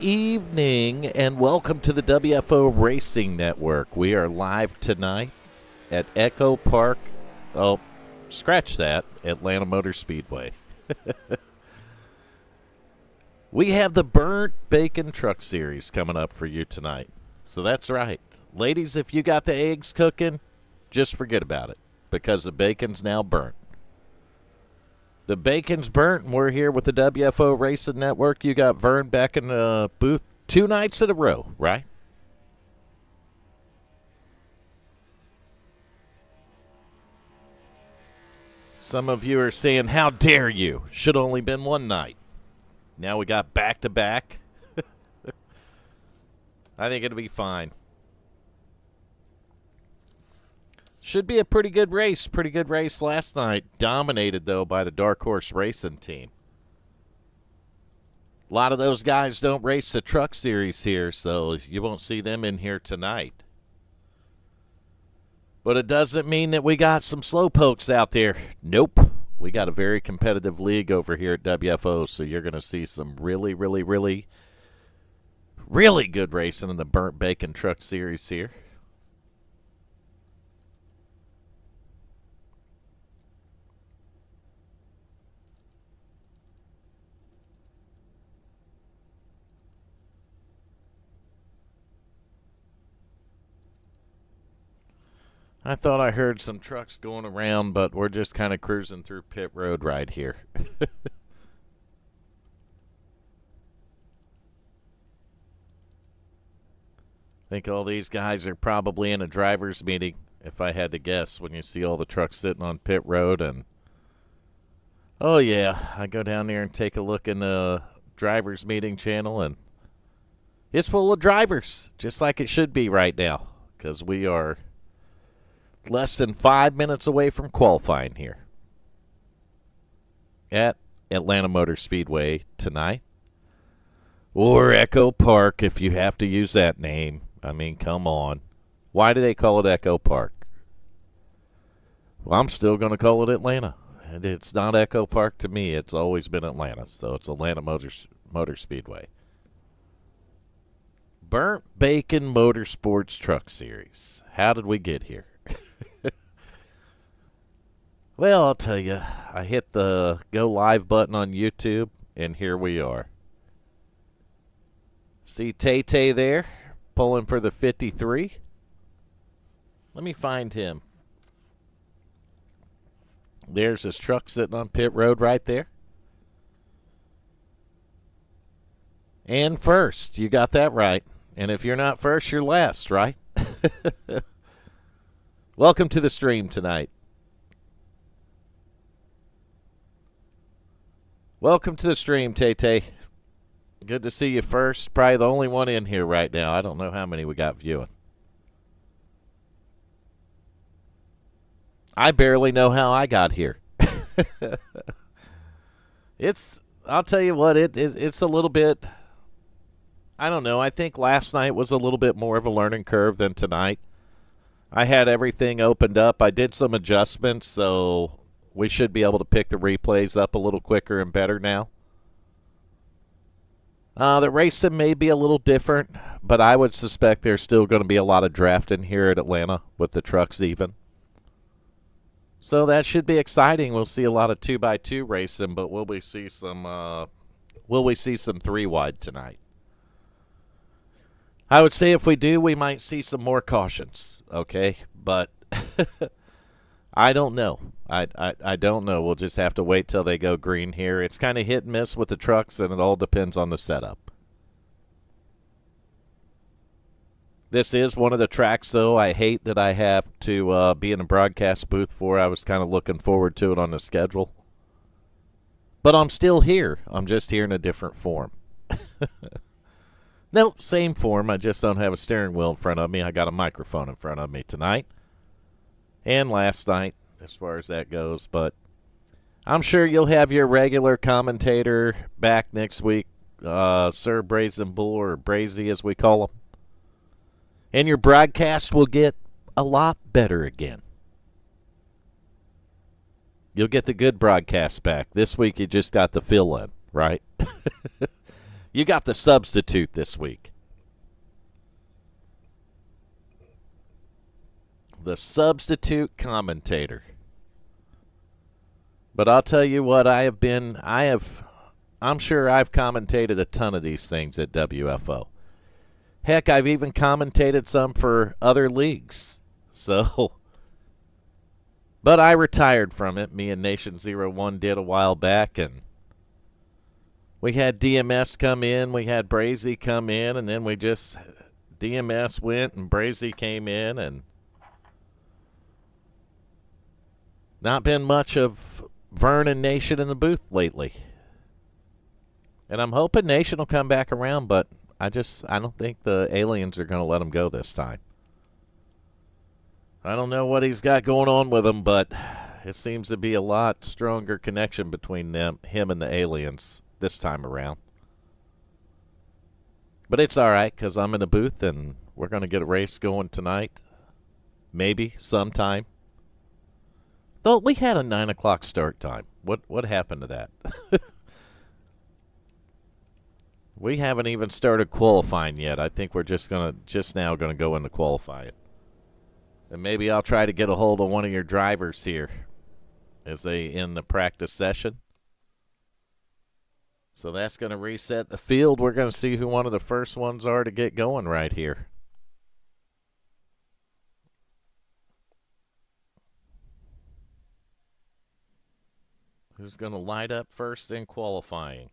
Evening and welcome to the WFO Racing Network. We are live tonight at Echo Park. Oh, scratch that, Atlanta Motor Speedway. We have the Burnt Bacon Truck Series coming up for you tonight. So that's right. Ladies, if you got the eggs cooking, just forget about it because the bacon's now burnt. The bacon's burnt, and we're here with the WFO Racing Network. You got Vern back in the booth 2 nights in a row, right? Some of you are saying, how dare you? Should only been 1 night. Now we got back-to-back. I think it'll be fine. Should be a pretty good race. Pretty good race last night. Dominated, though, by the Dark Horse Racing team. A lot of those guys don't race the truck series here, so you won't see them in here tonight. But it doesn't mean that we got some slowpokes out there. Nope. We got a very competitive league over here at WFO, so you're going to see some really good racing in the Burnt Bacon Truck Series here. I thought I heard some trucks going around, but we're just kind of cruising through pit road right here. I think all these guys are probably in a driver's meeting, if I had to guess, when you see all the trucks sitting on pit road. And oh yeah, I go down there and take a look in the driver's meeting channel, and it's full of drivers, just like it should be right now, because we are less than 5 minutes away from qualifying here at Atlanta Motor Speedway tonight. Or Echo Park, if you have to use that name. I mean, come on. Why do they call it Echo Park? Well, I'm still going to call it Atlanta. And it's not Echo Park to me. It's always been Atlanta. So it's Atlanta Motor Speedway. Burnt Bacon Motorsports Truck Series. How did we get here? Well, I'll tell you, I hit the go live button on YouTube, and here we are. See Tay-Tay there, pulling for the 53. Let me find him. There's his truck sitting on pit road right there. And first, you got that right. And if you're not first, you're last, right? Welcome to the stream tonight. Welcome to the stream, Tay-Tay. Good to see you first. Probably the only one in here right now. I don't know how many we got viewing. I barely know how I got here. I'll tell you what, it's a little bit, I don't know. I think last night was a little bit more of a learning curve than tonight. I had everything opened up. I did some adjustments, so we should be able to pick the replays up a little quicker and better now. The racing may be a little different, but I would suspect there's still going to be a lot of drafting here at Atlanta with the trucks even. So that should be exciting. We'll see a lot of 2x2 racing, but will we see some 3-wide tonight? I would say if we do, we might see some more cautions, okay? But I don't know. I don't know. We'll just have to wait till they go green here. It's kind of hit and miss with the trucks, and it all depends on the setup. This is one of the tracks, though, I hate that I have to be in a broadcast booth for. I was kind of looking forward to it on the schedule. But I'm still here. I'm just here in a different form. No, same form. I just don't have a steering wheel in front of me. I got a microphone in front of me tonight. And last night, as far as that goes. But I'm sure you'll have your regular commentator back next week, Sir Brazen Bull, or Brazy as we call him. And your broadcast will get a lot better again. You'll get the good broadcast back. This week you just got the fill-in, right? You got the substitute this week. The substitute commentator. But I'll tell you what, I'm sure I've commentated a ton of these things at WFO. Heck, I've even commentated some for other leagues. So, but I retired from it. Me and Nation 01 did a while back, and we had DMS come in, we had Brazy come in, and then DMS went and Brazy came in, and not been much of Vern and Nation in the booth lately. And I'm hoping Nation will come back around, but I don't think the aliens are going to let him go this time. I don't know what he's got going on with him, but it seems to be a lot stronger connection between him and the aliens this time around. But it's all right because I'm in a booth and we're going to get a race going tonight. Maybe sometime. Though we had a 9 o'clock start time. What happened to that? We haven't even started qualifying yet. I think we're just now gonna go into qualifying. And maybe I'll try to get a hold of one of your drivers here as they in the practice session. So that's going to reset the field. We're going to see who one of the first ones are to get going right here. Who's going to light up first in qualifying?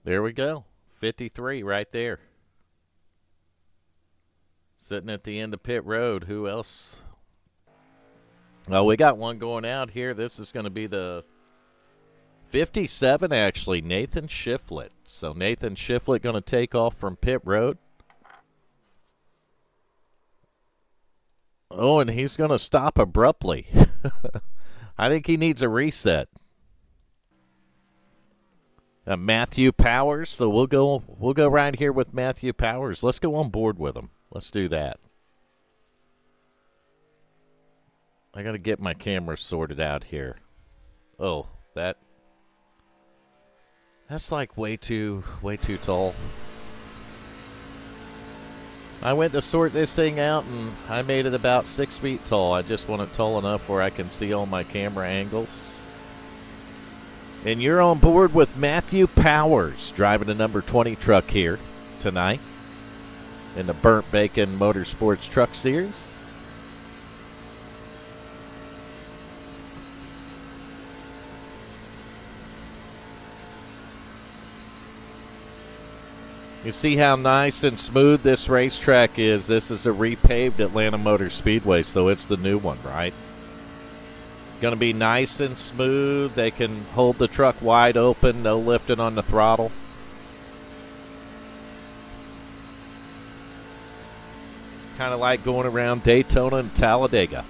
There we go. 53 right there. Sitting at the end of pit road. Who else? Oh, we got one going out here. This is going to be the 57, actually, Nathan Shiflett. So Nathan Shiflett going to take off from pit road. Oh, and he's going to stop abruptly. I think he needs a reset. Matthew Powers. So we'll go right here with Matthew Powers. Let's go on board with him. Let's do that. I got to get my camera sorted out here. Oh, that's like way too tall. I went to sort this thing out and I made it about 6 feet tall. I just want it tall enough where I can see all my camera angles. And you're on board with Matthew Powers, driving the number 20 truck here tonight in the Burnt Bacon Motorsports Truck Series. You see how nice and smooth this racetrack is. This is a repaved Atlanta Motor Speedway, so it's the new one, right? Going to be nice and smooth. They can hold the truck wide open, no lifting on the throttle. Kind of like going around Daytona and Talladega.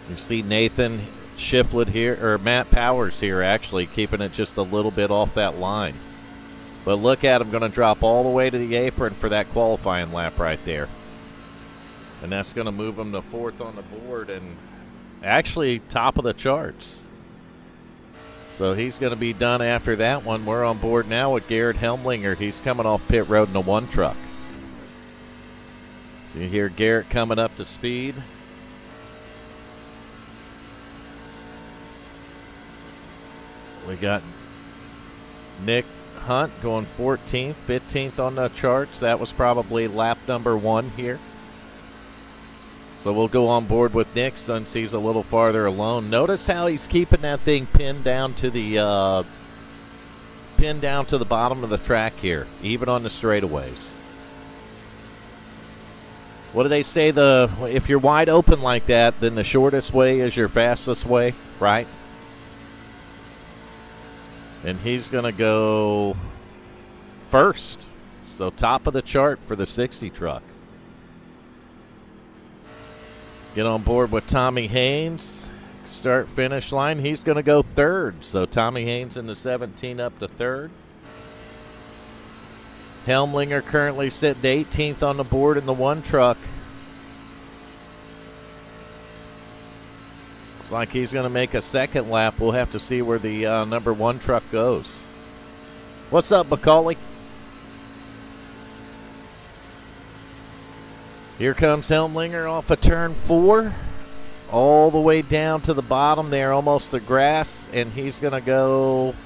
You see Nathan Shiflett here, or Matt Powers here, actually keeping it just a little bit off that line. But look at him, going to drop all the way to the apron for that qualifying lap right there. And that's going to move him to fourth on the board and actually top of the charts. So he's going to be done after that one. We're on board now with Garrett Helmlinger. He's coming off pit road in a one truck. So you hear Garrett coming up to speed. We got Nick Hunt going 14th, 15th on the charts. That was probably lap number 1 here. So we'll go on board with Nick since he's a little farther alone. Notice how he's keeping that thing pinned down to the bottom of the track here, even on the straightaways. What do they say? If you're wide open like that, then the shortest way is your fastest way, right? And he's going to go first. So top of the chart for the 60 truck. Get on board with Tommy Haynes. Start finish line. He's going to go third. So Tommy Haynes in the 17 up to third. Helmlinger currently sitting 18th on the board in the one truck. Looks like he's going to make a second lap. We'll have to see where the number 1 truck goes. What's up, Macaulay? Here comes Helmlinger off of turn 4. All the way down to the bottom there, almost the grass. And he's going to go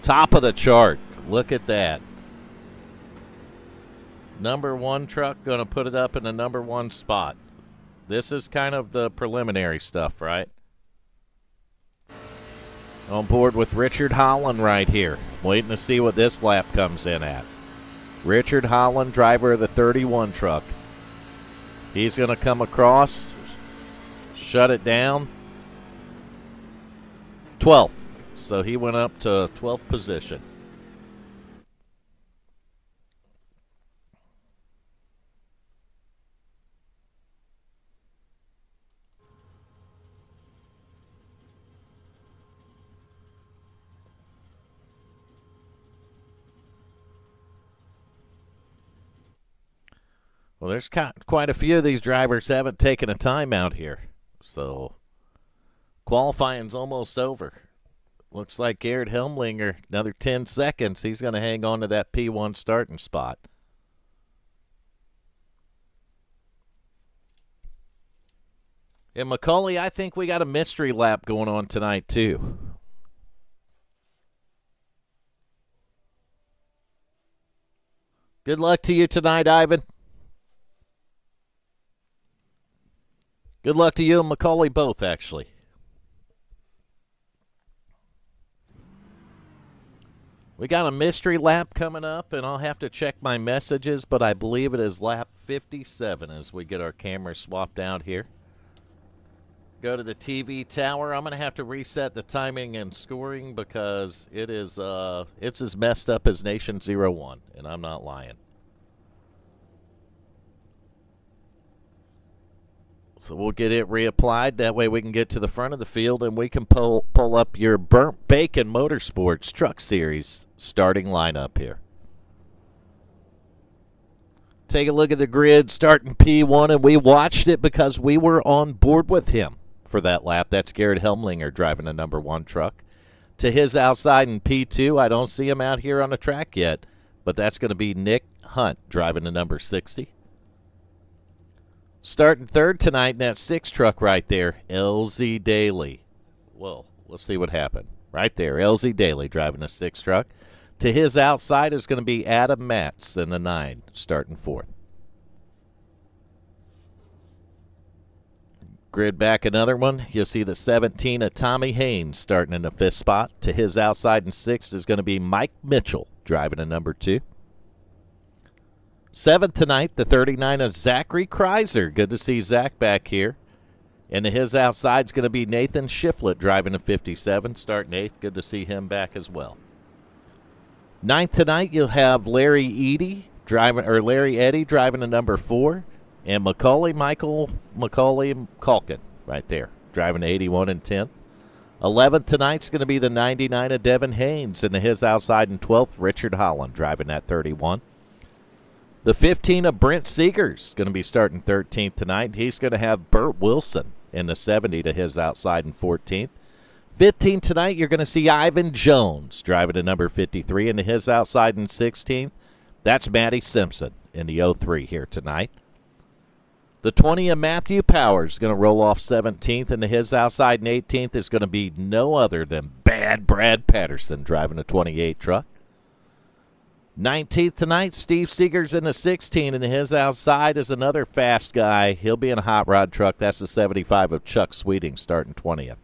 top of the chart. Look at that. Number 1 truck going to put it up in the number 1 spot. This is kind of the preliminary stuff, right? On board with Richard Holland right here. Waiting to see what this lap comes in at. Richard Holland, driver of the 31 truck. He's going to come across, shut it down. 12th. So he went up to 12th position. Well, there's quite a few of these drivers haven't taken a timeout here. So qualifying's almost over. Looks like Garrett Helmlinger, another 10 seconds. He's going to hang on to that P1 starting spot. And Macaulay, I think we got a mystery lap going on tonight, too. Good luck to you tonight, Ivan. Good luck to you and Macaulay both, actually. We got a mystery lap coming up, and I'll have to check my messages, but I believe it is lap 57 as we get our cameras swapped out here. Go to the TV tower. I'm going to have to reset the timing and scoring because it is it's as messed up as Nation 01, and I'm not lying. So we'll get it reapplied. That way we can get to the front of the field and we can pull up your Burnt Bacon Motorsports Truck Series starting lineup here. Take a look at the grid starting P1, and we watched it because we were on board with him for that lap. That's Garrett Helmlinger driving a number 1 truck. To his outside in P2, I don't see him out here on the track yet, but that's going to be Nick Hunt driving the number 60. Starting third tonight in that 6 truck right there, LZ Daly. Well, let's see what happened. Right there, LZ Daly driving a 6 truck. To his outside is going to be Adam Matz in the 9, starting 4th. Grid back another one. You'll see the 17 of Tommy Haynes starting in the 5th spot. To his outside in 6th is going to be Mike Mitchell driving a number 2. 7th tonight, the 39 of Zachary Kreiser. Good to see Zach back here. And to his outside is going to be Nathan Shiflett driving a 57, starting 8th. Good to see him back as well. 9th tonight, you'll have Larry Eddy driving a number 4, and Macaulay Culkin right there driving a 81 and 10th. 11th tonight's going to be the 99 of Devin Haynes, and to his outside in 12th, Richard Holland driving that 31. The 15 of Brent Seegers going to be starting 13th tonight. He's going to have Burt Wilson in the 70 to his outside in 14th. 15th tonight, you're going to see Ivan Jones driving to number 53, and to his outside in 16th, that's Matty Simpson in the 03 here tonight. The 20 of Matthew Powers going to roll off 17th, and to his outside in 18th is going to be no other than Bad Brad Patterson driving a 28 truck. 19th tonight, Steve Seegers in the 16, and to his outside is another fast guy. He'll be in a hot rod truck. That's the 75 of Chuck Sweeting starting 20th.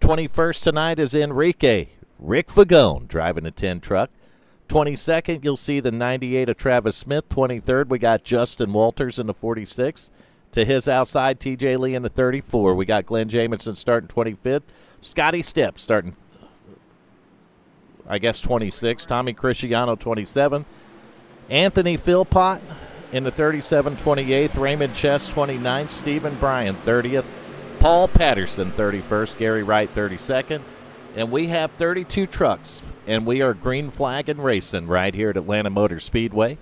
21st tonight is Enrique Rick Fagone driving a 10 truck. 22nd, you'll see the 98 of Travis Smith. 23rd, we got Justin Walters in the 46. To his outside, TJ Lee in the 34. We got Glenn Jamison starting 25th. Scotty Stepp starting, 26. Tommy Cristiano, 27. Anthony Philpott in the 37, 28th. Raymond Chess, 29th. Stephen Bryan, 30th. Paul Patterson, 31st. Gary Wright, 32nd. And we have 32 trucks, and we are green flag and racing right here at Atlanta Motor Speedway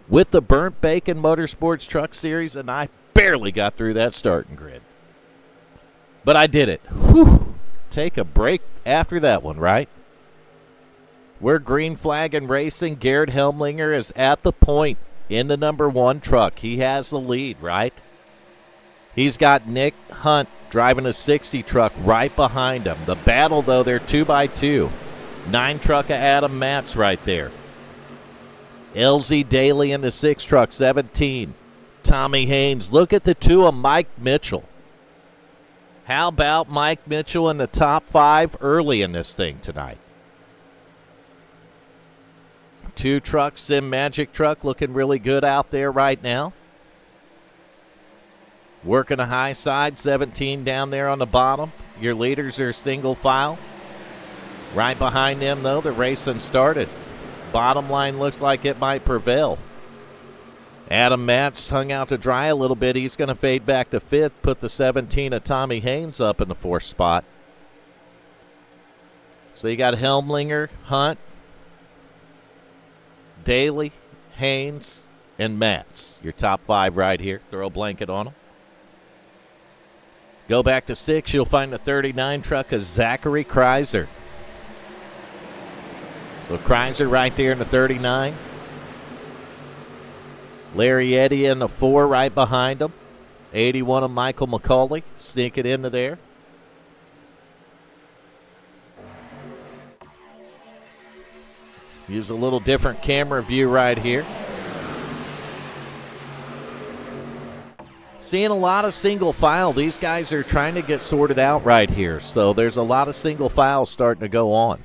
with the Burnt Bacon Motorsports Truck Series, and I barely got through that starting grid. But I did it. Whew. Take a break after that one, right? We're green flag and racing. Garrett Helmlinger is at the point in the number 1 truck. He has the lead, right? He's got Nick Hunt driving a 60 truck right behind him. The battle, though, they're 2x2. 9 truck of Adam Matz right there. LZ Daly in the 6 truck, 17. Tommy Haynes. Look at the 2 of Mike Mitchell. How about Mike Mitchell in the top 5 early in this thing tonight? 2 trucks, Sim Magic truck, looking really good out there right now. Working a high side, 17 down there on the bottom. Your leaders are single file. Right behind them, though, the racing started. Bottom line looks like it might prevail. Adam Matz hung out to dry a little bit. He's going to fade back to 5th, put the 17 of Tommy Haynes up in the 4th spot. So you got Helmlinger, Hunt, Daly, Haynes, and Matz. Your top 5 right here. Throw a blanket on them. Go back to 6. You'll find the 39 truck of Zachary Kreiser. So Kreiser right there in the 39. Larry Eddy in the 4 right behind him. 81 of Michael McCauley. Sneak it into there. Use a little different camera view right here. Seeing a lot of single file. These guys are trying to get sorted out right here. So there's a lot of single files starting to go on.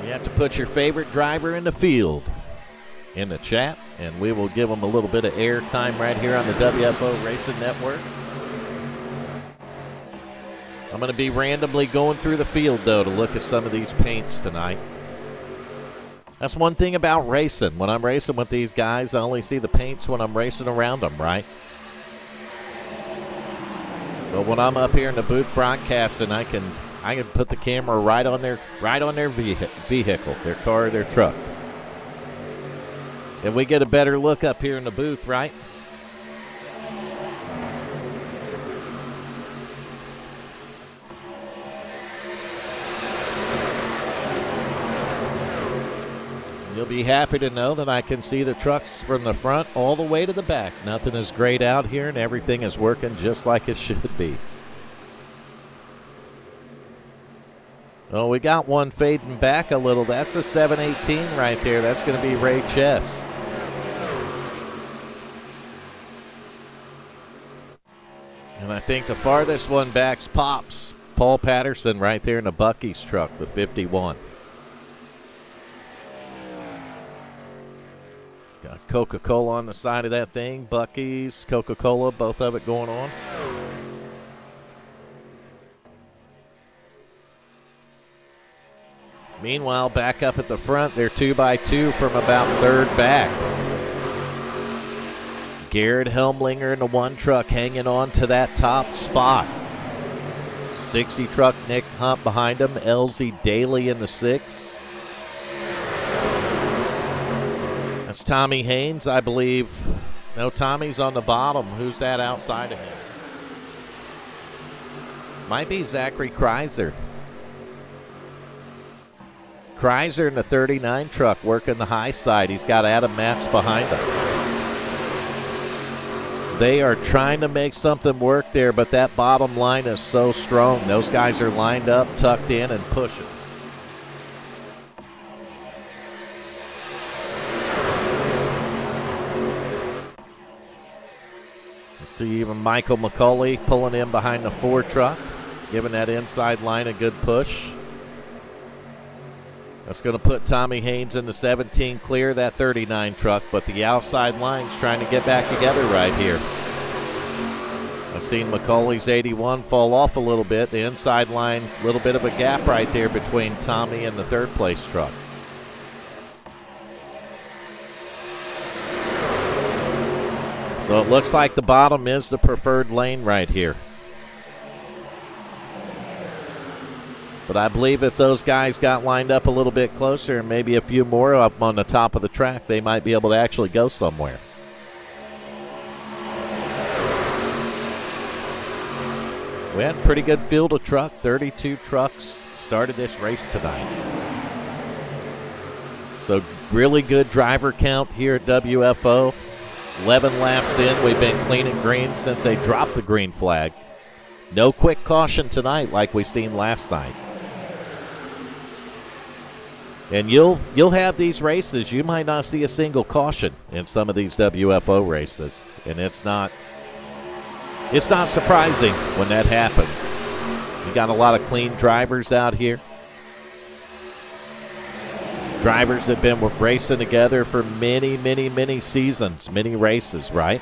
You have to put your favorite driver in the field in the chat, and we will give them a little bit of air time right here on the WFO Racing Network. I'm going to be randomly going through the field, though, to look at some of these paints tonight. That's one thing about racing. When I'm racing with these guys, I only see the paints when I'm racing around them, right? But when I'm up here in the booth broadcasting, I can put the camera right on their vehicle, their car, their truck. And we get a better look up here in the booth, right? You'll be happy to know that I can see the trucks from the front all the way to the back. Nothing is grayed out here, and everything is working just like it should be. Oh, we got one fading back a little. That's a 718 right there. That's going to be Ray Chest. And I think the farthest one back's Pops. Paul Patterson right there in the Bucky's truck, the 51. Got Coca-Cola on the side of that thing. Bucky's, Coca-Cola, both of it going on. Meanwhile, back up at the front, they're 2x2 from about 3rd back. Garrett Helmlinger in the 1 truck hanging on to that top spot. 60 truck Nick Hunt behind him. LZ Daly in the 6. That's Tommy Haynes, I believe. No, Tommy's on the bottom. Who's that outside of him? Might be Zachary Kreiser. Kreiser in the 39 truck working the high side. He's got Adam Matz behind him. They are trying to make something work there, but that bottom line is so strong. Those guys are lined up, tucked in, and pushing. You see even Michael McCauley pulling in behind the 4 truck, giving that inside line a good push. That's going to put Tommy Haynes in the 17 clear, that 39 truck, but the outside line's trying to get back together right here. I've seen McCauley's 81 fall off a little bit. The inside line, a little bit of a gap right there between Tommy and the 3rd place truck. So it looks like the bottom is the preferred lane right here. But I believe if those guys got lined up a little bit closer and maybe a few more up on the top of the track, they might be able to actually go somewhere. We had a pretty good field of truck. 32 trucks started this race tonight. So really good driver count here at WFO. 11 laps in. We've been clean and green since they dropped the green flag. No quick caution tonight like we seen last night. And you'll have these races. You might not see a single caution in some of these WFO races. And it's not surprising when that happens. You got a lot of clean drivers out here. Drivers have been racing together for many, many, many seasons, many races, right?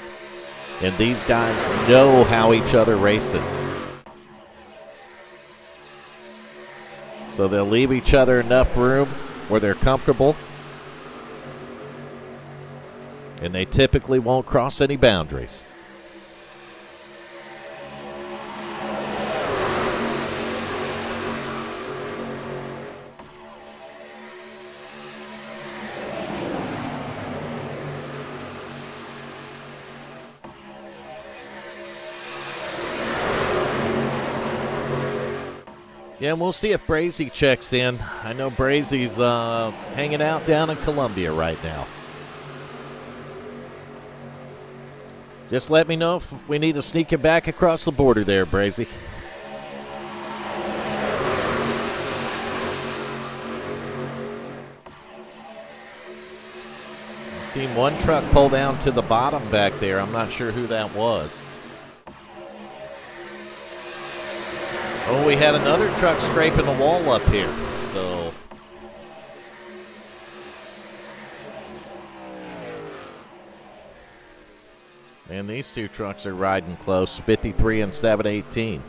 And these guys know how each other races. So they'll leave each other enough room where they're comfortable. And they typically won't cross any boundaries. Yeah, and we'll see if Brazy checks in. I know Brazy's hanging out down in Columbia right now. Just let me know if we need to sneak you back across the border there, Brazy. I've seen one truck pull down to the bottom back there. I'm not sure who that was. Oh, we had another truck scraping the wall up here, so. And these two trucks are riding close, 53 and 718.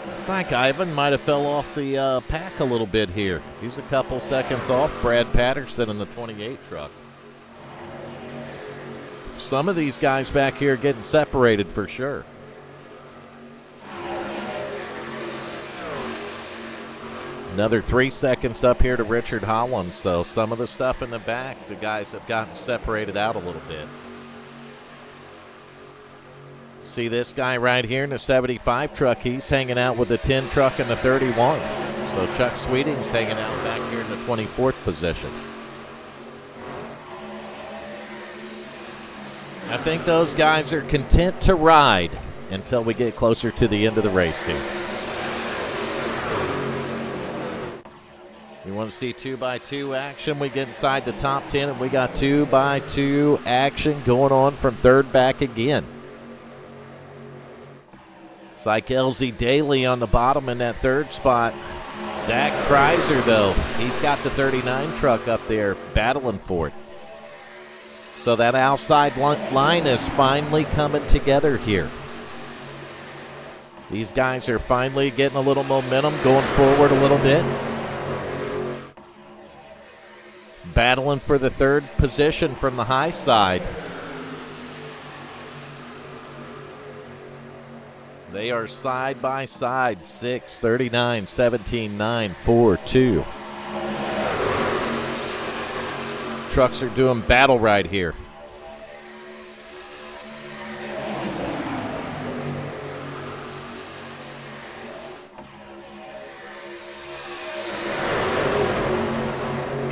Looks like Ivan might have fell off the pack a little bit here. He's a couple seconds off Brad Patterson in the 28 truck. Some of these guys back here are getting separated for sure. Another 3 seconds up here to Richard Holland. So some of the stuff in the back, the guys have gotten separated out a little bit. See this guy right here in the 75 truck. He's hanging out with the 10 truck and the 31. So Chuck Sweeting's hanging out back here in the 24th position. I think those guys are content to ride until we get closer to the end of the race here. We want to see 2x2 action. We get inside the top 10, and we got 2x2 action going on from third back again. It's like LZ Daly on the bottom in that third spot. Zach Kreiser, though, he's got the 39 truck up there battling for it. So that outside line is finally coming together here. These guys are finally getting a little momentum, going forward a little bit. Battling for the third position from the high side. They are side by side, 6, 39, 17, 9, 4, 2. Trucks are doing battle right here.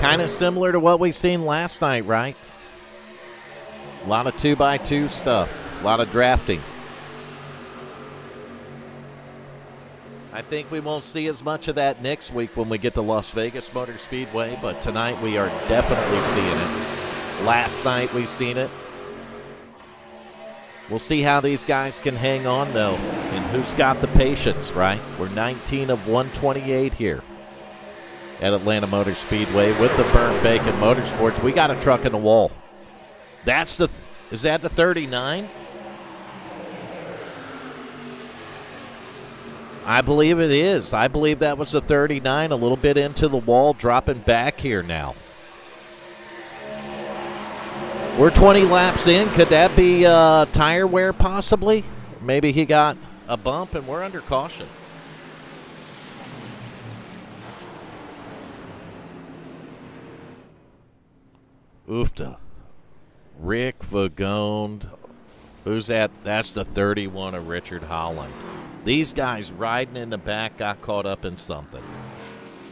Kind of similar to what we seen last night, right? A lot of 2x2 stuff, a lot of drafting. I think we won't see as much of that next week when we get to Las Vegas Motor Speedway, but tonight we are definitely seeing it. Last night we seen it. We'll see how these guys can hang on, though, and who's got the patience, right? We're 19 of 128 here at Atlanta Motor Speedway with the Burnt Bacon Motorsports. We got a truck in the wall. Is that the 39? I believe it is. I believe that was the 39, a little bit into the wall, dropping back here now. We're 20 laps in. Could that be tire wear possibly? Maybe he got a bump, and we're under caution. Oofta. Rick Vagone. Who's that? That's the 31 of Richard Holland. These guys riding in the back got caught up in something.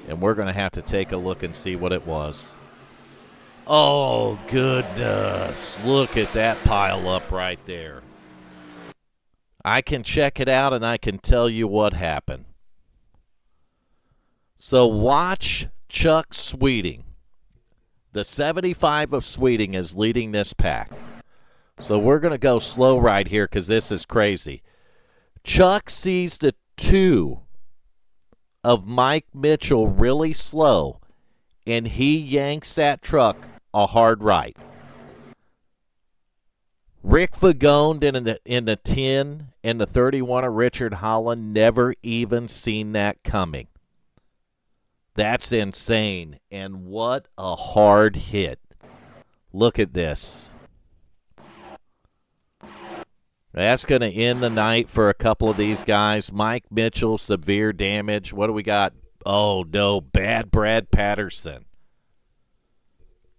And we're going to have to take a look and see what it was. Oh, goodness. Look at that pile up right there. I can check it out and I can tell you what happened. So watch Chuck Sweeting. The 75 of Sweeting is leading this pack. So we're going to go slow right here because this is crazy. Chuck sees the 2 of Mike Mitchell really slow, and he yanks that truck a hard right. Rick Vagone in the 10 and the 31 of Richard Holland never even seen that coming. That's insane. And what a hard hit. Look at this. That's going to end the night for a couple of these guys. Mike Mitchell, severe damage. What do we got? Oh, no, bad Brad Patterson.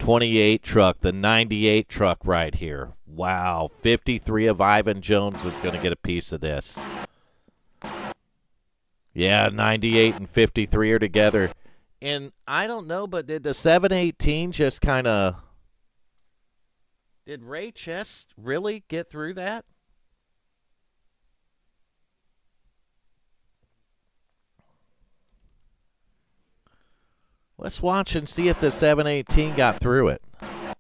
28 truck, the 98 truck right here. Wow, 53 of Ivan Jones is going to get a piece of this. Yeah, 98 and 53 are together. And I don't know, but did the 718 just kind of... Did Ray Chest really get through that? Let's watch and see if the 718 got through it.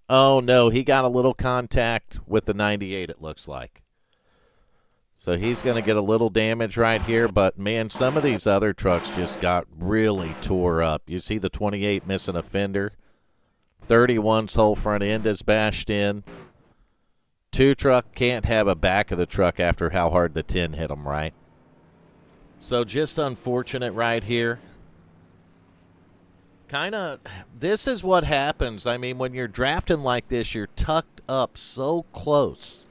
Oh, no, he got a little contact with the 98, it looks like. So he's going to get a little damage right here, but, man, some of these other trucks just got really tore up. You see the 28 missing a fender. 31's whole front end is bashed in. 2 truck can't have a back of the truck after how hard the 10 hit him, right? So just unfortunate right here. This is what happens. I mean, when you're drafting like this, you're tucked up so close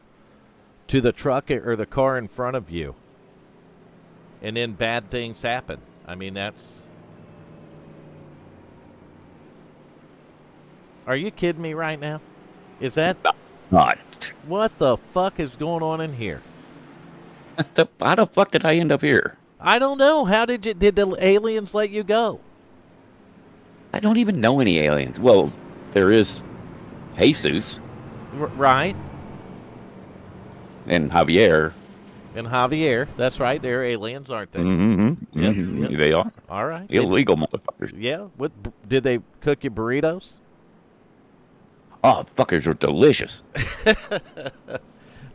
to the truck or the car in front of you. And then bad things happen. I mean, that's... Are you kidding me right now? Is that... Not. What the fuck is going on in here? How the fuck did I end up here? I don't know. How did the aliens let you go? I don't even know any aliens. Well, there is Jesus. Right. And Javier. And Javier. That's right. They're aliens, aren't they? Mm-hmm. Yep, Mm-hmm. yep. They are. All right. Illegal motherfuckers. Yeah. What did they cook you burritos? Oh, fuckers are delicious.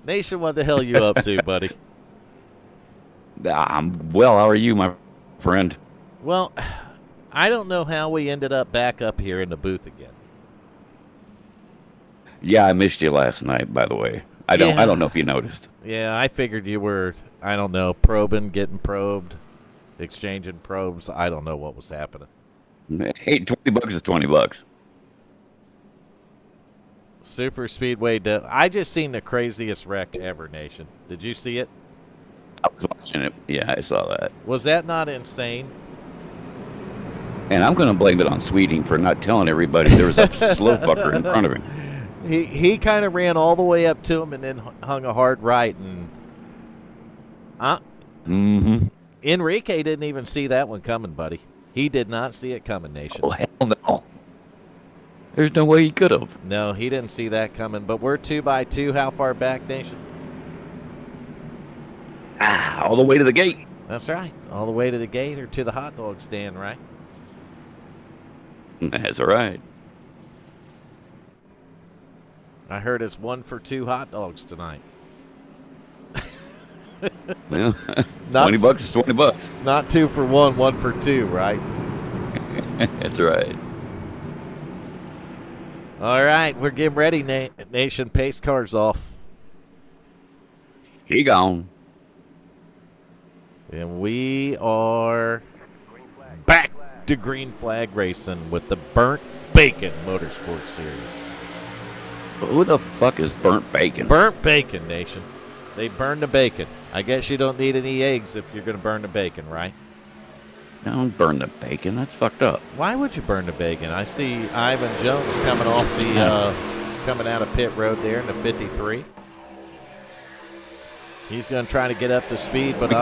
Nation, what the hell you up to, buddy? Well, how are you, my friend? Well, I don't know how we ended up back up here in the booth again. Yeah, I missed you last night, by the way. I don't know if you noticed. Yeah, I figured you were, I don't know, probing, getting probed, exchanging probes. I don't know what was happening. Hey, $20 is $20. Super Speedway. I just seen the craziest wreck ever, Nation. Did you see it? I was watching it. Yeah, I saw that. Was that not insane? And I'm going to blame it on Sweeting for not telling everybody there was a slow fucker in front of him. He kind of ran all the way up to him and then hung a hard right. And Enrique didn't even see that one coming, buddy. He did not see it coming, Nation. Oh, hell no. There's no way he could have. No, he didn't see that coming. But we're 2x2. How far back, Nation? All the way to the gate. That's right. All the way to the gate or to the hot dog stand, right? That's all right. I heard it's 1 for 2 hot dogs tonight. Well, $20 is $20. Not 2 for 1, 1 for 2, right? That's right. All right, we're getting ready, Nation. Pace car's off. He gone. And we are back to Green Flag Racing with the Burnt Bacon Motorsports Series. Who the fuck is Burnt Bacon? Burnt Bacon, Nation. They burn the bacon. I guess you don't need any eggs if you're going to burn the bacon, right? Don't burn the bacon. That's fucked up. Why would you burn the bacon? I see Ivan Jones coming off coming out of pit road there in the 53. He's going to try to get up to speed, but you're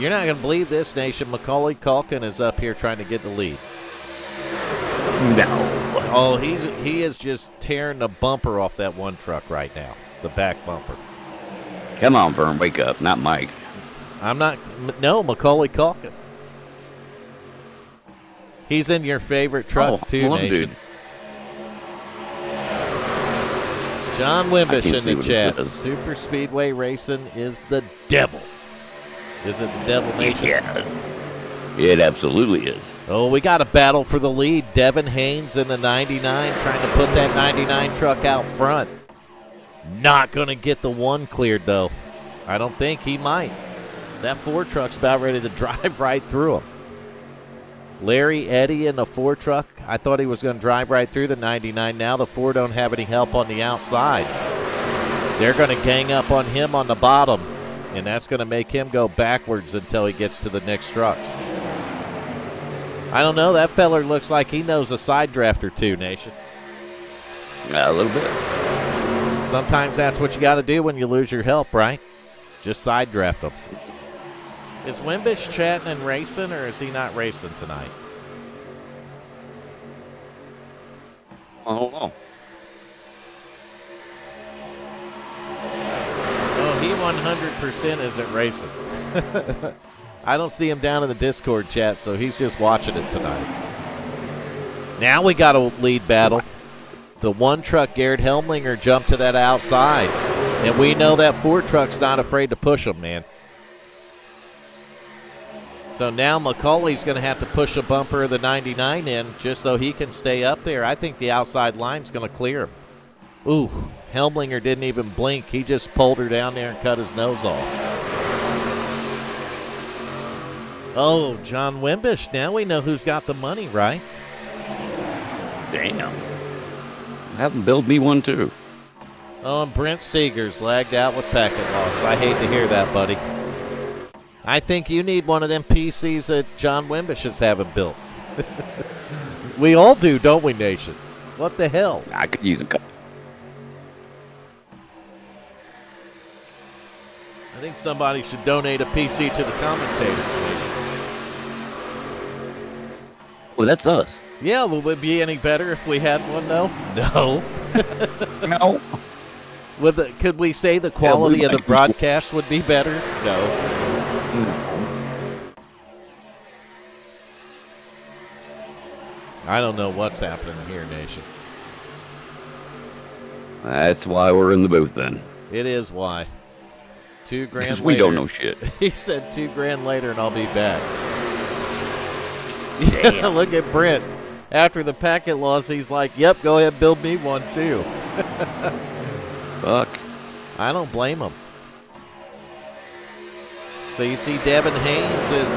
not going to believe this, Nation. Macaulay Culkin is up here trying to get the lead. No. Oh, he is just tearing the bumper off that one truck right now, the back bumper. Come on, Vern, wake up. Not Mike. No, Macaulay Culkin. He's in your favorite truck, too, Nation. Dude. John Wimbish in the chat. Super Speedway Racing is the devil. Is it the devil, Nation? Yes. It absolutely is. Oh, we got a battle for the lead. Devin Haynes in the 99 trying to put that 99 truck out front. Not going to get the one cleared, though. I don't think he might. That 4 truck's about ready to drive right through him. Larry Eddy in the 4 truck. I thought he was going to drive right through the 99. Now the 4 don't have any help on the outside. They're going to gang up on him on the bottom, and that's going to make him go backwards until he gets to the next trucks. I don't know. That feller looks like he knows a side draft or two, Nation. A little bit. Sometimes that's what you got to do when you lose your help, right? Just side draft them. Is Wimbish chatting and racing, or is he not racing tonight? I don't know. Oh, he 100% isn't racing. I don't see him down in the Discord chat, so he's just watching it tonight. Now we got a lead battle. The 1 truck, Garrett Helmlinger, jumped to that outside. And we know that 4 truck's not afraid to push him, man. So now Macaulay's going to have to push a bumper of the 99 in just so he can stay up there. I think the outside line's going to clear him. Ooh, Helmlinger didn't even blink. He just pulled her down there and cut his nose off. Oh, John Wimbish. Now we know who's got the money, right? Damn. Have them build me one, too. Oh, and Brent Seegers lagged out with packet loss. I hate to hear that, buddy. I think you need one of them PCs that John Wimbish is having built. We all do, don't we, Nation? What the hell? I could use a couple. I think somebody should donate a PC to the commentators, Nation. Well, that's us. Yeah, will it be any better if we had one, though? No. No. Could we say the quality of the broadcast would be better? No. I don't know what's happening here, Nation. That's why we're in the booth, then. It is why. $2,000 later. We don't know shit. He said $2,000 later and I'll be back. Damn. Yeah, look at Brent. After the packet loss, he's like, yep, go ahead, build me one too. Fuck. I don't blame him. So you see Devin Haynes is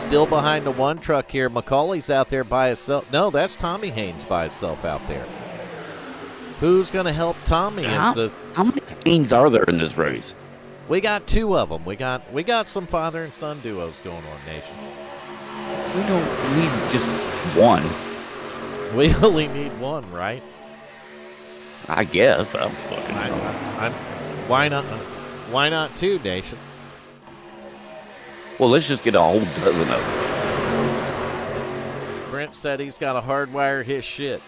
still behind the 1 truck here. Macaulay's out there by himself. No, that's Tommy Haynes by himself out there. Who's going to help Tommy? How many Haynes are there in this race? We got 2 of them. We got some father and son duos going on, Nation. We don't need just one. We only need 1, right? I guess. Why not? Why not 2, Nation? Well, let's just get a whole dozen of them. Brent said he's got to hardwire his shit.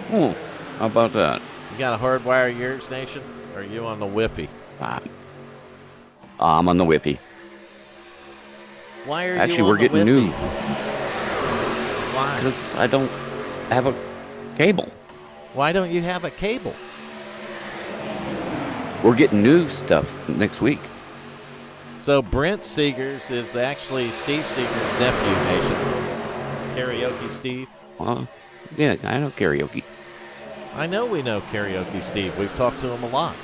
How about that? You got to hardwire yours, Nation? Or are you on the Wi-Fi? I'm on the Wi-Fi. Why are Actually, you on we're getting the new. Why? Because I don't have a cable. Why don't you have a cable? We're getting new stuff next week. So Brent Seegers is actually Steve Seegers' nephew, Nation. Karaoke Steve. Yeah, I know karaoke. I know we know Karaoke Steve. We've talked to him a lot.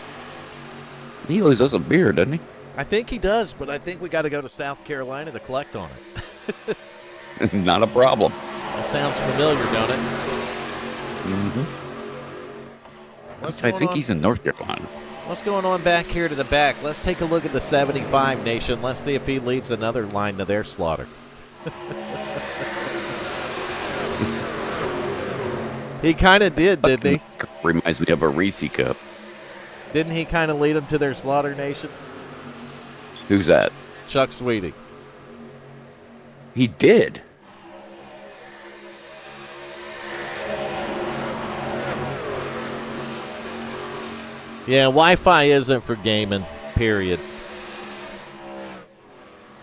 He always does a beer, doesn't he? I think he does, but I think we got to go to South Carolina to collect on it. Not a problem. That sounds familiar, don't it? Mm-hmm. What's I going think on? he's in North Carolina. What's going on back here to the back? Let's take a look at the 75 Nation. Let's see if he leads another line to their slaughter. He kind of did, didn't he? Reminds me of a Reese cup. Didn't he kind of lead them to their slaughter, Nation? Who's that? Chuck Sweeting. He did. Yeah, Wi-Fi isn't for gaming, period.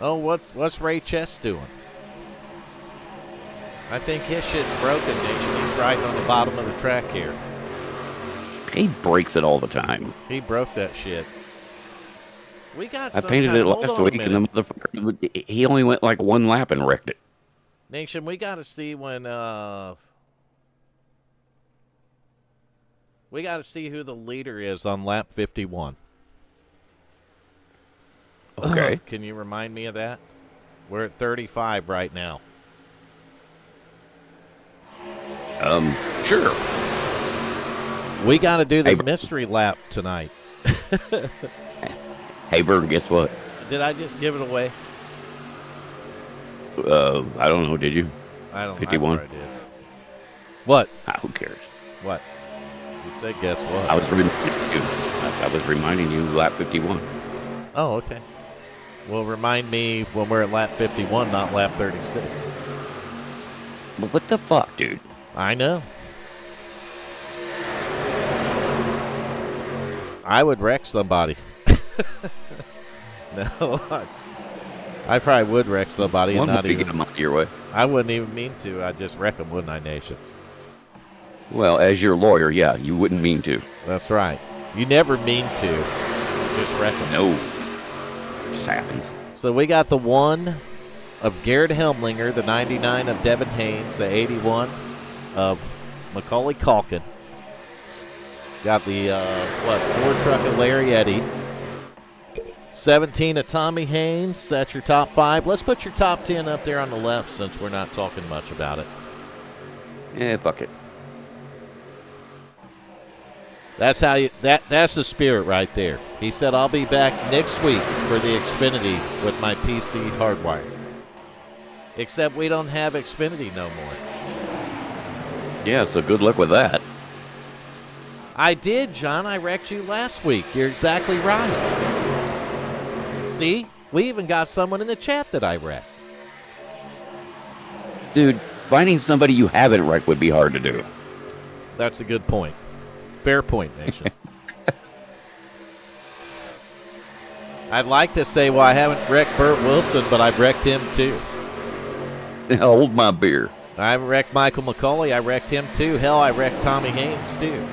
Oh, what's Ray Chess doing? I think his shit's broken, Nation. He's riding on the bottom of the track here. He breaks it all the time. He broke that shit. We got I some painted kind it of, hold last on a week, and the minute. motherfucker, he only went like one lap and wrecked it. Nation, we got to see when we got to see who the leader is on lap 51. Okay. Can you remind me of that? We're at 35 right now. Sure. We got to do the Hey, mystery lap tonight. Hey, Bird, guess what? Did I just give it away? I don't know. Did you? I don't know. 51? I did. What? Who cares? What? You said guess what? I was reminding you. I was reminding you lap 51. Oh, okay. Well, remind me when we're at lap 51, not lap 36. But what the fuck, dude? I know. I would wreck somebody. No, I probably would wreck somebody One and not would be even. getting them out your way. I wouldn't even mean to. I'd just wreck them, wouldn't I, Nation? Well, as your lawyer, yeah, you wouldn't mean to. That's right. You never mean to. Just wreck them. No. Just happens. So we got the 1 of Garrett Helmlinger, the 99 of Devin Haynes, the 81 of Macaulay Culkin. Got the, Ford truck of Larry Eddy. 17 of Tommy Haynes. That's your top 5. Let's put your top 10 up there on the left since we're not talking much about it. Yeah, fuck it. That's how you. That's the spirit right there. He said, "I'll be back next week for the Xfinity with my PC hardwired." Except we don't have Xfinity no more. Yeah, so good luck with that. I did, John. I wrecked you last week. You're exactly right. See, we even got someone in the chat that I wrecked. Dude, finding somebody you haven't wrecked would be hard to do. That's a good point. Fair point, Nation. I'd like to say, well, I haven't wrecked Burt Wilson, but I've wrecked him too. Hold my beer. I wrecked Michael McCauley. I wrecked him too. Hell, I wrecked Tommy Haynes too.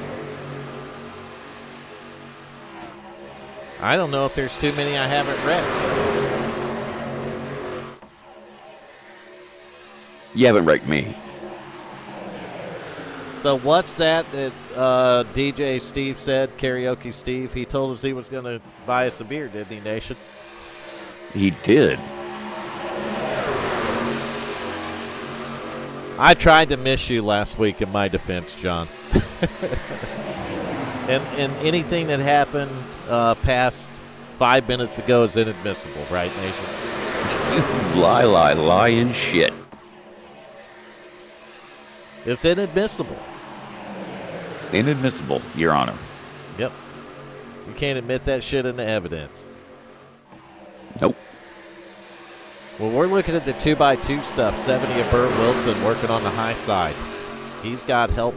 I don't know if there's too many I haven't wrecked. You haven't wrecked me. So what's that DJ Steve said, Karaoke Steve? He told us he was going to buy us a beer, didn't he, Nation? He did. I tried to miss you last week in my defense, John. and anything that happened past 5 minutes ago is inadmissible, right, Nation? You lying shit. It's inadmissible. Inadmissible, Your Honor. Yep. You can't admit that shit into evidence. Nope. Well, we're looking at the 2x2 stuff. 70 of Burt Wilson working on the high side. He's got help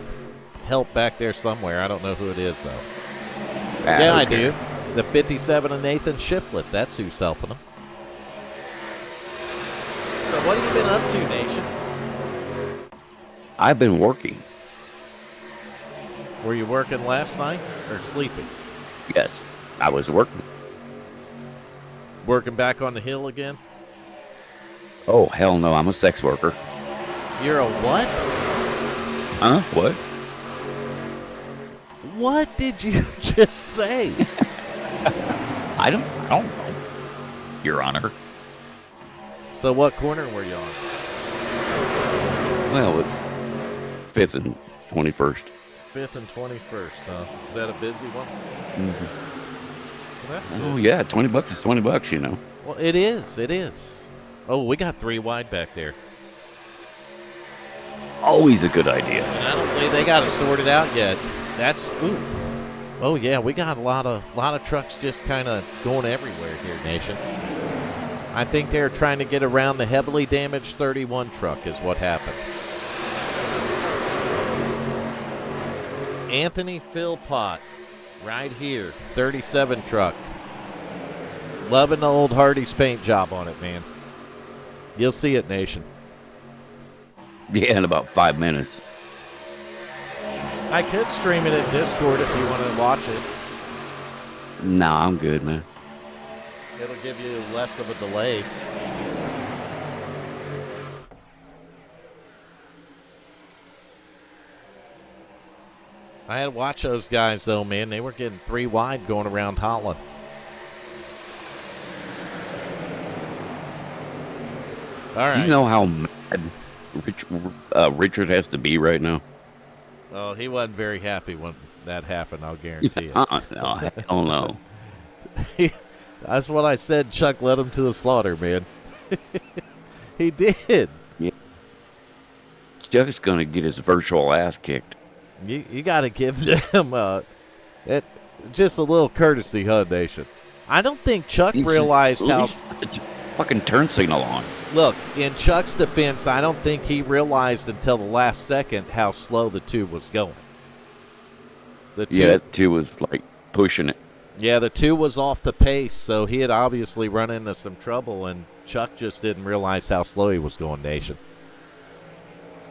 back there somewhere. I don't know who it is, though. Yeah, I do. The 57 of Nathan Shiflett. That's who's helping him. So what have you been up to, Nation? I've been working. Were you working last night or sleeping? Yes, I was working. Working back on the hill again? Oh, hell no, I'm a sex worker. You're a what? Huh? What? What did you just say? I don't know, Your Honor. So what corner were you on? Well, it's 5th and 21st. 25th and 21st, huh? Is that a busy one? Mm-hmm. Well, that's good. Oh, yeah, $20 is $20, you know. Well, it is. It is. Oh, we got 3 wide back there. Always a good idea. And I don't think they got it sorted out yet. That's ooh. Oh yeah, we got a lot of trucks just kind of going everywhere here, Nation. I think they're trying to get around the heavily damaged 31 truck is what happened. Anthony Philpott, right here, 37 truck. Loving the old Hardy's paint job on it, man. You'll see it, Nation. Yeah, in about 5 minutes. I could stream it at Discord if you want to watch it. Nah, I'm good, man. It'll give you less of a delay. I had to watch those guys, though, man. They were getting 3 wide going around Holland. All right. You know how mad Richard has to be right now? Oh, he wasn't very happy when that happened, I'll guarantee you. No, hell no. That's what I said. Chuck led him to the slaughter, man. He did. Yeah. Chuck's going to get his virtual ass kicked. You got to give them just a little courtesy, huh, Nation? I don't think Chuck realized how... Fucking turn signal on. Look, in Chuck's defense, I don't think he realized until the last second how slow the 2 was going. Yeah, that 2 was like pushing it. Yeah, the 2 was off the pace, so he had obviously run into some trouble, and Chuck just didn't realize how slow he was going, Nation.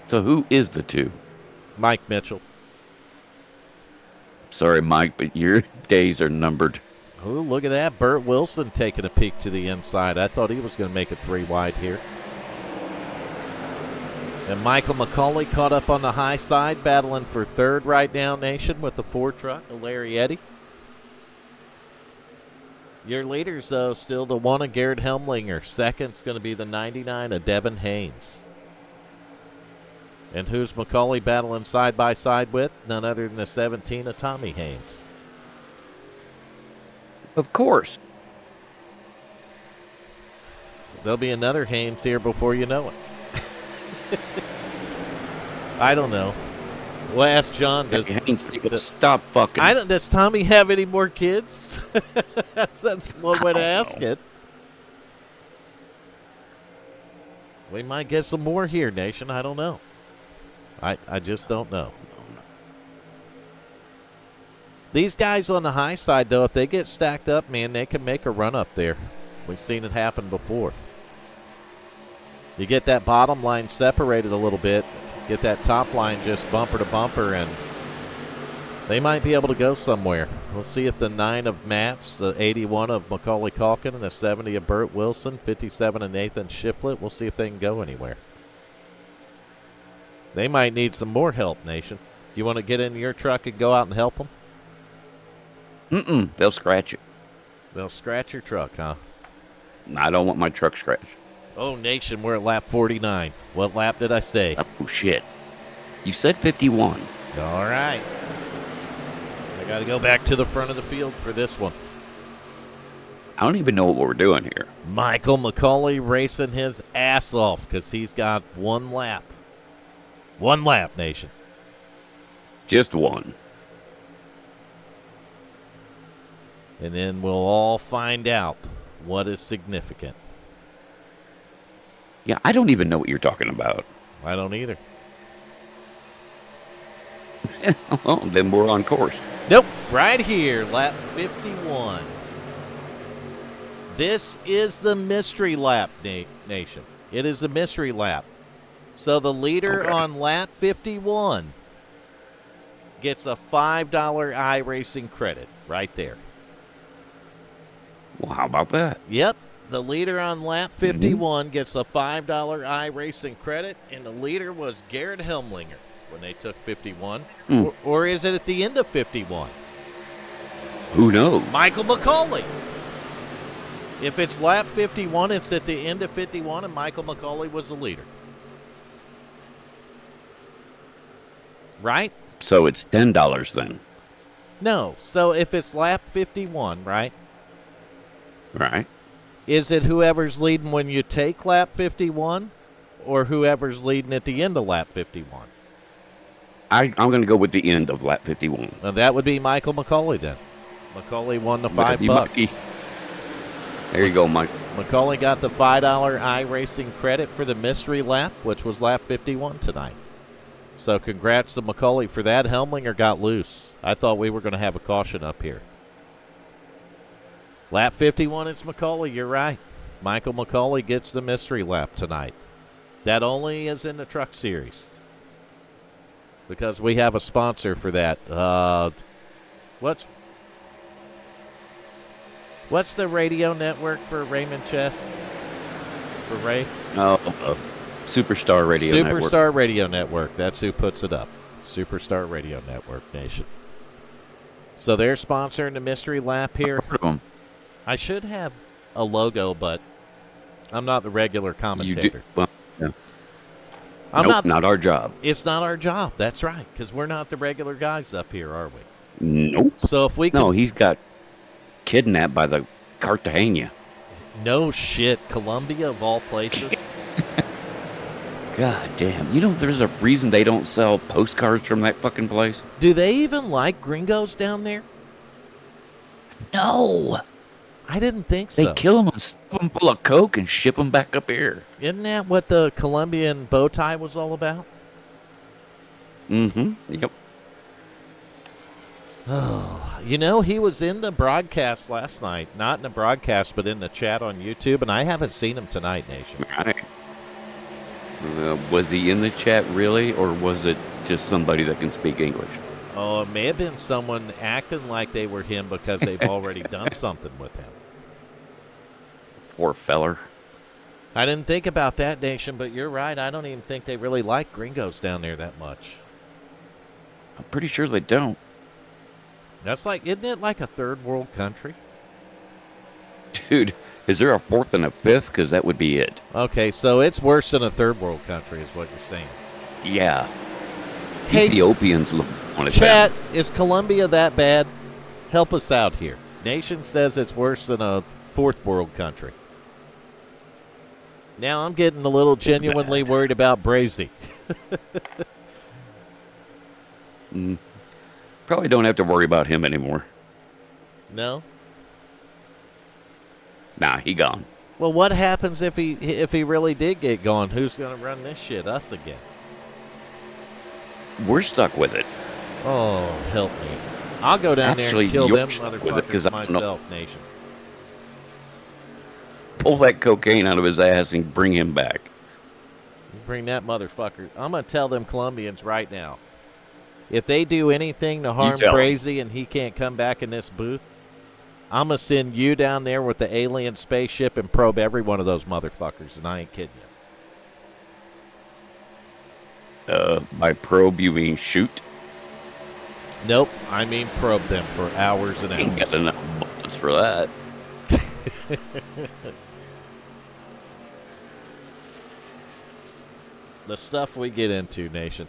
So who is the 2? Mike Mitchell. Sorry, Mike, but your days are numbered. Oh, look at that. Burt Wilson taking a peek to the inside. I thought he was going to make it 3 wide here. And Michael McCauley caught up on the high side, battling for 3rd right now, Nation, with the 4 truck of Larry Eddy. Your leaders, though, still the 1 of Garrett Helmlinger. Second's going to be the 99 of Devin Haynes. And who's McCauley battling side by side with? None other than the 17 of Tommy Haynes. Of course. There'll be another Haynes here before you know it. I don't know. We'll ask John. Stop fucking. Does Tommy have any more kids? that's one way to ask it. We might get some more here, Nation. I don't know. I just don't know. These guys on the high side, though, if they get stacked up, man, they can make a run up there. We've seen it happen before. You get that bottom line separated a little bit, get that top line just bumper to bumper, and they might be able to go somewhere. We'll see if the 9 of Matt's, the 81 of Macaulay Calkin, and the 70 of Burt Wilson, 57 of Nathan Shiflett, we'll see if they can go anywhere. They might need some more help, Nation. You want to get in your truck and go out and help them? They'll scratch it. They'll scratch your truck, huh? I don't want my truck scratched. Oh, Nation, we're at lap 49. What lap did I say? Oh, shit. You said 51. All right. I got to go back to the front of the field for this one. I don't even know what we're doing here. Michael McCauley racing his ass off because he's got 1 lap. 1 lap, Nation. Just 1. And then we'll all find out what is significant. Yeah, I don't even know what you're talking about. I don't either. Well, then we're on course. Nope, right here, lap 51. This is the mystery lap, Nation. It is the mystery lap. So the leader on lap 51 gets a $5 iRacing credit right there. Well, how about that? Yep. The leader on lap 51 gets a $5 iRacing credit, and the leader was Garrett Helmlinger when they took 51. Or is it at the end of 51? Who knows? Michael McCauley. If it's lap 51, it's at the end of 51, and Michael McCauley was the leader. Right? So it's $10 then. No. So if it's lap 51, right? Right. Is it whoever's leading when you take lap 51 or whoever's leading at the end of lap 51? I'm going to go with the end of lap 51. Well, that would be Michael McCauley then. McCauley won the But $5. There you go, Mike. McCauley got the $5 iRacing credit for the mystery lap, which was lap 51 tonight. So congrats to McCauley for that. Helmlinger got loose. I thought we were going to have a caution up here. Lap 51, it's McCauley. You're right. Michael McCauley gets the mystery lap tonight. That only is in the Truck Series because we have a sponsor for that. What's the radio network for Raymond Chess? For Ray? Superstar Radio Network. Superstar Radio Network. That's who puts it up. Superstar Radio Network Nation. So they're sponsoring the mystery lap here. I should have a logo, but I'm not the regular commentator. You do. Well, yeah. Not our job. It's not our job. That's right, because we're not the regular guys up here, are we? Nope. So if we could, No, he's got kidnapped by the Cartagena. no shit, Colombia of all places. God damn. You know there's a reason they don't sell postcards from that fucking place? Do they even like gringos down there? No. I didn't think They so. kill them and stuff them full of coke and ship them back up here. Isn't that what the Colombian bow tie was all about? Mm-hmm. Yep. Oh, you know, he was in the broadcast last night. Not in the broadcast, but in the chat on YouTube, and I haven't seen him tonight, Nation. Right. Was he in the chat really, or was it just somebody that can speak English? Oh, it may have been someone acting like they were him because they've already done something with him. Poor feller. I didn't think about that, Nation, but you're right. I don't even think they really like gringos down there that much. I'm pretty sure they don't. That's like, isn't it like a third world country? Dude, is there a fourth and a fifth? Because that would be it. Okay, so it's worse than a third world country is what you're saying. Yeah. Hey, Ethiopians look on it. Chat, is Colombia that bad? Help us out here. Nation says it's worse than a fourth world country. Now I'm getting a little genuinely worried about Brazy. Probably don't have to worry about him anymore. No? Nah, he gone. Well, what happens if he really did get gone? Who's going to run this shit? Us again? We're stuck with it. Oh, help me. I'll go down Actually, there and kill you're them stuck with it, 'cause motherfuckers I don't know. myself, Nation. Pull that cocaine out of his ass and bring him back. Bring that motherfucker. I'm going to tell them Colombians right now. If they do anything to harm tell 'em. Brazy and he can't come back in this booth, I'm going to send you down there with the alien spaceship and probe every one of those motherfuckers, and I ain't kidding you. By probe, you mean shoot? Nope, I mean probe them for hours and Ain't got hours. enough bullets for that. The stuff we get into, Nation.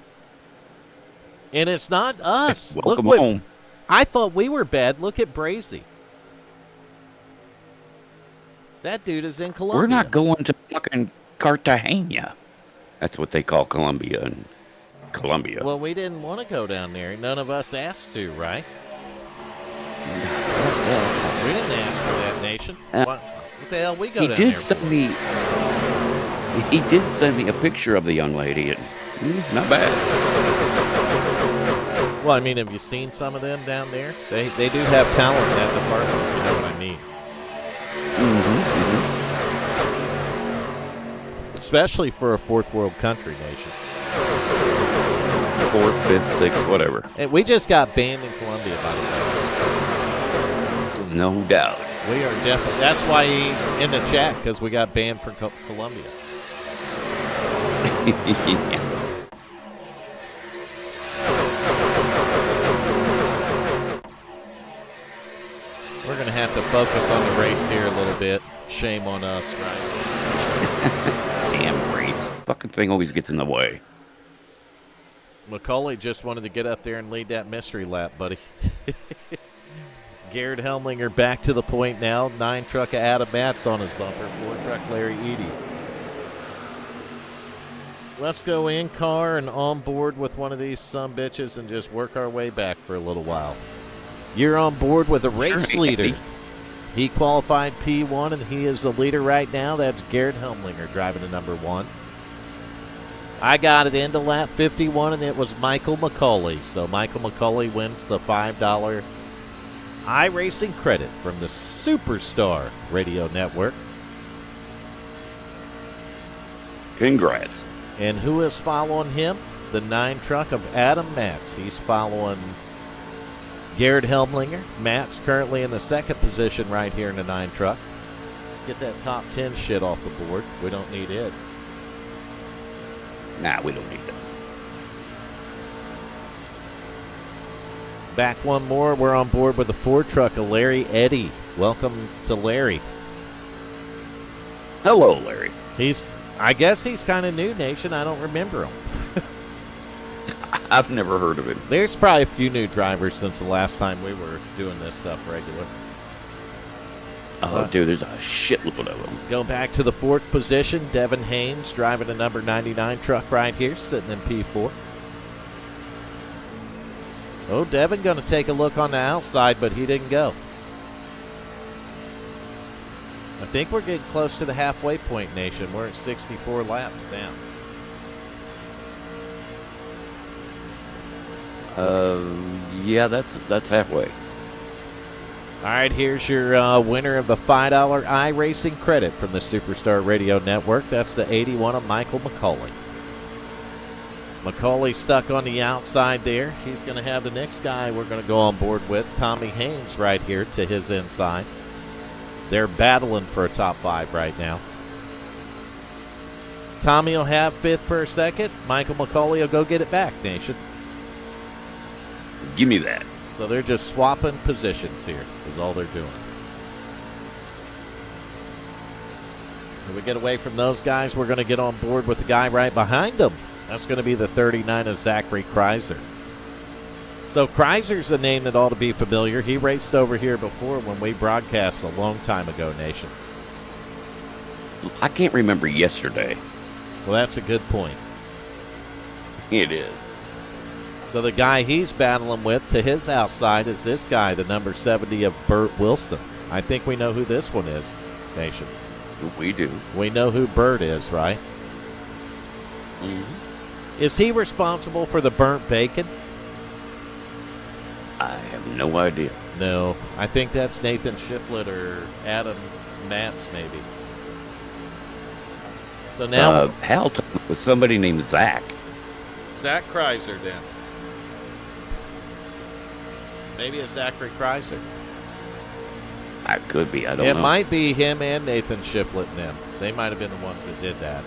And it's not us. Welcome Look home. I thought we were bad. Look at Brazy. That dude is in Colombia. We're not going to fucking Cartagena. That's what they call Colombia and Colombia. Well, we didn't want to go down there. None of us asked to, right? We didn't ask for that, Nation. What the hell we go he down did there send for? me. He did send me a picture of the young lady. And, not bad. Well, I mean, have you seen some of them down there? They do have talent in that department, if you know what I mean. Especially for a fourth world country, Nation. Fourth, fifth, sixth, whatever. And we just got banned in Colombia, by the way. No doubt. We are definitely. That's why he in the chat, because we got banned from Colombia. We're going to have to focus on the race here a little bit. Shame on us, right? Damn race. Fucking thing always gets in the way. McCauley just wanted to get up there and lead that mystery lap, buddy. Garrett Helmlinger back to the point now. 9 truck of Adam Matz on his bumper. 4 truck Larry Eady. Let's go in car and on board with one of these sumbitches and just work our way back for a little while. You're on board with a race leader. He qualified P1, and he is the leader right now. That's Garrett Helmlinger driving to number 1. I got it into lap 51, and it was Michael McCauley. So Michael McCauley wins the $5 iRacing credit from the Superstar Radio Network. Congrats. And who is following him? The 9 truck of Adam Matz. He's following Garrett Helmlinger. Matz currently in the 2nd position right here in the 9 truck. Get that top 10 shit off the board. We don't need it. Nah, we don't need that. Back one more. We're on board with the 4 truck of Larry Eddy. Welcome to Larry. Hello, Larry. I guess he's kind of new, Nation. I don't remember him. I've never heard of him. There's probably a few new drivers since the last time we were doing this stuff regular. Oh, dude, there's a shitload of them. Go back to the 4th position. Devin Haynes driving a number 99 truck right here, sitting in P4. Oh, Devin going to take a look on the outside, but he didn't go. I think we're getting close to the halfway point, Nation. We're at 64 laps now. Yeah, that's halfway. All right, here's your winner of the $5 iRacing credit from the Superstar Radio Network. That's the 81 of Michael McCauley. McCauley stuck on the outside there. He's going to have the next guy we're going to go on board with, Tommy Haynes, right here to his inside. They're battling for a top 5 right now. Tommy will have 5th for a second. Michael McCauley will go get it back, Nation. Give me that. So they're just swapping positions here is all they're doing. When we get away from those guys, we're going to get on board with the guy right behind them. That's going to be the 39 of Zachary Kreiser. So Kreiser's a name that ought to be familiar. He raced over here before when we broadcast a long time ago, Nation. I can't remember yesterday. Well, that's a good point. It is. So the guy he's battling with to his outside is this guy, the number 70 of Burt Wilson. I think we know who this one is, Nation. We do. We know who Burt is, right? Mm-hmm. Is he responsible for the burnt bacon? I have no idea. No. I think that's Nathan Shiflett or Adam Matz, maybe. So now Hal talked with somebody named Zach. Zach Kreiser, then. Maybe it's Zachary Kreiser. That could be. I don't know. It might be him and Nathan Shiflett and them. They might have been the ones that did that.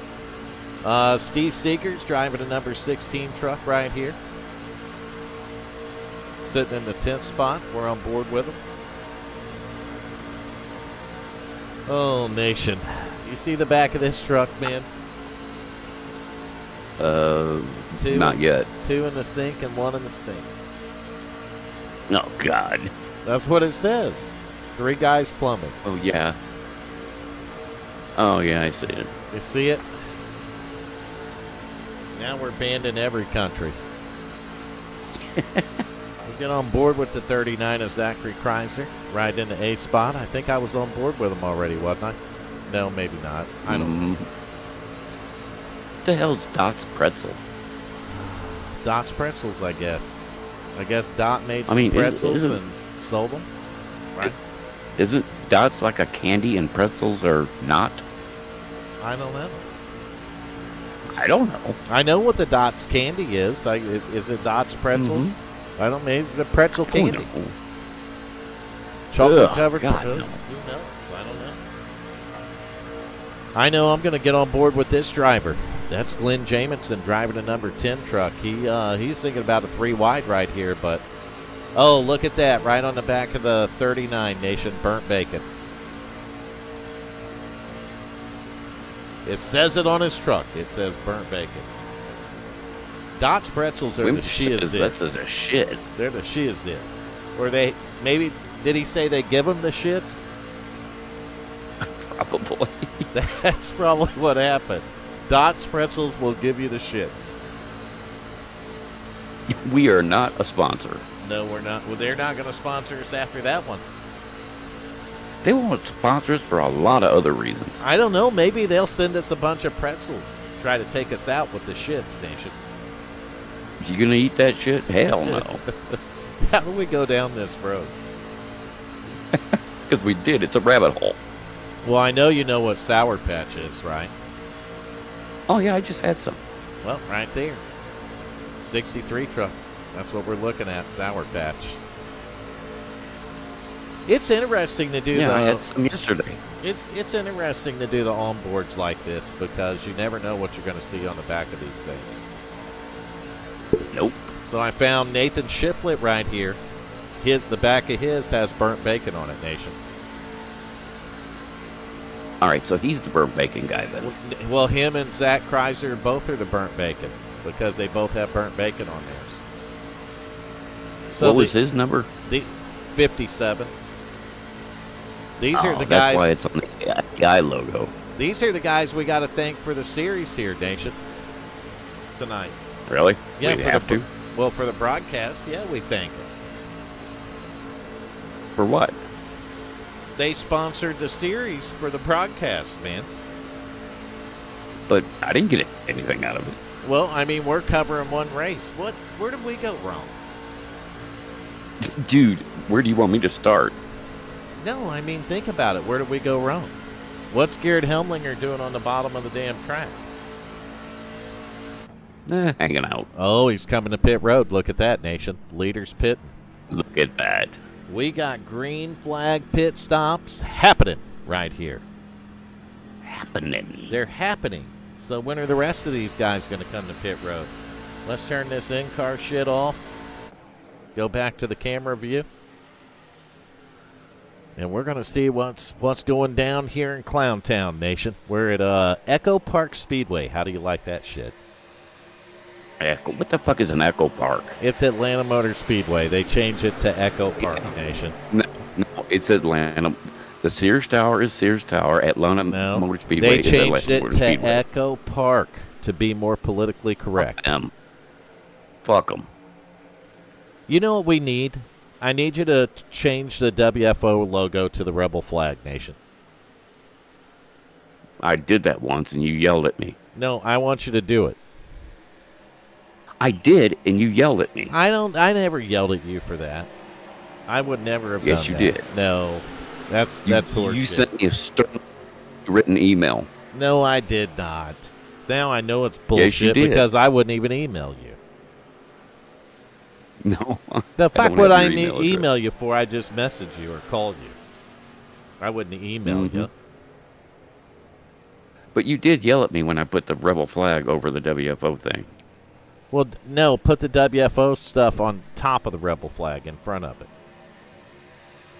Steve Seeger's driving a number 16 truck right here. Sitting in the 10th spot. We're on board with him. Oh, Nation. You see the back of this truck, man? Not yet. 2 in the sink and 1 in the stink. Oh, God. That's what it says. 3 guys plumbing. Oh, yeah. Oh, yeah, I see it. You see it? Now we're banned in every country. We get on board with the 39 of Zachary Kreiser. Right in the 8th spot. I think I was on board with him already, wasn't I? No, maybe not. I don't know. What the hell's Dot's Pretzels? Dot's Pretzels, I guess. I guess Dot made some pretzels and sold them. Right? Isn't Dot's like a candy and pretzels are not? I don't know. I don't know. I know what the Dot's candy is. Is it Dot's Pretzels? Mm-hmm. I don't know. Maybe the pretzel candy. No. Chocolate covered. God, Who no. knows? I don't know. I know I'm going to get on board with this driver. That's Glenn Jamison driving a number 10 truck. He's thinking about a 3 wide right here, but oh, look at that. Right on the back of the 39 Nation, burnt bacon. It says it on his truck. It says burnt bacon. Dot's Pretzels are Women the shiz it. That's a shit. They're the shiz it. Or they, maybe, did he say they give them the shits? Probably. That's probably what happened. Dot's Pretzels will give you the shits. We are not a sponsor. No, we're not. Well, they're not going to sponsor us after that one. They won't sponsor us for a lot of other reasons. I don't know. Maybe they'll send us a bunch of pretzels. Try to take us out with the shits, Nation. You gonna eat that shit? Hell no. How do we go down this road? Because we did. It's a rabbit hole. Well, I know you know what Sour Patch is, right? Oh, yeah, I just had some. Well, right there. 63 truck. That's what we're looking at, Sour Patch. It's interesting to do I had some yesterday. It's interesting to do the onboards like this because you never know what you're going to see on the back of these things. Nope. So I found Nathan Shiflett right here. The back of his has burnt bacon on it, Nation. All right, so he's the burnt bacon guy then. Well, him and Zach Kreiser both are the burnt bacon because they both have burnt bacon on theirs. So what was his number? The 57. These are the That's guys. why it's on the guy logo. These are the guys we got to thank for the series here, Nation. Tonight. Really? Yeah, we have to. Well, for the broadcast, yeah, we thank them. For what? They sponsored the series for the broadcast, man. But I didn't get anything out of it. Well, I mean, we're covering one race. Where did we go wrong? Dude, where do you want me to start? No, I mean, think about it. Where did we go wrong? What's Garrett Helmlinger doing on the bottom of the damn track? Hanging out. Oh, he's coming to pit road. Look at that, Nation. Leaders pitting. Look at that. We got green flag pit stops happening right here. Happening. They're happening. So when are the rest of these guys going to come to pit road? Let's turn this in-car shit off. Go back to the camera view. And we're going to see what's going down here in Clowntown, Nation. We're at Echo Park Speedway. How do you like that shit? Echo. What the fuck is an Echo Park? It's Atlanta Motor Speedway. They changed it to Echo Park, Nation. No, it's Atlanta. The Sears Tower is Sears Tower. Atlanta Motor Speedway they changed it Motor to Speedway. Echo Park to be more politically correct. Fuck them. You know what we need? I need you to change the WFO logo to the Rebel flag, Nation. I did that once, and you yelled at me. No, I want you to do it. I did, and you yelled at me. I never yelled at you for that. I would never have done that. Yes, you did. No, that's horseshit. You sent me a stern written email. No, I did not. Now I know it's bullshit Yes, you did. because I wouldn't even email you. No. The fuck would I email email you for? I just message you or call you. I wouldn't email you. But you did yell at me when I put the rebel flag over the WFO thing. Well, no, put the WFO stuff on top of the Rebel flag in front of it.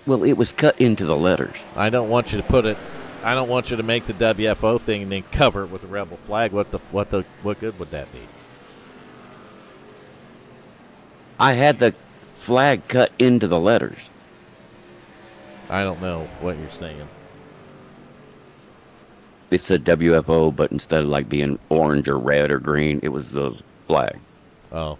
Well, it was cut into the letters. I don't want you to put it. I don't want you to make the WFO thing and then cover it with the Rebel flag. What good would that be? I had the flag cut into the letters. I don't know what you're saying. It said WFO, but instead of like being orange or red or green, it was the flag. Oh.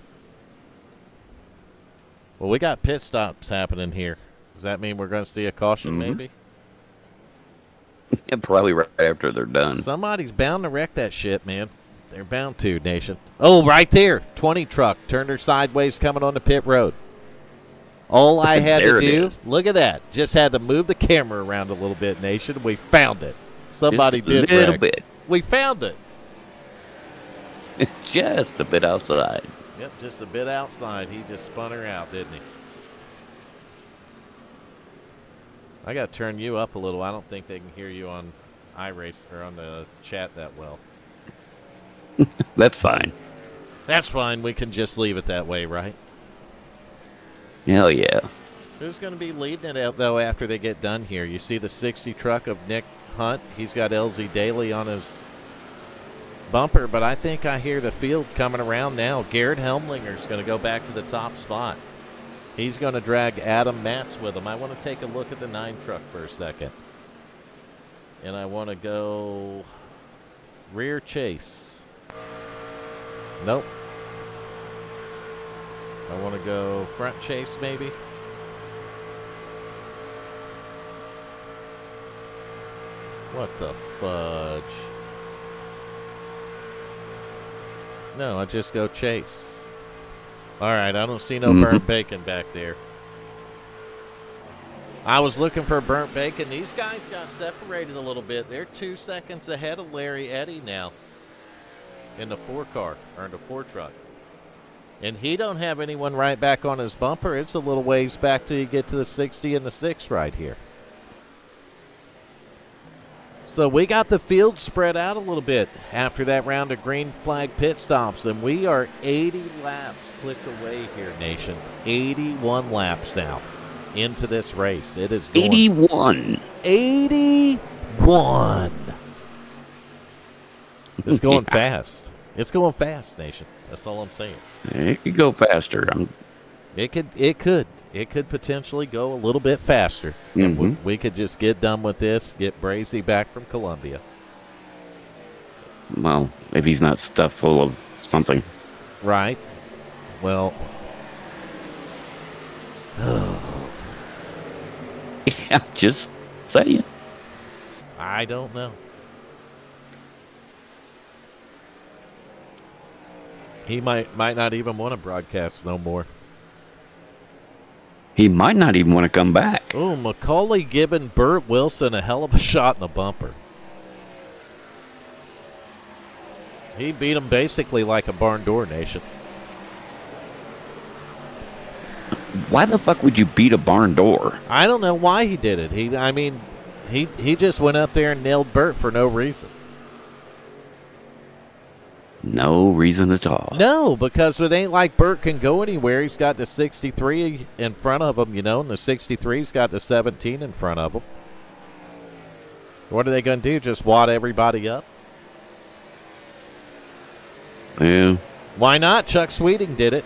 Well, we got pit stops happening here. Does that mean we're going to see a caution, maybe? Yeah, probably right after they're done. Somebody's bound to wreck that shit, man. They're bound to, Nation. Oh, right there. 20 truck. Turned her sideways coming on the pit road. All I had to do, look at that. Just had to move the camera around a little bit, Nation. We found it. Somebody did a little wreck. bit. We found it. Just a bit outside. Yep, just a bit outside. He just spun her out, didn't he? I got to turn you up a little. I don't think they can hear you on iRace or on the chat that well. That's fine. That's fine. We can just leave it that way, right? Hell yeah. Who's going to be leading it out, though, after they get done here? You see the 60 truck of Nick Hunt. He's got LZ Daly on his bumper, but I think I hear the field coming around now. Garrett Helmlinger's going to go back to the top spot. He's going to drag Adam Matz with him. I want to take a look at the 9 truck for a second. And I want to go rear chase. Nope. I want to go front chase maybe. What the fudge? No, I just go chase. All right, I don't see no burnt bacon back there. I was looking for burnt bacon. These guys got separated a little bit. They're 2 seconds ahead of Larry Eddy now in the 4 car, or in the 4 truck. And he don't have anyone right back on his bumper. It's a little ways back till you get to the 60 and the 6 right here. So we got the field spread out a little bit after that round of green flag pit stops, and we are 80 laps clicked away here, Nation. 81 laps now into this race. It is going 81. 81. It's going fast. It's going fast, Nation. That's all I'm saying. It could go faster. It could potentially go a little bit faster. And we could just get done with this, get Brazy back from Columbia. Well, maybe he's not stuffed full of something. Right. Well. Yeah, just saying. I don't know. He might not even want to broadcast no more. He might not even want to come back. Oh, Macaulay giving Burt Wilson a hell of a shot in the bumper. He beat him basically like a barn door, Nation. Why the fuck would you beat a barn door? I don't know why he did it. He just went up there and nailed Burt for no reason. No reason at all. No, because it ain't like Burt can go anywhere. He's got the 63 in front of him, and the 63's got the 17 in front of him. What are they going to do? Just wad everybody up? Yeah. Why not? Chuck Sweeting did it.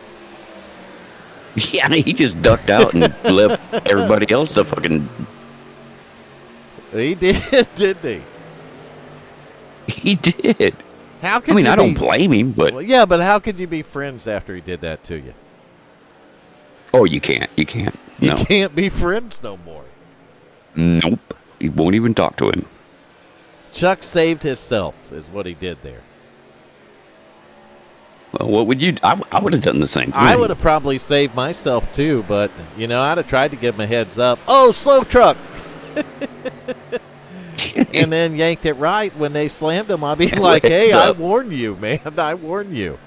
Yeah, he just ducked out and left everybody else to fucking... He did, didn't he? He did. How could I don't blame him, but... Well, yeah, but how could you be friends after he did that to you? Oh, you can't. You can't. No. You can't be friends no more. Nope. He won't even talk to him. Chuck saved himself is what he did there. Well, what would you... I would have done the same thing. I would have probably saved myself too, but, I'd have tried to give him a heads up. Oh, slow truck! And then yanked it right when they slammed him. I'd be like, hey, I warned you, man. I warned you.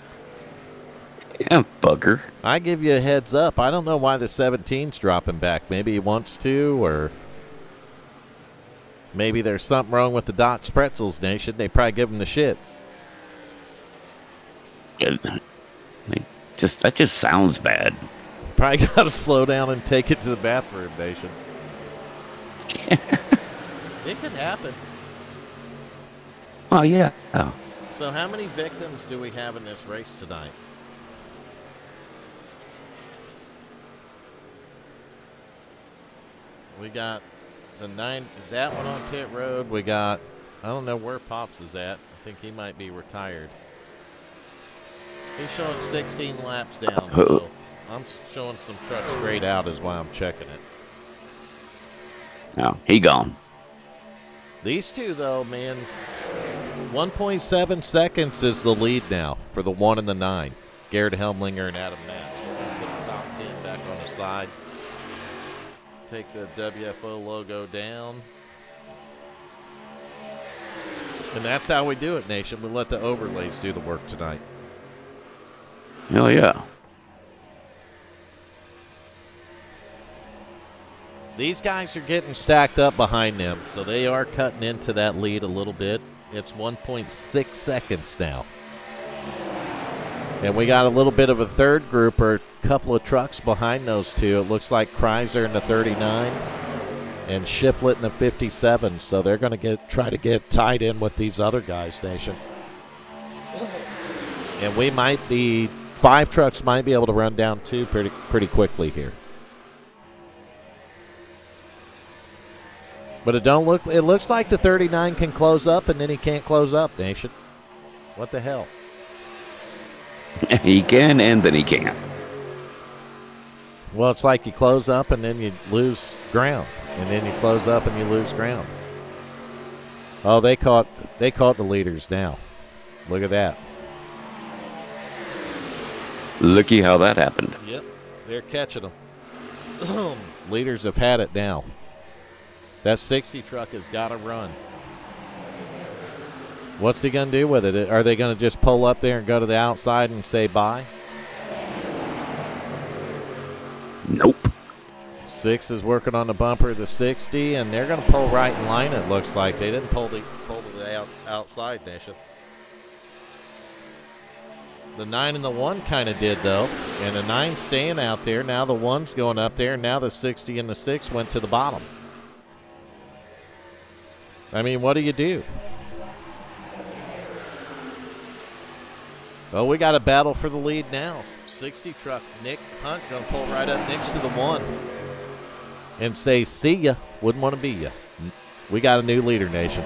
Yeah, bugger. I give you a heads up. I don't know why the 17's dropping back. Maybe he wants to, or maybe there's something wrong with the Dots Pretzels, Nation. They probably give him the shits. That just sounds bad. Probably got to slow down and take it to the bathroom, Nation. It could happen. Oh, yeah. Oh. So how many victims do we have in this race tonight? We got that one on pit road. We got, I don't know where Pops is at. I think he might be retired. He's showing 16 laps down, so I'm showing some trucks straight out is why I'm checking it. Oh, he gone. These two, though, man, 1.7 seconds is the lead now for the 1 and the 9. Garrett Helmlinger and Adam Matz. We're going to put the top 10 back on the side. Take the WFO logo down. And that's how we do it, Nation. We let the overlays do the work tonight. Hell yeah. These guys are getting stacked up behind them, so they are cutting into that lead a little bit. It's 1.6 seconds now. And we got a little bit of a third group or a couple of trucks behind those two. It looks like Kreiser in the 39 and Shiflett in the 57, so they're going to try to get tied in with these other guys, Nation. And we might be 5 trucks might be able to run down 2 pretty quickly here. But it looks like the 39 can close up and then he can't close up, Nation. What the hell? He can and then he can't. Well, it's like you close up and then you lose ground. And then you close up and you lose ground. Oh, they caught the leaders now. Look at that. Looky how that happened. Yep, they're catching them. Leaders have had it now. That 60 truck has got to run. What's he going to do with it? Are they going to just pull up there and go to the outside and say bye? Nope. 6 is working on the bumper of the 60, and they're going to pull right in line, it looks like. They didn't pull the outside, Nation. The 9 and the 1 kind of did, though. And the 9 staying out there. Now the 1's going up there. Now the 60 and the 6 went to the bottom. I mean, what do you do? Oh, we got a battle for the lead now. 60 truck. Nick Hunt going to pull right up next to the 1 and say, see ya. Wouldn't want to be ya. We got a new leader, Nation.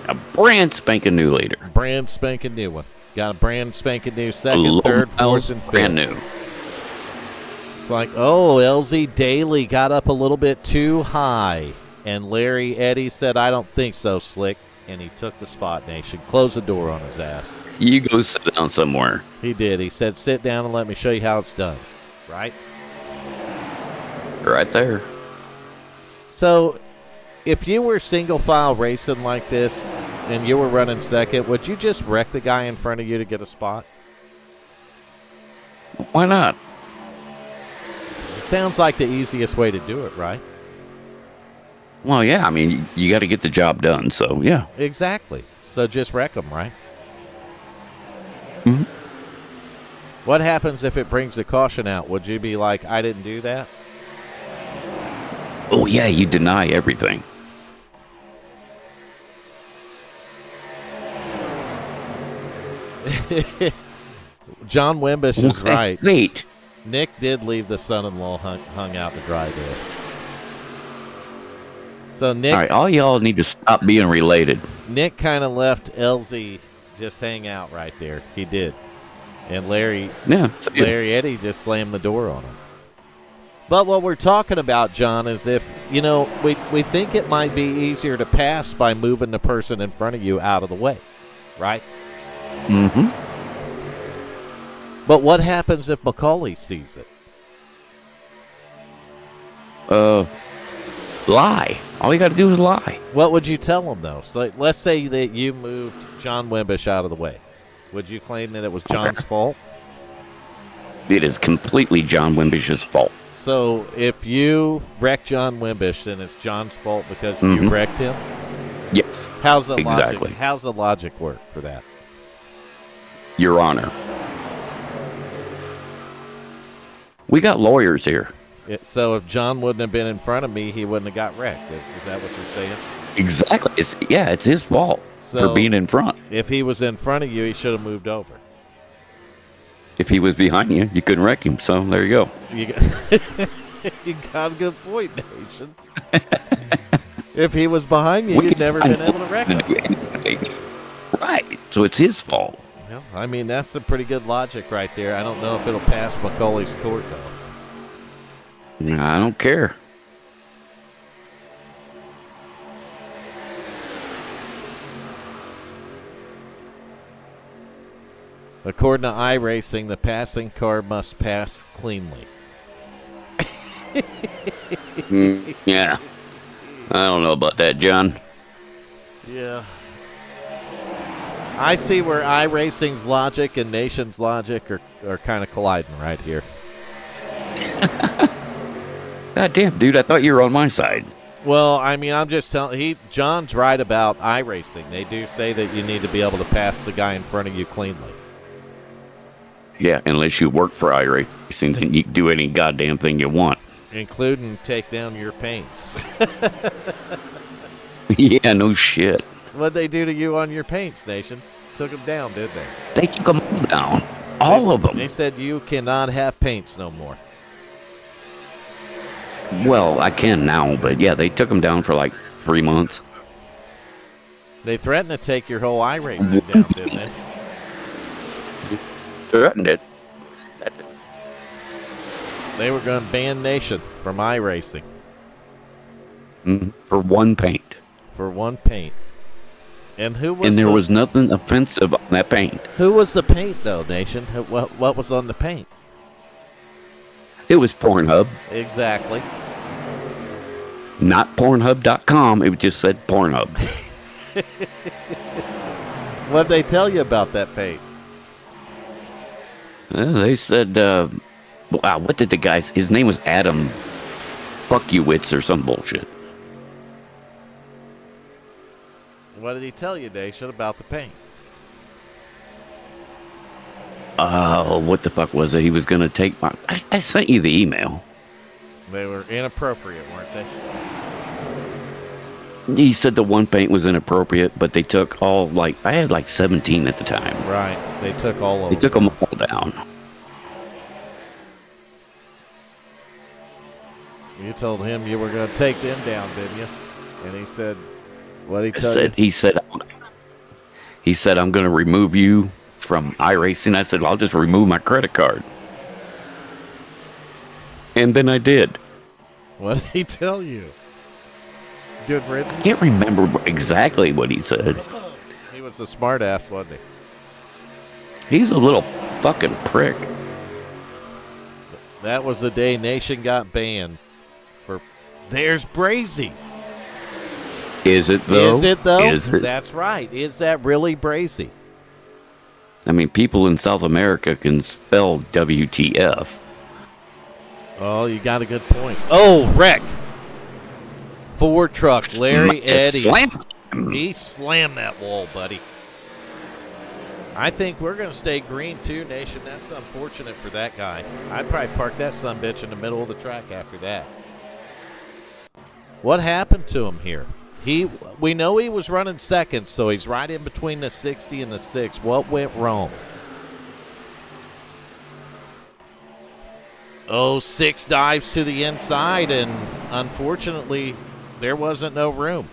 A brand spanking new leader. Brand spanking new one. Got a brand spanking new second, third, fourth, and fifth. Brand new. It's like, oh, LZ Daly got up a little bit too high. And Larry Eddy said, I don't think so, Slick. And he took the spot, Nation. Closed the door on his ass. You go sit down somewhere. He did. He said, sit down and let me show you how it's done. Right? Right there. So, if you were single file racing like this and you were running second, would you just wreck the guy in front of you to get a spot? Why not? Sounds like the easiest way to do it, right? Well, yeah. I mean, you got to get the job done, so yeah. Exactly. So just wreck them, right? Mm-hmm. What happens if it brings the caution out? Would you be like, I didn't do that? Oh, yeah, you deny everything. John Wimbish is right. Wait. Nick did leave the son-in-law hung out to dry there. So Nick, All right, all y'all need to stop being related. Nick kind of left LZ just hang out right there. He did. And Larry Eddy just slammed the door on him. But what we're talking about, John, is if, you know, we think it might be easier to pass by moving the person in front of you out of the way, right? Mm-hmm. But what happens if Macaulay sees it? Lie. All you got to do is lie. What would you tell him, though? So let's say that you moved John Wimbish out of the way. Would you claim that it was John's fault? It is completely John Wimbish's fault. So if you wreck John Wimbish, then it's John's fault because you wrecked him? Yes. How's the logic work for that? Your Honor. We got lawyers here. So if John wouldn't have been in front of me, he wouldn't have got wrecked. Is that what you're saying? Exactly. It's his fault for being in front. If he was in front of you, he should have moved over. If he was behind you, you couldn't wreck him. So there you go. You got a good point, Nation. If he was behind you, you'd never been able to wreck him. Right. So it's his fault. Well, I mean, that's a pretty good logic right there. I don't know if it'll pass Macaulay's court, though. I don't care. According to iRacing, the passing car must pass cleanly. Yeah. I don't know about that, John. Yeah. I see where iRacing's logic and Nation's logic are kind of colliding right here. God damn, dude, I thought you were on my side. Well, I mean, I'm just telling John's right about iRacing. They do say that you need to be able to pass the guy in front of you cleanly. Yeah, unless you work for iRacing, then you can do any goddamn thing you want. Including take down your paints. Yeah, no shit. What'd they do to you on your paints, Nation? took them down, didn't they? They took them all down. All of them. They said you cannot have paints no more. Well, I can now, but yeah, they took them down for like 3 months. They threatened to take your whole iRacing down, didn't they? Threatened it. They were going to ban Nation from iRacing. For one paint. For one paint. And who was And there was nothing offensive on that paint. Who was the paint, though, Nation? What was on the paint? It was Pornhub. Exactly. Not Pornhub.com. It just said Pornhub. What'd they tell you about that paint? They said, wow, what did the guy say? His name was Adam Fuckwitz or some bullshit. What did he tell you, Nation, about the paint? What the fuck was it? He was going to take my... I sent you the email. They were inappropriate, weren't they? He said the one paint was inappropriate, but they took all, like... I had like 17 at the time. Right. They took all of them. They took them all down. You told him you were going to take them down, didn't you? And he said, what did he tell you? He said, I'm going to remove you from iRacing. I said, well, I'll just remove my credit card. And then I did. What did he tell you? Good riddance? I can't remember exactly what he said. He was a smart ass, wasn't he? He's a little fucking prick. That was the day Nation got banned for... There's Brazy. Is it, though? Is it, though? Is it? That's right. Is that really Brazy? I mean, people in South America can spell WTF. Oh, you got a good point. Oh, wreck. Ford truck, Larry Eddy. He slammed that wall, buddy. I think we're going to stay green, too, Nation. That's unfortunate for that guy. I'd probably park that sumbitch in the middle of the track after that. What happened to him here? We know he was running second, so he's right in between the 60 and the 6. What went wrong? Oh, 6 dives to the inside, and unfortunately, there wasn't no room.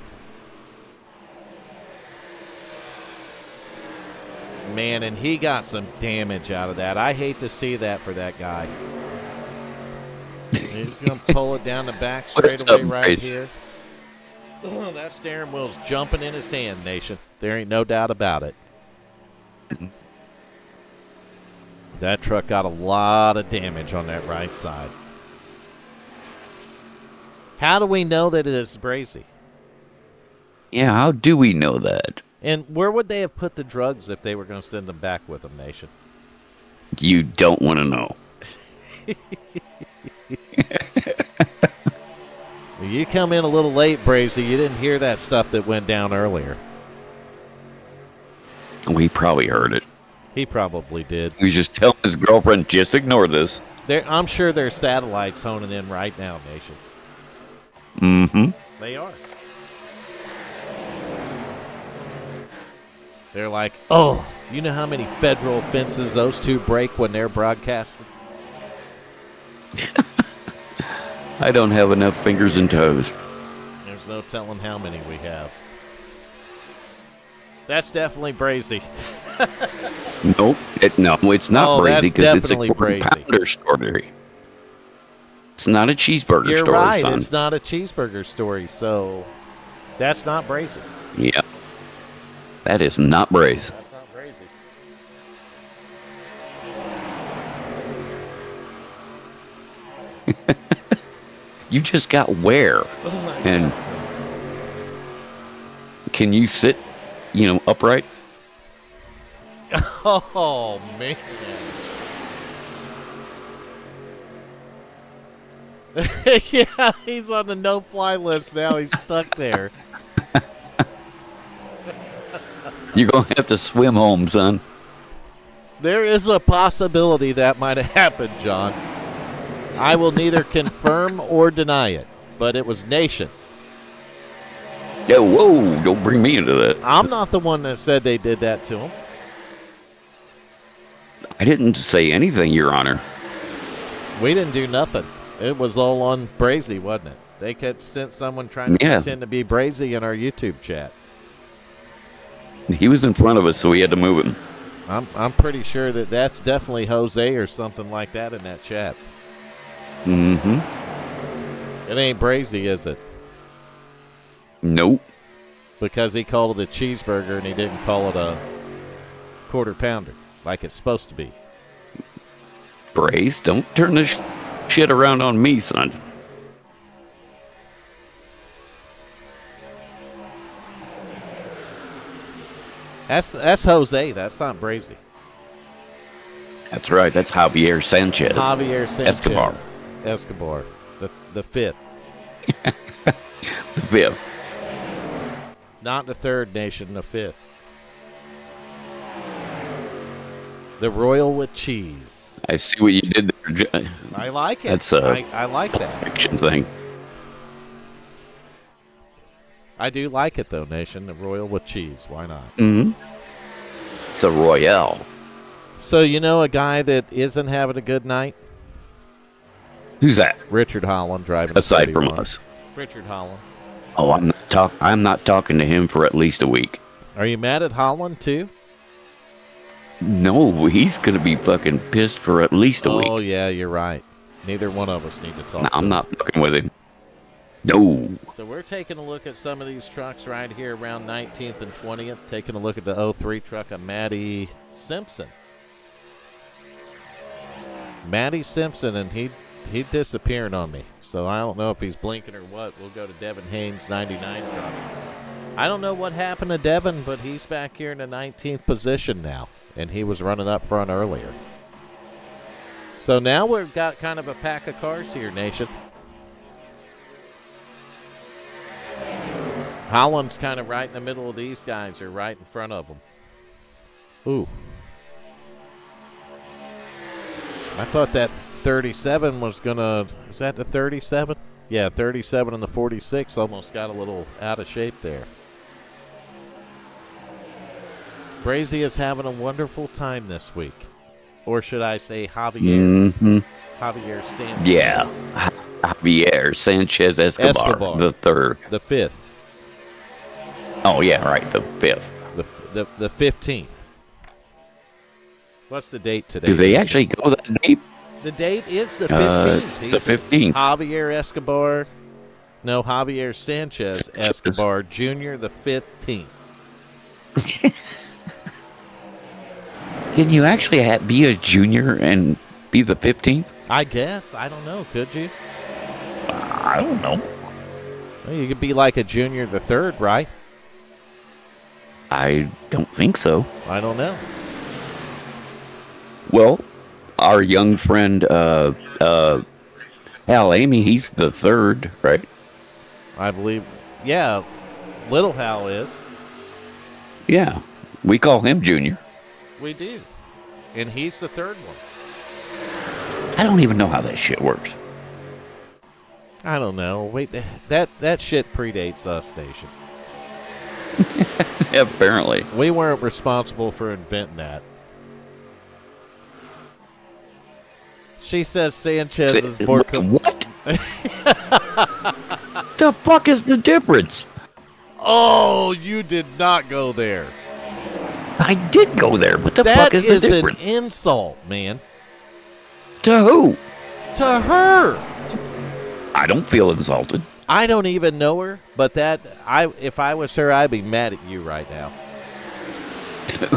Man, and he got some damage out of that. I hate to see that for that guy. He's going to pull it down the back straightaway right here. Oh, that steering wheel's jumping in his hand, Nation. There ain't no doubt about it. That truck got a lot of damage on that right side. How do we know that it is Brazy? Yeah, how do we know that? And where would they have put the drugs if they were going to send them back with them, Nation? You don't want to know. You come in a little late, Brazy. You didn't hear that stuff that went down earlier. We probably heard it. He probably did. He was just telling his girlfriend, just ignore this. I'm sure there's satellites honing in right now, Nation. Mm-hmm. They are. They're like, oh, you know how many federal offenses those two break when they're broadcasting? I don't have enough fingers and toes. There's no telling how many we have. That's definitely Brazy. Nope. No, it's not Brazy because it's a quarter-pounder story. It's not a cheeseburger You're story, right. son. It's not a cheeseburger story, so that's not Brazy. Yeah. That is not Brazy. That's not Brazy. You just got where? And can you sit, upright? Oh, man. Yeah, he's on the no-fly list now. He's stuck there. You're going to have to swim home, son. There is a possibility that might have happened, John. I will neither confirm or deny it, but it was Nation. Yo, whoa, don't bring me into that. I'm not the one that said they did that to him. I didn't say anything, Your Honor. We didn't do nothing. It was all on Brazy, wasn't it? They kept sent someone trying to pretend to be Brazy in our YouTube chat. He was in front of us, so we had to move him. I'm pretty sure that's definitely Jose or something like that in that chat. Mm-hmm. It ain't Brazy, is it? Nope. Because he called it a cheeseburger and he didn't call it a quarter pounder like it's supposed to be. Brace, don't turn this shit around on me, son. That's Jose. That's not Brazy. That's right. That's Javier Sanchez. Javier Sanchez. Escobar. The fifth. The fifth. Not the third nation, the fifth. The Royal with cheese. I see what you did there. I like it. That's I like that. fiction thing. I do like it, though, Nation. The Royal with cheese. Why not? Mm-hmm. It's a Royale. So, you know a guy that isn't having a good night? Who's that? Richard Holland driving. Aside from us. Richard Holland. Oh, I'm not talking to him for at least a week. Are you mad at Holland, too? No, he's going to be fucking pissed for at least a week. Oh, yeah, you're right. Neither one of us need to talk No, to I'm him. not fucking with him. No. So we're taking a look at some of these trucks right here around 19th and 20th. Taking a look at the 03 truck of Matty Simpson. Matty Simpson, and he disappearing on me. So I don't know if he's blinking or what. We'll go to Devin Haynes' 99 truck. I don't know what happened to Devin, but he's back here in the 19th position now. And he was running up front earlier. So now we've got kind of a pack of cars here, Nation. Holland's kind of right in the middle of these guys, or right in front of them. Ooh. I thought that 37 was going to... Is that the 37? Yeah, 37 and the 46 almost got a little out of shape there. Brazy is having a wonderful time this week. Or should I say Javier? Mm-hmm. Javier Sanchez. Yeah. Javier Sanchez Escobar. The third. The fifth. Oh, yeah, right. The fifth. The 15th. What's the date today? Do they actually go that deep? The date is the 15th. It's the 15th. Javier Escobar. No, Javier Sanchez Escobar Jr., the 15th. Can you actually be a junior and be the 15th? I guess. I don't know. Could you? I don't know. Well, you could be like a junior the third, right? I don't think so. I don't know. Well, our young friend, Hal Amy, he's the third, right? I believe. Yeah, Little Hal is. Yeah. We call him junior. We do. And he's the third one. I don't even know how that shit works. I don't know. Wait, that shit predates us, Station. Apparently. We weren't responsible for inventing that. She says Sanchez is more... What? The fuck is the difference? Oh, you did not go there. I did go there. What the fuck is the difference? That is an insult, man. To who? To her. I don't feel insulted. I don't even know her, but if I was her, I'd be mad at you right now.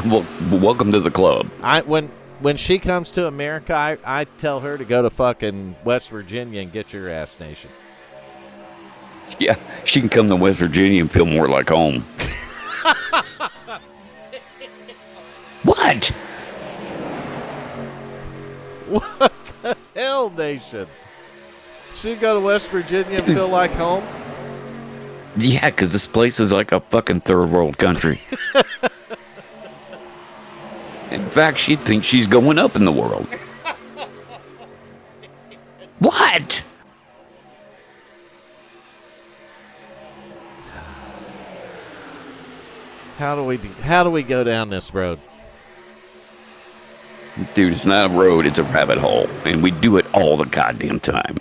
Well, welcome to the club. When she comes to America, I tell her to go to fucking West Virginia and get your ass nation. Yeah, she can come to West Virginia and feel more like home. What? What the hell, nation? She'd go to West Virginia and feel like home? Yeah, because this place is like a fucking third world country. In fact, she thinks she's going up in the world. What? How do we go down this road? Dude, it's not a road, it's a rabbit hole. And we do it all the goddamn time.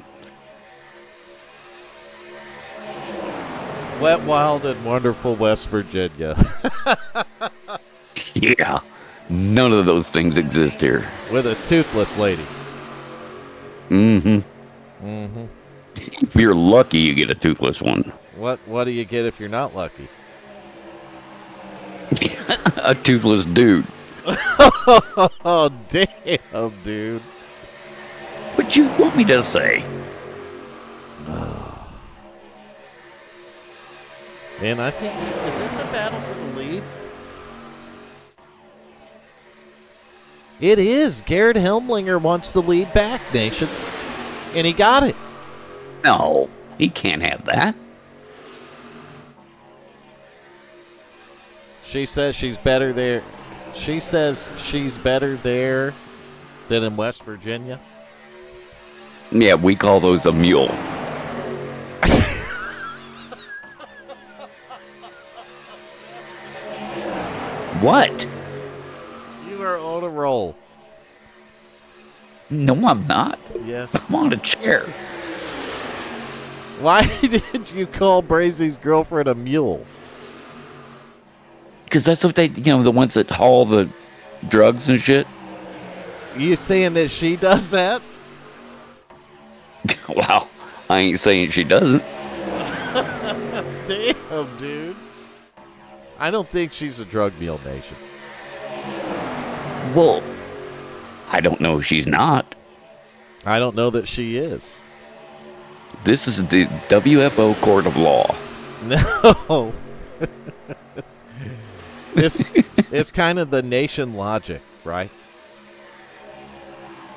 Wet, wild, and wonderful West Virginia. Yeah. None of those things exist here. With a toothless lady. Mm-hmm. Mm-hmm. If you're lucky, you get a toothless one. What do you get if you're not lucky? A toothless dude. Oh, damn, dude. What you want me to say? And I think, is this a battle for the lead? It is. Garrett Helmlinger wants the lead back, Nation. And he got it. No, he can't have that. She says she's better there. She says she's better there than in West Virginia. Yeah, we call those a mule. What? You are on a roll. No, I'm not. Yes. I'm on a chair. Why did you call Brazy's girlfriend a mule? Because that's what they, the ones that haul the drugs and shit. You saying that she does that? Wow. I ain't saying she doesn't. Damn, dude. I don't think she's a drug mule, Nation. Well, I don't know if she's not. I don't know that she is. This is the WFO court of law. No. It's kind of the Nation logic, right?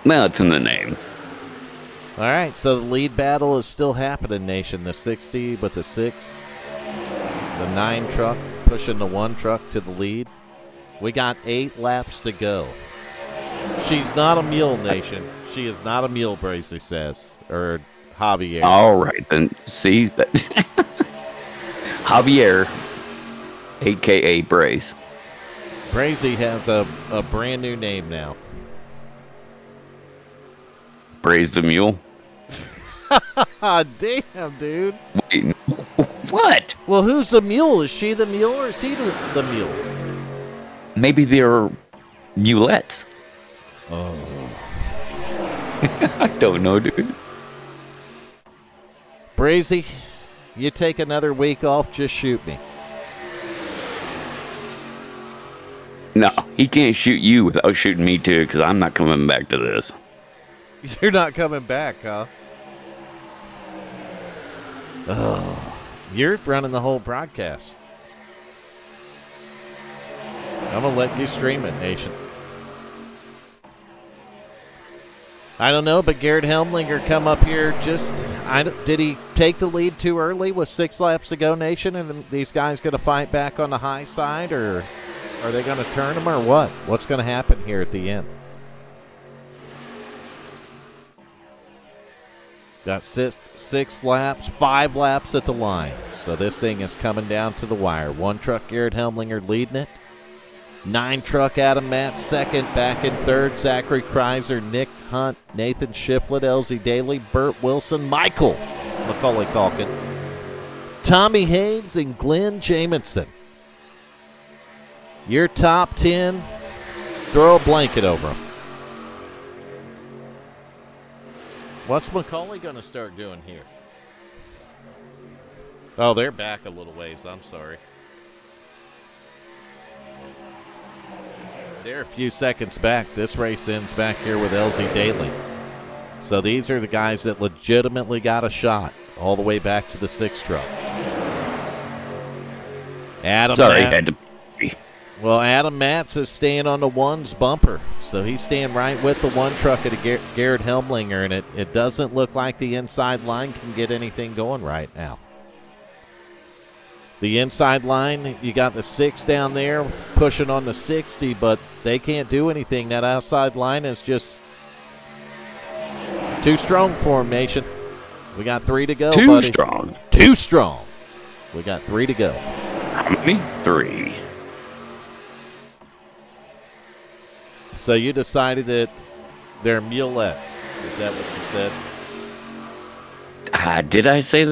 Well, it's in the name. All right, so the lead battle is still happening, Nation. The 60 with the 6, the 9 truck pushing the 1 truck to the lead. We got 8 laps to go. She's not a mule, Nation. She is not a mule, Bracy says. Or Javier. All right, then. See that. Javier, a.k.a. Brace. Brazy has a brand new name now. Braze the mule? Damn, dude. Wait, what? Well, who's the mule? Is she the mule or is he the mule? Maybe they're mulettes. Oh. I don't know, dude. Brazy, you take another week off, just shoot me. No, he can't shoot you without shooting me too, because I'm not coming back to this. You're not coming back, huh? Oh, you're running the whole broadcast. I'm going to let you stream it, Nation. I don't know, but Garrett Helmlinger come up here did he take the lead too early with 6 laps to go, Nation? And these guys going to fight back on the high side, or are they going to turn him, or what? What's going to happen here at the end? Got 6 laps, 5 laps at the line. So this thing is coming down to the wire. 1 truck, Garrett Helmlinger leading it. 9 truck, Adam Matt second. Back in third, Zachary Kreiser, Nick Hunt, Nathan Shiflett, LZ Daly, Burt Wilson, Michael Macaulay Culkin, Tommy Haynes, and Glenn Jamison. Your top 10, throw a blanket over them. What's Macaulay going to start doing here? Oh, they're back a little ways. I'm sorry. They're a few seconds back. This race ends back here with LZ Daly. So these are the guys that legitimately got a shot all the way back to the 6 truck. Adam Matz is staying on the 1's bumper. So he's staying right with the 1 truck at Garrett Helmlinger, and it doesn't look like the inside line can get anything going right now. The inside line, you got the 6 down there pushing on the 60, but they can't do anything. That outside line is just too strong for them, Nation. We got 3 to go, buddy. Too strong. We got 3 to go. How many? 3. So you decided that they're mulettes. Is that what you said? Did I say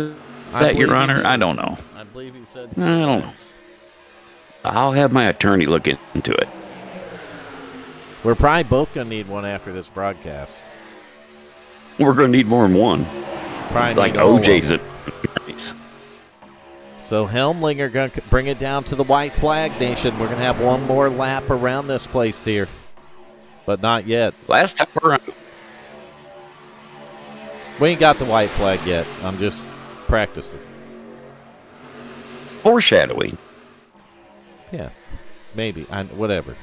that, Your Honor? I don't know. I believe you said I don't know. I'll have my attorney look into it. We're probably both going to need one after this broadcast. We're going to need more than one. Probably like OJ's attorneys. So Helmlinger going to bring it down to the White Flag Nation. We're going to have one more lap around this place here. But not yet. Last time around. We ain't got the white flag yet. I'm just practicing. Foreshadowing. Yeah, maybe. Whatever.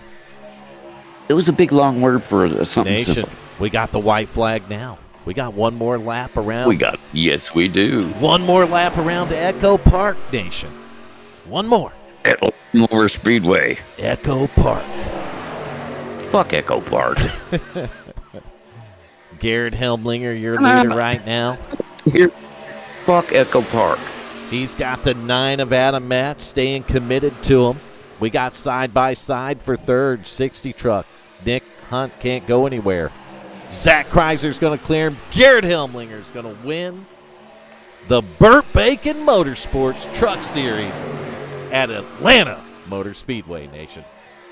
It was a big, long word for something Nation, simple. We got the white flag now. We got one more lap around. Yes, we do. One more lap around Echo Park, Nation. One more. At Lower Speedway. Echo Park. Fuck Echo Park. Garrett Helmlinger, your leader right now. Fuck Echo Park. He's got the 9 of Adam Matt staying committed to him. We got side by side for third, 60 truck. Nick Hunt can't go anywhere. Zach Kreiser's going to clear him. Garrett Helmlinger's going to win the Burt Bacon Motorsports Truck Series at Atlanta Motor Speedway, Nation.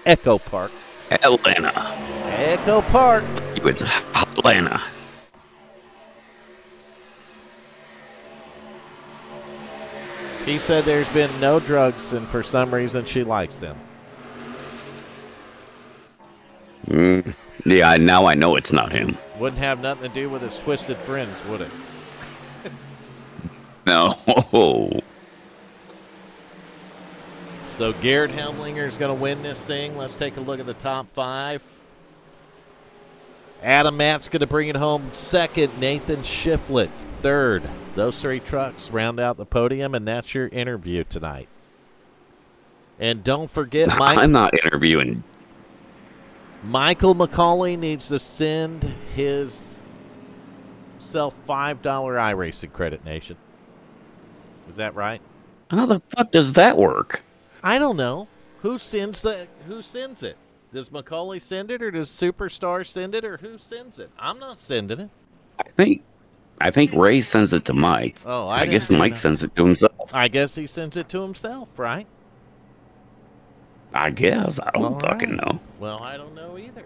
Echo Park. Atlanta. Echo Park. It's Atlanta. He said there's been no drugs, and for some reason she likes them. Yeah, now I know it's not him. Wouldn't have nothing to do with his twisted friends, would it? No. So Garrett Helmlinger is going to win this thing. Let's take a look at the top 5. Adam Matt's going to bring it home second. Nathan Shiflett third. Those 3 trucks round out the podium, and that's your interview tonight. And don't forget, Mike. I'm not interviewing. Michael McCauley needs to send his self $5 iRacing credit, Nation. Is that right? How the fuck does that work? I don't know. Who sends it? Does McCauley send it, or does Superstar send it, or who sends it? I'm not sending it. I think Ray sends it to Mike. Oh, I guess Mike sends it to himself. I guess he sends it to himself, right? I guess. I don't fucking know. Well, I don't know either.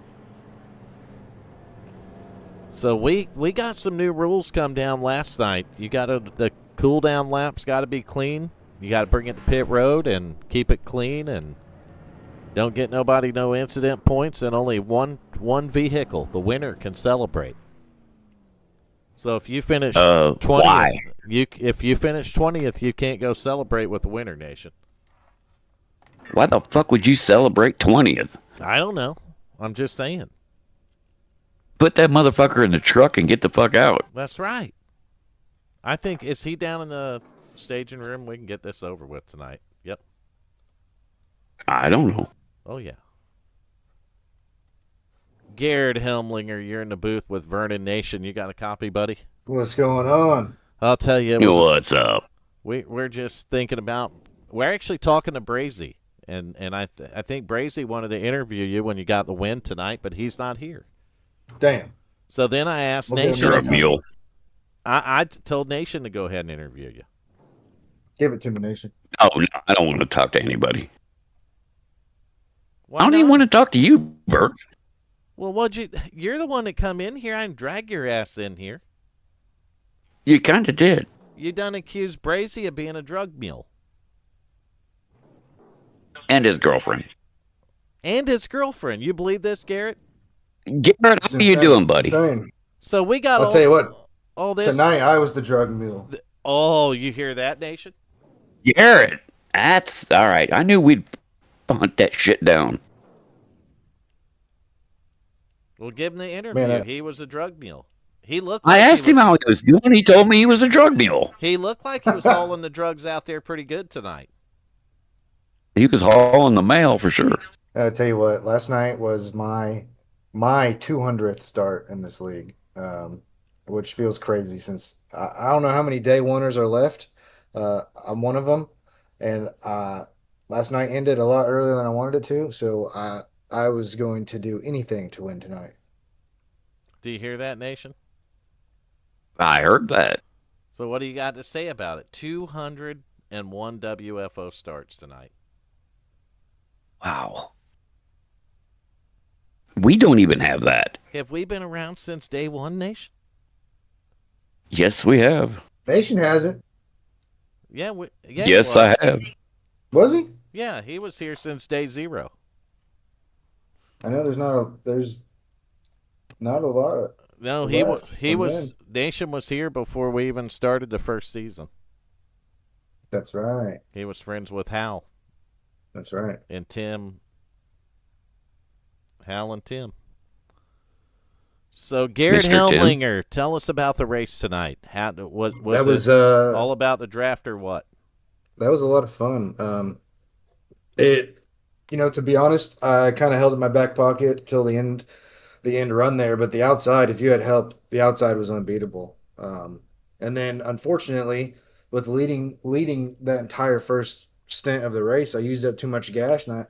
So we got some new rules come down last night. You got the cool down laps got to be clean. You got to bring it to pit road and keep it clean, and don't get nobody no incident points, and only one vehicle, the winner, can celebrate. So if you finish 20th, why? If you finish 20th, you can't go celebrate with the winner, Nation. Why the fuck would you celebrate 20th? I don't know. I'm just saying. Put that motherfucker in the truck and get the fuck out. That's right. I think, is he down in the staging room? We can get this over with tonight. Yep. I don't know. Oh, yeah. Garrett Helmlinger, you're in the booth with Vernon Nation. You got a copy, buddy? What's going on? I'll tell you. What's up? We're just thinking about, we're actually talking to Brazy, and I think Brazy wanted to interview you when you got the win tonight, but he's not here. Damn. So then I asked Nation. Drug mule. I told Nation to go ahead and interview you. Give it to me, Nation. Oh, no, I don't want to talk to anybody. Why I don't not? even want to talk to you, Bert. Well, you're the one that come in here. I didn't drag your ass in here. You kind of did. You done accused Brazy of being a drug mule. And his girlfriend. And his girlfriend. You believe this, Garrett? Garrett, how you doing, buddy? Insane. So we got I'll tell you what. All this. Tonight, I was the drug mule. Oh, you hear that, Nation? Garrett, that's all right. I knew we'd hunt that shit down. Well, give him the interview. Man, he was a drug mule. He looked. I Like asked him how he was doing. He told me he was a drug mule. He looked like he was hauling the drugs out there pretty good tonight. He was hauling the mail for sure. I'll tell you what. Last night was my 200th start in this league, which feels crazy since I don't know how many day oneers are left. I'm one of them, and last night ended a lot earlier than I wanted it to. So I was going to do anything to win tonight. Do you hear that, Nation? I heard that. So what do you got to say about it? 201 WFO starts tonight. Wow. We don't even have that. Have we been around since day one, Nation? Yes, we have. Nation hasn't. Yeah, Yes, I have. Was he? Yeah, he was here since day 0. I know there's not a lot. No, he was Nation was here before we even started the first season. That's right. He was friends with Hal. That's right. And Tim. Hal and Tim. So Garrett Mr. Tim. Helmlinger, tell us about the race tonight. Was That was all about the draft or what? That was a lot of fun. To be honest, I kind of held it in my back pocket till the end run there. But the outside, if you had help, the outside was unbeatable. And then, unfortunately, with leading that entire first stint of the race, I used up too much gas, and I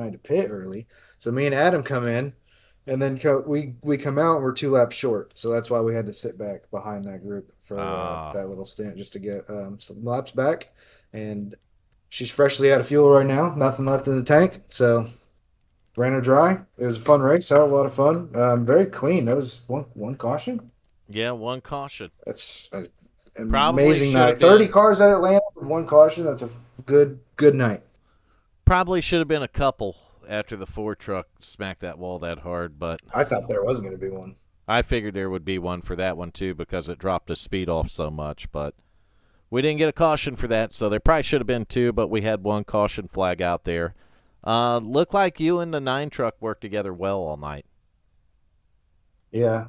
had to pit early. So me and Adam come in, and then we come out and we're 2 laps short. So that's why we had to sit back behind that group for that little stint just to get some laps back. And she's freshly out of fuel right now, nothing left in the tank. So ran her dry. It was a fun race. Had a lot of fun. Very clean. There was one caution. Yeah, one caution. That's an Probably amazing night. 30 cars at Atlanta with one caution. That's a good night. Probably should have been a couple after the Ford truck smacked that wall that hard, but I thought there was going to be one. I figured there would be one for that one too because it dropped the speed off so much, but we didn't get a caution for that, so there probably should have been 2, but we had one caution flag out there. Looked like you and the 9 truck worked together well all night. Yeah.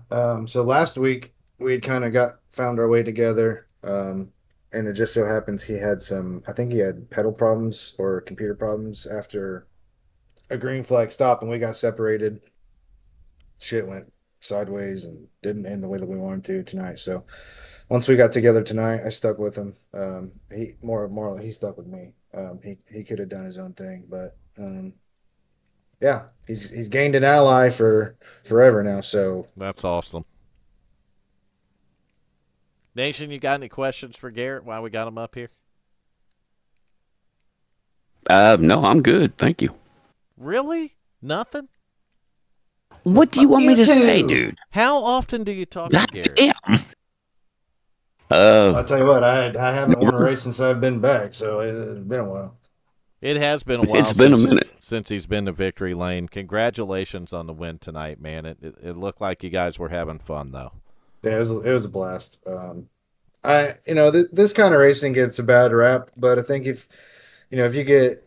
So last week we had kind of found our way together. And it just so happens I think he had pedal problems or computer problems after a green flag stop, and we got separated. Shit went sideways and didn't end the way that we wanted to tonight. So once we got together tonight, I stuck with him. He stuck with me. He could have done his own thing, but yeah, he's gained an ally for forever now. So that's awesome. Nation, you got any questions for Garrett while we got him up here? No, I'm good. Thank you. Really? Nothing? What do you want me to say, dude? How often do you talk to Garrett? Damn. I'll tell you what, I haven't won a race since I've been back, so it's been a while. It has been a while. It's been a minute since he's been to victory lane. Congratulations on the win tonight, man. It looked like you guys were having fun though. Yeah, it was a blast. This kind of racing gets a bad rap, but I think if you get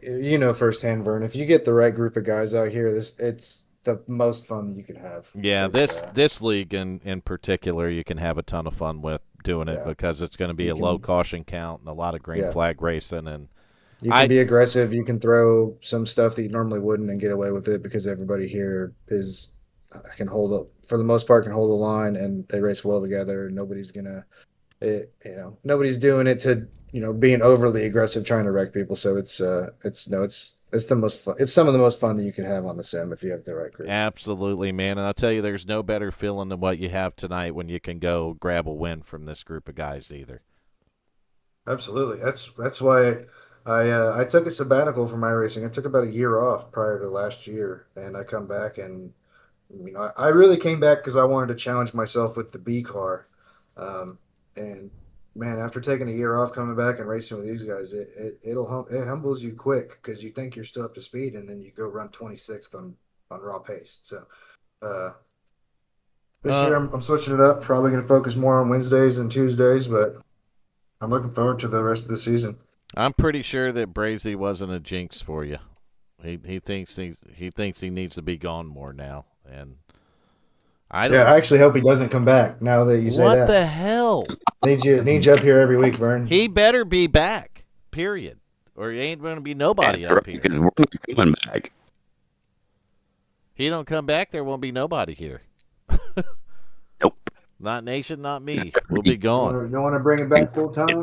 firsthand, Vern, if you get the right group of guys out here, it's the most fun that you could have. Yeah, this league in particular, you can have a ton of fun with doing it because it's going to be a low caution count and a lot of green flag racing, and you can be aggressive. You can throw some stuff that you normally wouldn't and get away with it because everybody here can hold up for the most part, can hold the line, and they race well together. Nobody's doing it to being overly aggressive trying to wreck people. So it's the most fun. It's some of the most fun that you can have on the sim if you have the right group. Absolutely, man. And I'll tell you, there's no better feeling than what you have tonight when you can go grab a win from this group of guys either. Absolutely. That's why I took a sabbatical from my racing. I took about a year off prior to last year, and I come back and I really came back because I wanted to challenge myself with the B car. And man, after taking a year off, coming back and racing with these guys, it humbles you quick because you think you're still up to speed, and then you go run 26th on raw pace. So this year I'm switching it up. Probably going to focus more on Wednesdays and Tuesdays, but I'm looking forward to the rest of the season. I'm pretty sure that Brazy wasn't a jinx for you. He thinks he needs to be gone more now, and I actually hope he doesn't come back. Now that you say that, what the hell? Need you up here every week, Vern. He better be back. Period. Or he ain't going to be nobody up here. Because we're not coming back. He don't come back, there won't be nobody here. Nope. Not Nation, not me. We'll be gone. You don't want to bring it back full time?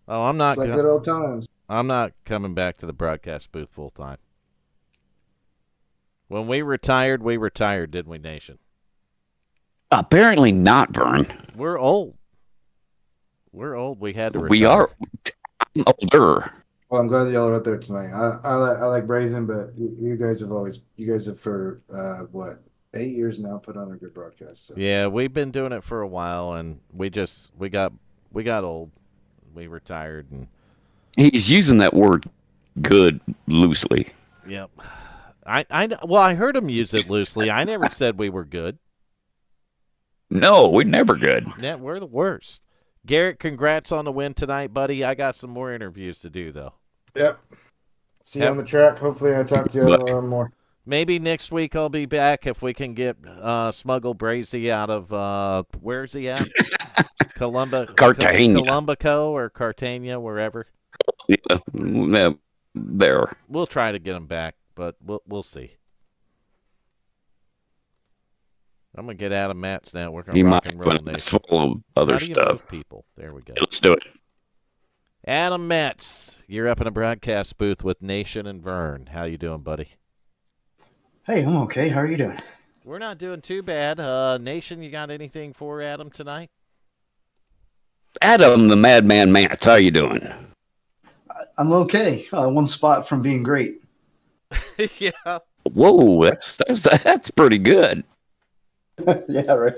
Oh, I'm not. It's like good old times. I'm not coming back to the broadcast booth full time. When we retired, didn't we, Nation? Apparently not, Vern. We're old. We had to retire. We are. I'm older. Well, I'm glad that y'all are out there tonight. I like Brazen, but you guys have for what, 8 years now put on a good broadcast. So. Yeah, we've been doing it for a while, and we got old. We retired, and he's using that word "good" loosely. Yep. I heard him use it loosely. I never said we were good. No, we're never good. Yeah, we're the worst. Garrett, congrats on the win tonight, buddy. I got some more interviews to do, though. Yep. See you on the track. Hopefully I talk to you a little more. Maybe next week I'll be back if we can get Smuggle Brazy out of where's he at? Columbico or Cartagena, wherever. Yeah, there. We'll try to get him back, but we'll see. I'm gonna get Adam Matz now. We're gonna rock and roll next. Full of other stuff. People. There we go. Let's do it. Adam Metz, you're up in a broadcast booth with Nation and Vern. How you doing, buddy? Hey, I'm okay. How are you doing? We're not doing too bad. Nation, you got anything for Adam tonight? Adam, the Madman Matz, how you doing? I'm okay. One spot from being great. Yeah. Whoa, that's pretty good. Yeah, right.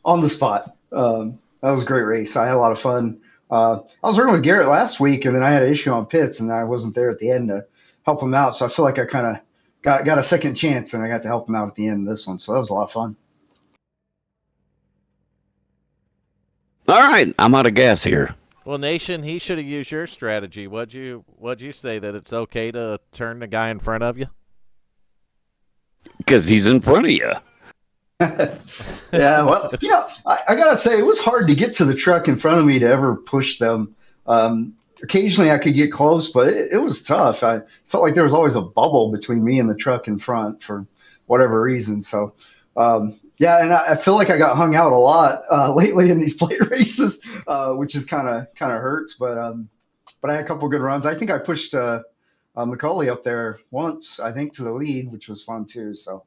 On the spot. That was a great race. I had a lot of fun. I was working with Garrett last week, and then I had an issue on pits, and I wasn't there at the end to help him out. So I feel like I kind of got a second chance, and I got to help him out at the end of this one. So that was a lot of fun. All right, I'm out of gas here. Well, Nation, he should have used your strategy. What'd you say, that it's okay to turn the guy in front of you? Because he's in front of you. Yeah, well, I got to say, it was hard to get to the truck in front of me to ever push them. Occasionally I could get close, but it was tough. I felt like there was always a bubble between me and the truck in front for whatever reason. So, yeah, and I feel like I got hung out a lot lately in these plate races, which is kind of hurts. But I had a couple good runs. I think I pushed McCauley up there once, I think, to the lead, which was fun too. So,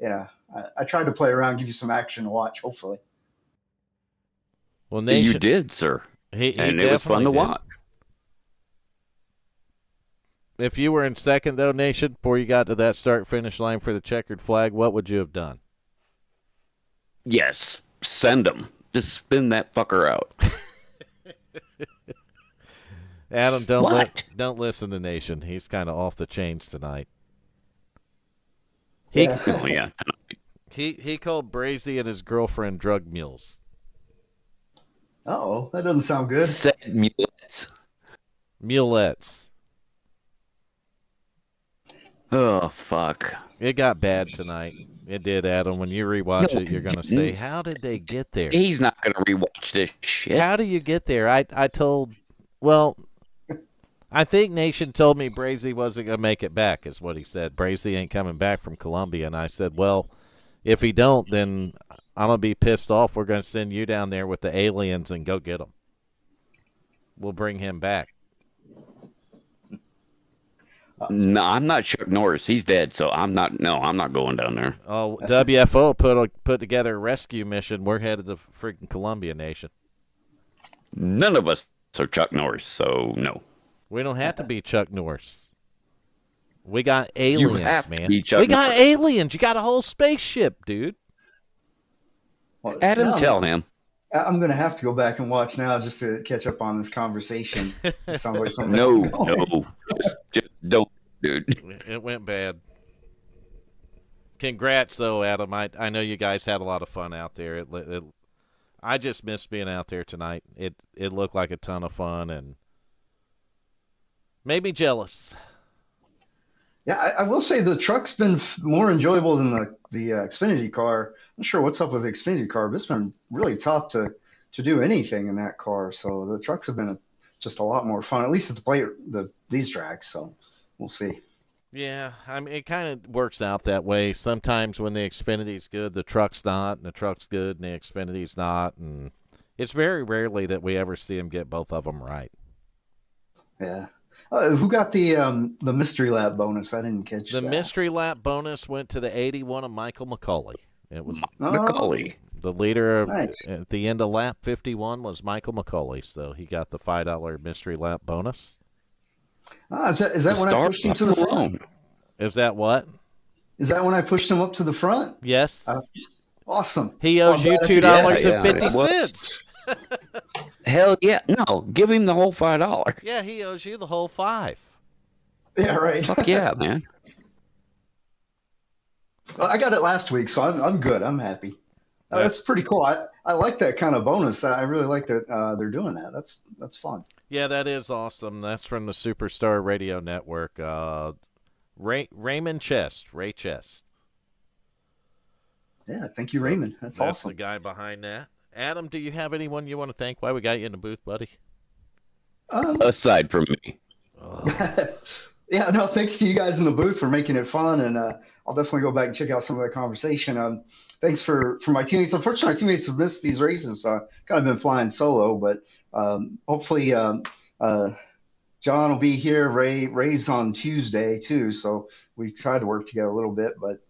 yeah, I tried to play around, give you some action to watch, hopefully. Well, Nation, you did, sir. And it was fun to watch. If you were in second, though, Nation, before you got to that start-finish line for the checkered flag, what would you have done? Yes, send him. Just spin that fucker out. Adam, don't listen to Nation. He's kind of off the chains tonight. He called Brazy and his girlfriend drug mules. Oh, that doesn't sound good. Mulettes. Oh, fuck. It got bad tonight. It did, Adam. When you rewatch it, you're going to say, how did they get there? He's not going to rewatch this shit. How do you get there? I think Nation told me Brazy wasn't going to make it back, is what he said. Brazy ain't coming back from Columbia. And I said, well, if he don't, then I'm going to be pissed off. We're going to send you down there with the aliens and go get him. We'll bring him back. No, I'm not Chuck Norris. He's dead, so I'm not going down there. Oh, WFO put together a rescue mission. We're headed to freaking Columbia, Nation. None of us are Chuck Norris, so no. We don't have to be Chuck Norris. We got aliens, man. We got aliens. You got a whole spaceship, dude. Well, Adam, tell him. I'm going to have to go back and watch now just to catch up on this conversation. It sounds like something. No. Just don't, dude. It went bad. Congrats, though, Adam. I know you guys had a lot of fun out there. I just missed being out there tonight. It looked like a ton of fun and made me jealous. Yeah, I will say the truck's been more enjoyable than the Xfinity car. I'm not sure what's up with the Xfinity car, but it's been really tough to do anything in that car. So the trucks have been just a lot more fun, at least at these tracks. So we'll see. Yeah, I mean, it kind of works out that way. Sometimes when the Xfinity's good, the truck's not, and the truck's good, and the Xfinity's not. And it's very rarely that we ever see them get both of them right. Yeah. Who got the mystery lap bonus? I didn't catch The that. mystery lap bonus went to the 81 of Michael McCauley. It was McCauley. The leader of, Nice. at the end of lap 51 was Michael McCauley, so he got the $5 mystery lap bonus. Is that when I pushed him to the front? Is that what? Is that when I pushed him up to the front? Yes. Awesome. He owes you $2.50. Hell yeah. No, give him the whole $5. Yeah, he owes you the whole $5. Yeah, right. Fuck yeah, man. Well, I got it last week, so I'm good. I'm happy. That's pretty cool. I like that kind of bonus. I really like that they're doing that. That's fun. Yeah, that is awesome. That's from the Superstar Radio Network. Raymond Chest, Ray Chest. Yeah, thank you, Raymond. That's awesome. The guy behind that. Adam, do you have anyone you want to thank while we got you in the booth, buddy? Aside from me. Yeah, no, thanks to you guys in the booth for making it fun, and I'll definitely go back and check out some of that conversation. Thanks for my teammates. Unfortunately, my teammates have missed these races. Kind of been flying solo, but hopefully John will be here. Ray's on Tuesday too, so we tried to work together a little bit. But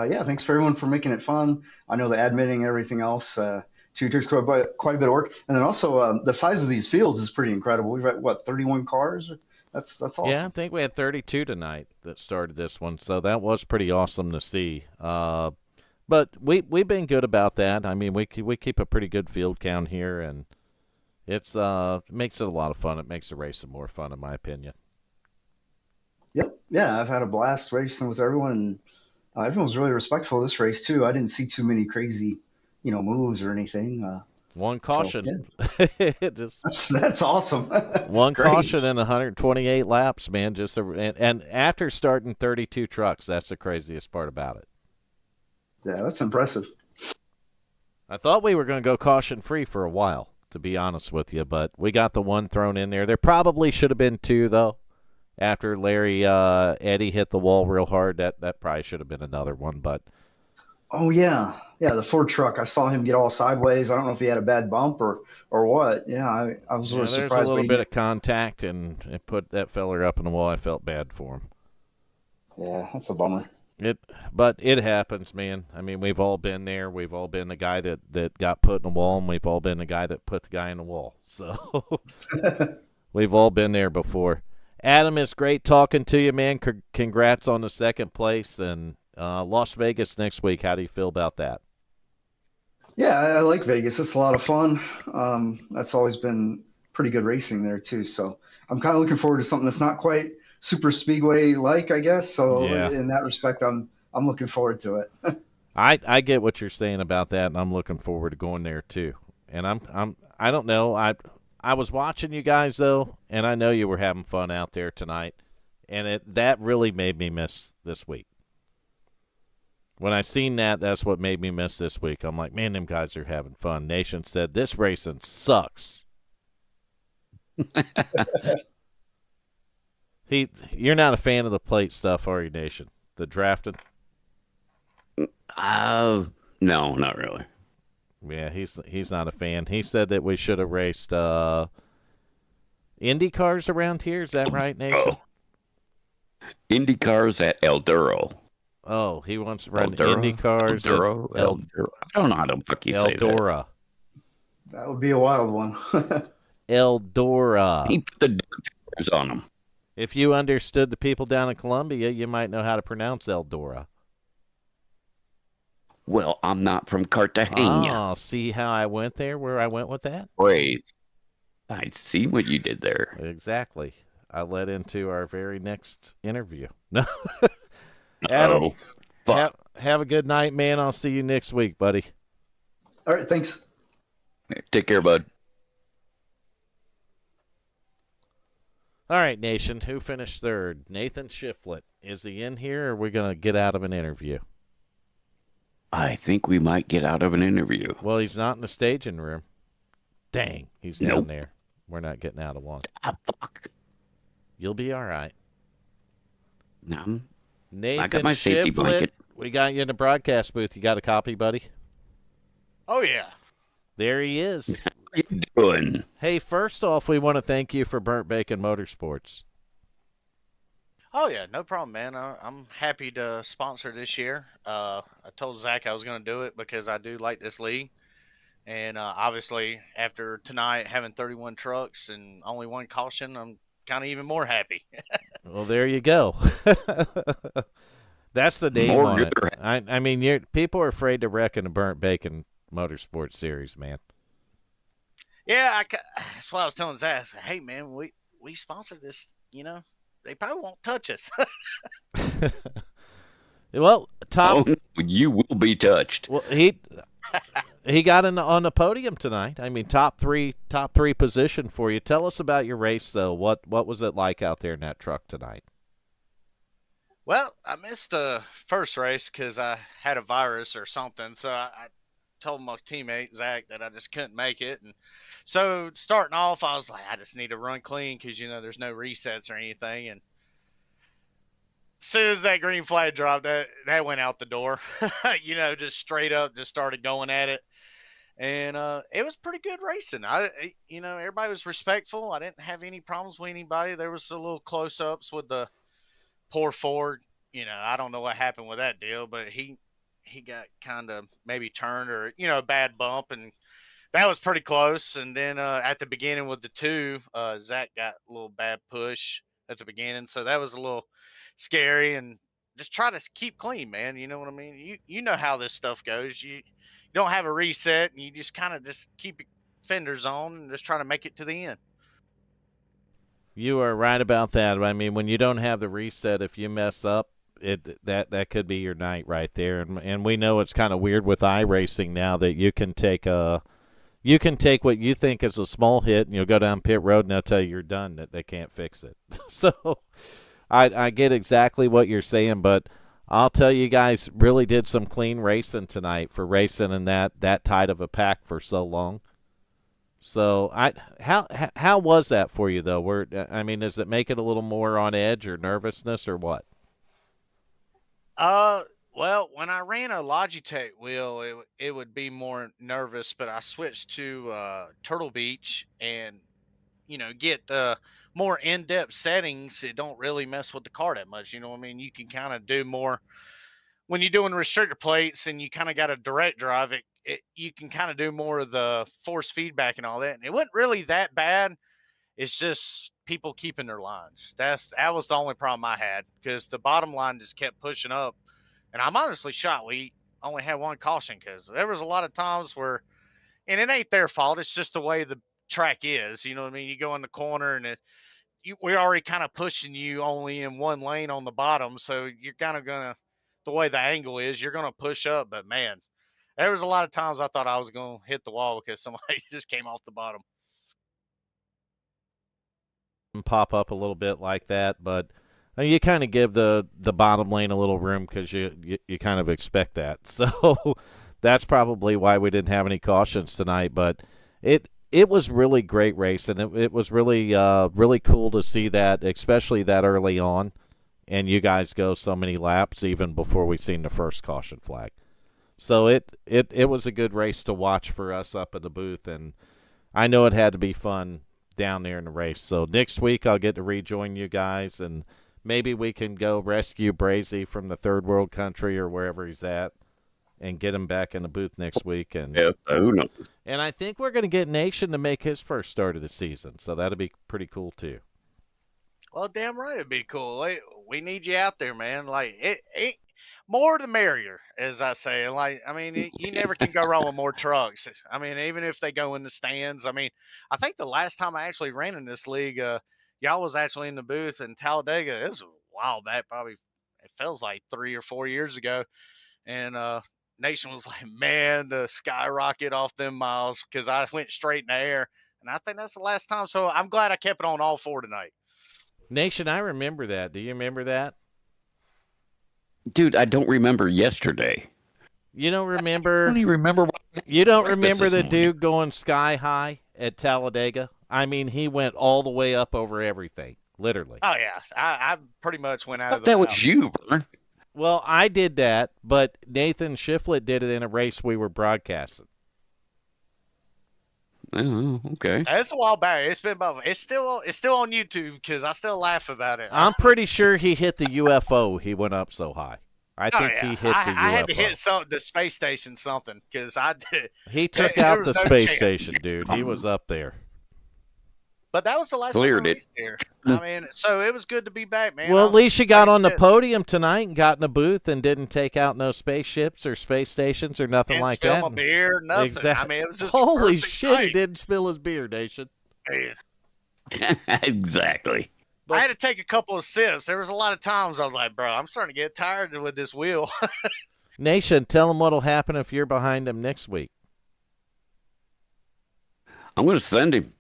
yeah, thanks for everyone for making it fun. I know the admitting and everything else too takes quite a bit of work, and then also the size of these fields is pretty incredible. We've got 31 cars. That's awesome. Yeah, I think we had 32 tonight that started this one, so that was pretty awesome to see. But we've been good about that. I mean, we keep a pretty good field count here, and it's makes it a lot of fun. It makes the racing more fun, in my opinion. Yep. Yeah, I've had a blast racing with everyone, and everyone was really respectful of this race too. I didn't see too many crazy, moves or anything. One caution. So, yeah. That's awesome. One caution in 128 laps, man. And after starting 32 trucks, that's the craziest part about it. Yeah, that's impressive. I thought we were going to go caution-free for a while, to be honest with you, but we got the one thrown in there. There probably should have been two, though. After Larry Eddie hit the wall real hard, that probably should have been another one. But oh yeah, the Ford truck. I saw him get all sideways. I don't know if he had a bad bump or what. Yeah, I was really surprised. There's a little bit of contact, and it put that feller up in the wall. I felt bad for him. Yeah, that's a bummer. But it happens, man. I mean, we've all been there. We've all been the guy that got put in the wall, and we've all been the guy that put the guy in the wall. So we've all been there before. Adam, it's great talking to you, man. Congrats on the second place, and Las Vegas next week. How do you feel about that? Yeah, I like Vegas. It's a lot of fun. That's always been pretty good racing there too. So I'm kind of looking forward to something that's not quite super Speedway like, I guess. So yeah. In that respect, I'm looking forward to it. I get what you're saying about that, and I'm looking forward to going there too. And I don't know. I was watching you guys though, and I know you were having fun out there tonight, and that really made me miss this week. When I seen that, that's what made me miss this week. I'm like, man, them guys are having fun. Nation said this racing sucks. You're not a fan of the plate stuff, are you, Nation? The drafting? No, not really. Yeah, he's not a fan. He said that we should have raced Indy cars around here. Is that right, Nation? Indy cars at Elduro. Oh, he wants to run Indy cars Elduro. I don't know how the fuck you say that. Eldora. That would be a wild one. Eldora. He put the tires on them. If you understood the people down in Colombia, you might know how to pronounce Eldora. Well, I'm not from Cartagena. Oh, see how I went there, where I went with that? Praise. I see what you did there. Exactly. I led into our very next interview. No. Adam, have a good night, man. I'll see you next week, buddy. All right, thanks. Take care, bud. All right, Nation, who finished third? Nathan Shiflett. Is he in here, or are we going to get out of an interview? I think we might get out of an interview. Well, he's not in the staging room. Dang, he's down there. We're not getting out of one. Fuck. You'll be all right. Nathan I got my safety Shiflett, blanket. We got you in the broadcast booth. You got a copy, buddy? Oh, yeah. There he is. How you doing? Hey, first off, we want to thank you for Burnt Bacon Motorsports. Oh yeah, no problem, man. I'm happy to sponsor this year. I told Zach I was going to do it because I do like this league, and obviously after tonight having 31 trucks and only one caution, I'm kind of even more happy. Well, there you go. That's the name More on good. it. I mean, people are afraid to wreck in the Burnt Bacon Motorsports Series, man. Yeah, that's what I was telling Zach. I said, hey man, we sponsored this. They probably won't touch us. Well, top. Oh, you will be touched. Well, he got on the podium tonight. I mean, top three position for you. Tell us about your race, though. What was it like out there in that truck tonight? Well, I missed the first race because I had a virus or something. So I told my teammate Zach that I just couldn't make it, and so starting off, I was like, I just need to run clean because there's no resets or anything. And as soon as that green flag dropped, that went out the door. Just straight up, just started going at it, and it was pretty good racing. Everybody was respectful. I didn't have any problems with anybody. There was a little close ups with the poor Ford. I don't know what happened with that deal, but he got kind of maybe turned or a bad bump, and that was pretty close. And then at the beginning with the two, Zach got a little bad push at the beginning, so that was a little scary. And just try to keep clean, man. You know what I mean? You know how this stuff goes. You don't have a reset, and you just kind of just keep your fenders on and just try to make it to the end. You are right about that. I mean, when you don't have the reset, if you mess up, that could be your night right there. And we know it's kind of weird with iRacing now that you can take what you think is a small hit, and you'll go down pit road, and they'll tell you you're done, that they can't fix it. So I get exactly what you're saying, but I'll tell you guys really did some clean racing tonight for racing in that tight of a pack for so long. So how was that for you though? Does it make it a little more on edge or nervousness or what? Well, when I ran a Logitech wheel, it would be more nervous, but I switched to Turtle Beach and get the more in-depth settings. It don't really mess with the car that much. You know what I mean? You can kind of do more when you're doing restrictor plates and you kind of got a direct drive. You can kind of do more of the force feedback and all that. And it wasn't really that bad. It's just people keeping their lines. That was the only problem I had because the bottom line just kept pushing up. And I'm honestly shocked we only had one caution because there was a lot of times where, and it ain't their fault. It's just the way the track is. You know what I mean? You go in the corner and we're already kind of pushing you only in one lane on the bottom. So you're kind of going to, the way the angle is, you're going to push up. But man, there was a lot of times I thought I was going to hit the wall because somebody just came off the bottom. Pop up a little bit like that, but you kind of give the bottom lane a little room because you kind of expect that. So that's probably why we didn't have any cautions tonight. But it was really great race, and it was really really cool to see that, especially that early on, and you guys go so many laps even before we seen the first caution flag. So it was a good race to watch for us up in the booth, and I know it had to be fun down there in the race. So next week I'll get to rejoin you guys, and maybe we can go rescue Brazy from the third world country or wherever he's at and get him back in the booth next week. And who knows? And I think we're going to get Nation to make his first start of the season, so that'll be pretty cool too. Well, damn right it'd be cool. We need you out there, man. Like it more the merrier, as I say. Like, I mean, you never can go wrong with more trucks. I mean, even if they go in the stands. I mean, I think the last time I actually ran in this league, y'all was actually in the booth in Talladega. It was a while back, probably it feels like 3 or 4 years ago. And Nation was like, man, the skyrocket off them miles because I went straight in the air. And I think that's the last time. So I'm glad I kept it on all four tonight. Nation, I remember that. Do you remember that? Dude, I don't remember yesterday. You don't remember? I don't even remember. You don't remember the dude going sky high at Talladega? I mean, he went all the way up over everything, literally. Oh, yeah. I pretty much went out of the That mouth. was you, Vern. Well, I did that, but Nathan Shiflett did it in a race we were broadcasting. Oh, okay. It's a while back. It's been about. It's still on YouTube because I still laugh about it. I'm pretty sure he hit the UFO. He went up so high. I think he hit the UFO. I had to hit the space station something because I did. He took out the space station, dude. He was up there. But that was the last time I here. I mean, so it was good to be back, man. Well, at least you got on the podium tonight and got in a booth and didn't take out no spaceships or space stations or nothing like that. Didn't spill my beer, nothing. Exactly. I mean, it was just holy shit, night. He didn't spill his beer, Nation. Exactly. I had to take a couple of sips. There was a lot of times I was like, bro, I'm starting to get tired with this wheel. Nation, tell them what'll happen if you're behind him next week. I'm going to send him.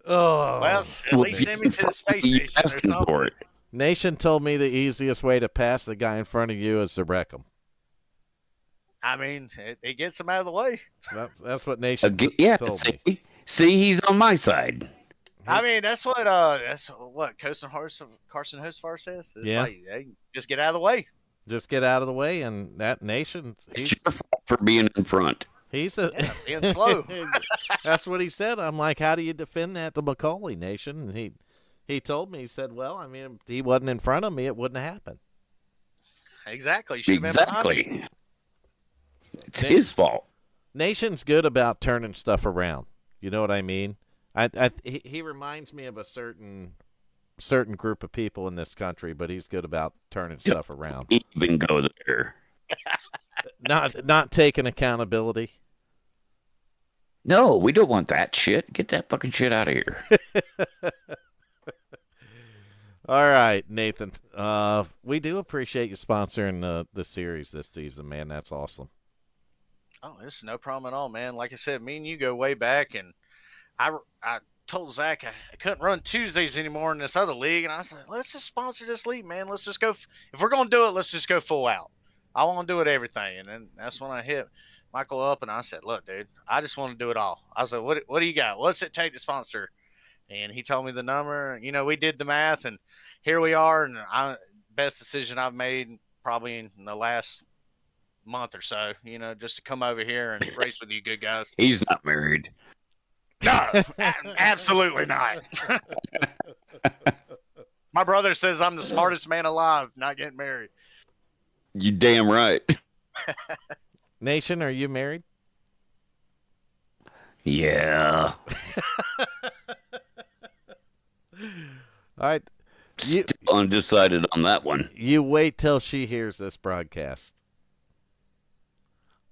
Oh, well, at least send me to the space station or something. For it. Nation told me the easiest way to pass the guy in front of you is to wreck him. I mean, it gets him out of the way. That's what Nation told me. See, he's on my side. I mean, that's what Carson Hostfar says. It's like, hey, just get out of the way. Just get out of the way, and that Nation, he's for being in front. He's being slow. That's what he said. I'm like, how do you defend that to Macaulay, Nation? And he told me, he said, well, I mean, if he wasn't in front of me, it wouldn't have happened. Exactly. Exactly. It's his fault. Nation's good about turning stuff around. You know what I mean? He reminds me of a certain group of people in this country, but he's good about turning stuff around. Even go there. Not taking accountability. No, we don't want that shit. Get that fucking shit out of here. All right, Nathan. We do appreciate you sponsoring the series this season, man. That's awesome. Oh, this is no problem at all, man. Like I said, me and you go way back, and I told Zach I couldn't run Tuesdays anymore in this other league, and I said, let's just sponsor this league, man. Let's just go. If we're going to do it, let's just go full out. I want to do it everything. And then that's when I hit Michael up, and I said, look, dude, I just want to do it all. I was like, what do you got? What's it take to sponsor? And he told me the number. You know, we did the math, and here we are, and best decision I've made probably in the last month or so, you know, just to come over here and race with you good guys. He's not married. No, absolutely not. My brother says I'm the smartest man alive, not getting married. You damn right. Nation, are you married? Yeah. All right. Still undecided on that one. You wait till she hears this broadcast.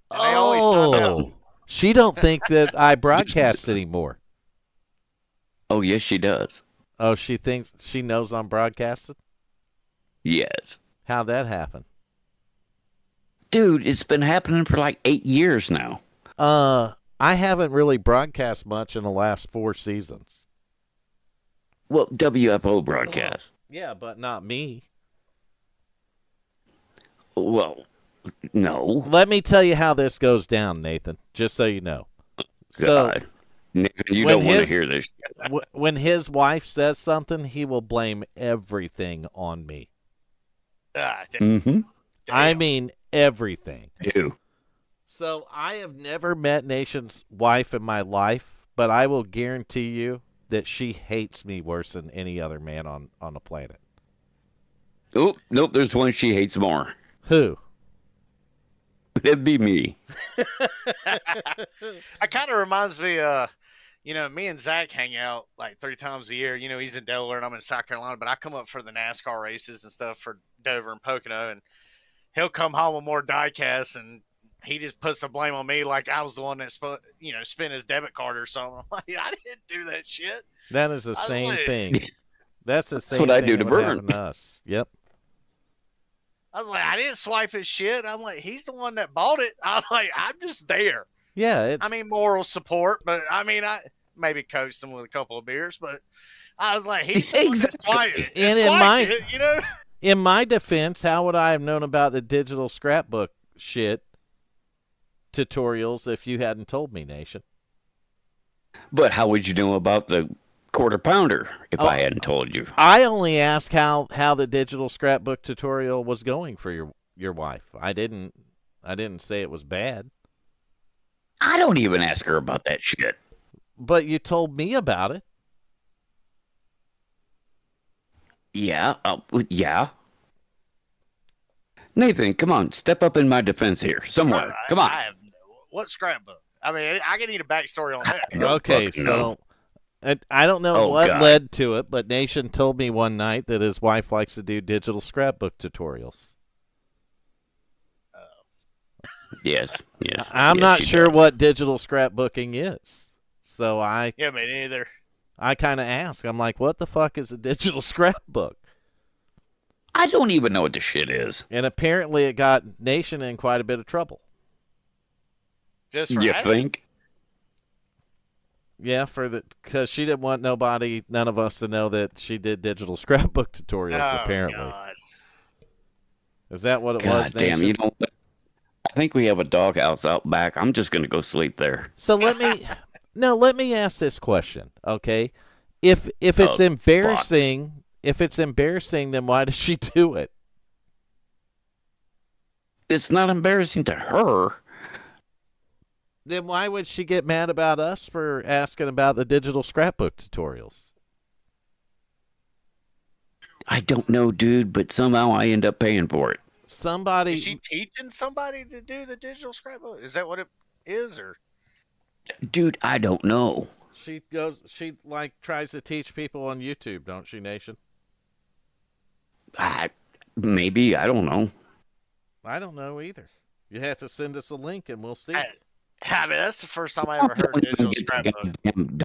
And they always find out. She don't think that I broadcast anymore. Oh, yes, she does. Oh, she thinks she knows I'm broadcasting? Yes. How'd that happen? Dude, it's been happening for like 8 years now. I haven't really broadcast much in the last 4 seasons. Well, WFO broadcast. Yeah, but not me. Well, no. Let me tell you how this goes down, Nathan, just so you know. God. So, you don't want to hear this. When his wife says something, he will blame everything on me. Mm-hmm. I mean everything. Ew. So I have never met Nation's wife in my life, but I will guarantee you that she hates me worse than any other man on the planet. Oh, nope, there's one she hates more. Who? It'd be me. It kind of reminds me, you know, me and Zach hang out like 3 times a year. You know, he's in Delaware and I'm in South Carolina, but I come up for the NASCAR races and stuff for Dover and Pocono, and he'll come home with more die-casts, and he just puts the blame on me like I was the one that spent his debit card or something. I'm like, I didn't do that shit. That is the same thing. That's the same what I thing do to that would Vern. happen to us. Yep. I was like, I didn't swipe his shit. I'm like, he's the one that bought it. I'm like, I'm just there. Yeah. I mean, moral support, but I mean, I maybe coached him with a couple of beers, but I was like, he's the one that swiped it. And you know? In my defense, how would I have known about the digital scrapbook shit tutorials if you hadn't told me, Nation? But how would you know about the quarter pounder if I hadn't told you? I only asked how the digital scrapbook tutorial was going for your wife. I didn't say it was bad. I don't even ask her about that shit. But you told me about it. Yeah, yeah. Nathan, come on, step up in my defense here, somewhere. Come on. What scrapbook? I mean, I can need a backstory on that. Okay, so I don't know what led to it, but Nation told me one night that his wife likes to do digital scrapbook tutorials. Yes. I'm not sure what digital scrapbooking is. So Yeah, me neither. I kind of asked. I'm like, what the fuck is a digital scrapbook? I don't even know what the shit is. And apparently it got Nation in quite a bit of trouble. Just for you think? Yeah, because she didn't want none of us to know that she did digital scrapbook tutorials, apparently. God. Is that what it was, Damn, Nation? I think we have a doghouse out back. I'm just going to go sleep there. So let me ask this question, okay? If it's embarrassing, then why does she do it? It's not embarrassing to her. Then why would she get mad about us for asking about the digital scrapbook tutorials? I don't know, dude, but somehow I end up paying for it. Is she teaching somebody to do the digital scrapbook? Is that what it is, or? Dude, I don't know. She tries to teach people on YouTube, don't she, Nation? Maybe, I don't know. I don't know either. You have to send us a link and we'll see. I mean, that's the first time I ever heard digital scrapbook.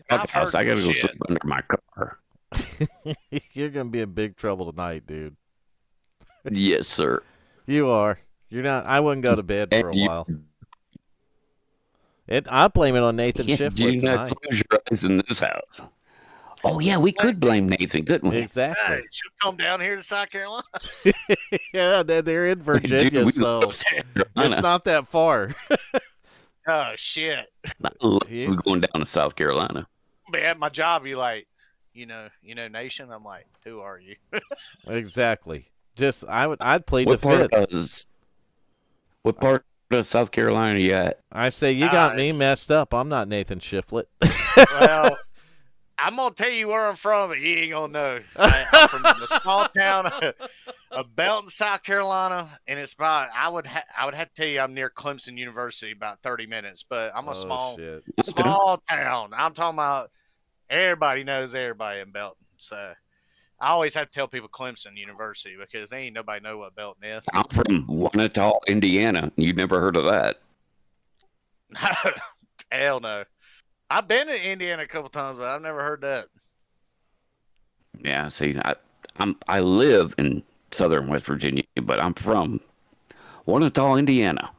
Doghouse. I gotta go sleep under my car. You're gonna be in big trouble tonight, dude. Yes, sir. You are. You're not. I wouldn't go to bed for a while. I blame it on Nathan Shiflett Do you not close your eyes in this house? Oh yeah, we could blame Nathan, couldn't we? Exactly. She'll come down here to South Carolina. Yeah, they're in Virginia, Dude, so it's not that far. Oh shit! I love going down to South Carolina. But at my job, you like, Nation. I'm like, who are you? Exactly. I'd plead the fifth. What part of South Carolina are you at? I say you got me messed up. I'm not Nathan Shiflett. Well, I'm gonna tell you where I'm from, but you ain't gonna know. I'm from the small town of Belton, South Carolina, and it's about I would have to tell you I'm near Clemson University, about 30 minutes. But I'm a small town. I'm talking about everybody knows everybody in Belton, so I always have to tell people Clemson University because ain't nobody know what Belton is. I'm from Wichita, Indiana. You never heard of that? Hell no. I've been to Indiana a couple times, but I've never heard that. Yeah, see, I live in southern West Virginia, but I'm from Wichita, Indiana.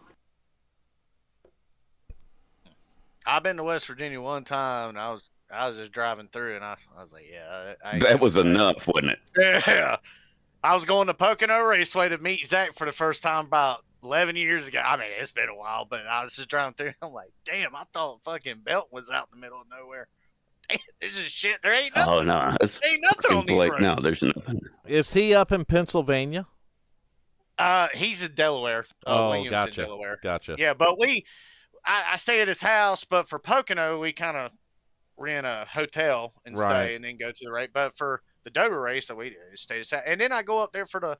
I've been to West Virginia one time, and I was just driving through, and I was like, yeah. That was enough, wasn't it? Yeah. I was going to Pocono Raceway to meet Zach for the first time about 11 years ago. I mean, it's been a while, but I was just driving through. I'm like, damn, I thought fucking Belton was out in the middle of nowhere. Damn, there's just shit. There ain't nothing. Oh, no. There ain't nothing on these roads. No, there's nothing. Is he up in Pennsylvania? He's in Delaware. Gotcha. Delaware. Gotcha. Yeah, but I stay at his house, but for Pocono, we kind of rent a hotel and stay and then go to the race. But for the Dover race, so we stay at his house. And then I go up there for the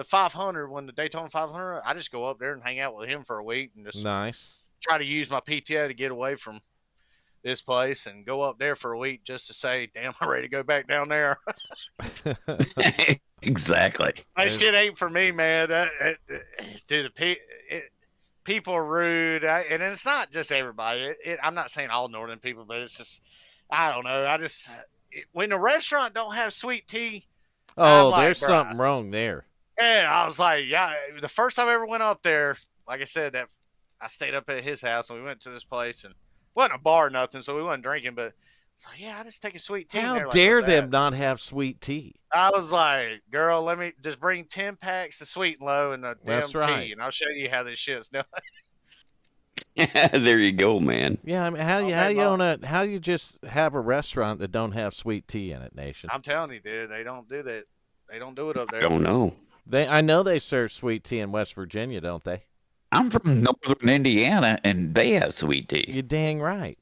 500, when the Daytona 500, I just go up there and hang out with him for a week and just try to use my PTO to get away from this place and go up there for a week just to say, damn, I'm ready to go back down there. Exactly. That shit ain't for me, man. Dude, people are rude. And it's not just everybody. I'm not saying all northern people, but it's just, I don't know. When the restaurant don't have sweet tea. Oh, there's something wrong there. Yeah, I was like, yeah. The first time I ever went up there, like I said, that I stayed up at his house and we went to this place and it wasn't a bar or nothing, so we wasn't drinking. But it's like, yeah, I just take a sweet tea. How dare them not have sweet tea? I was like, girl, let me just bring 10 packs of Sweet and Low and the damn tea, and I'll show you how this shit's done. There you go, man. Yeah, I mean, how do you just have a restaurant that don't have sweet tea in it, Nation? I'm telling you, dude, they don't do that. They don't do it up there. I don't know. I know they serve sweet tea in West Virginia, don't they? I'm from northern Indiana, and they have sweet tea. You're dang right.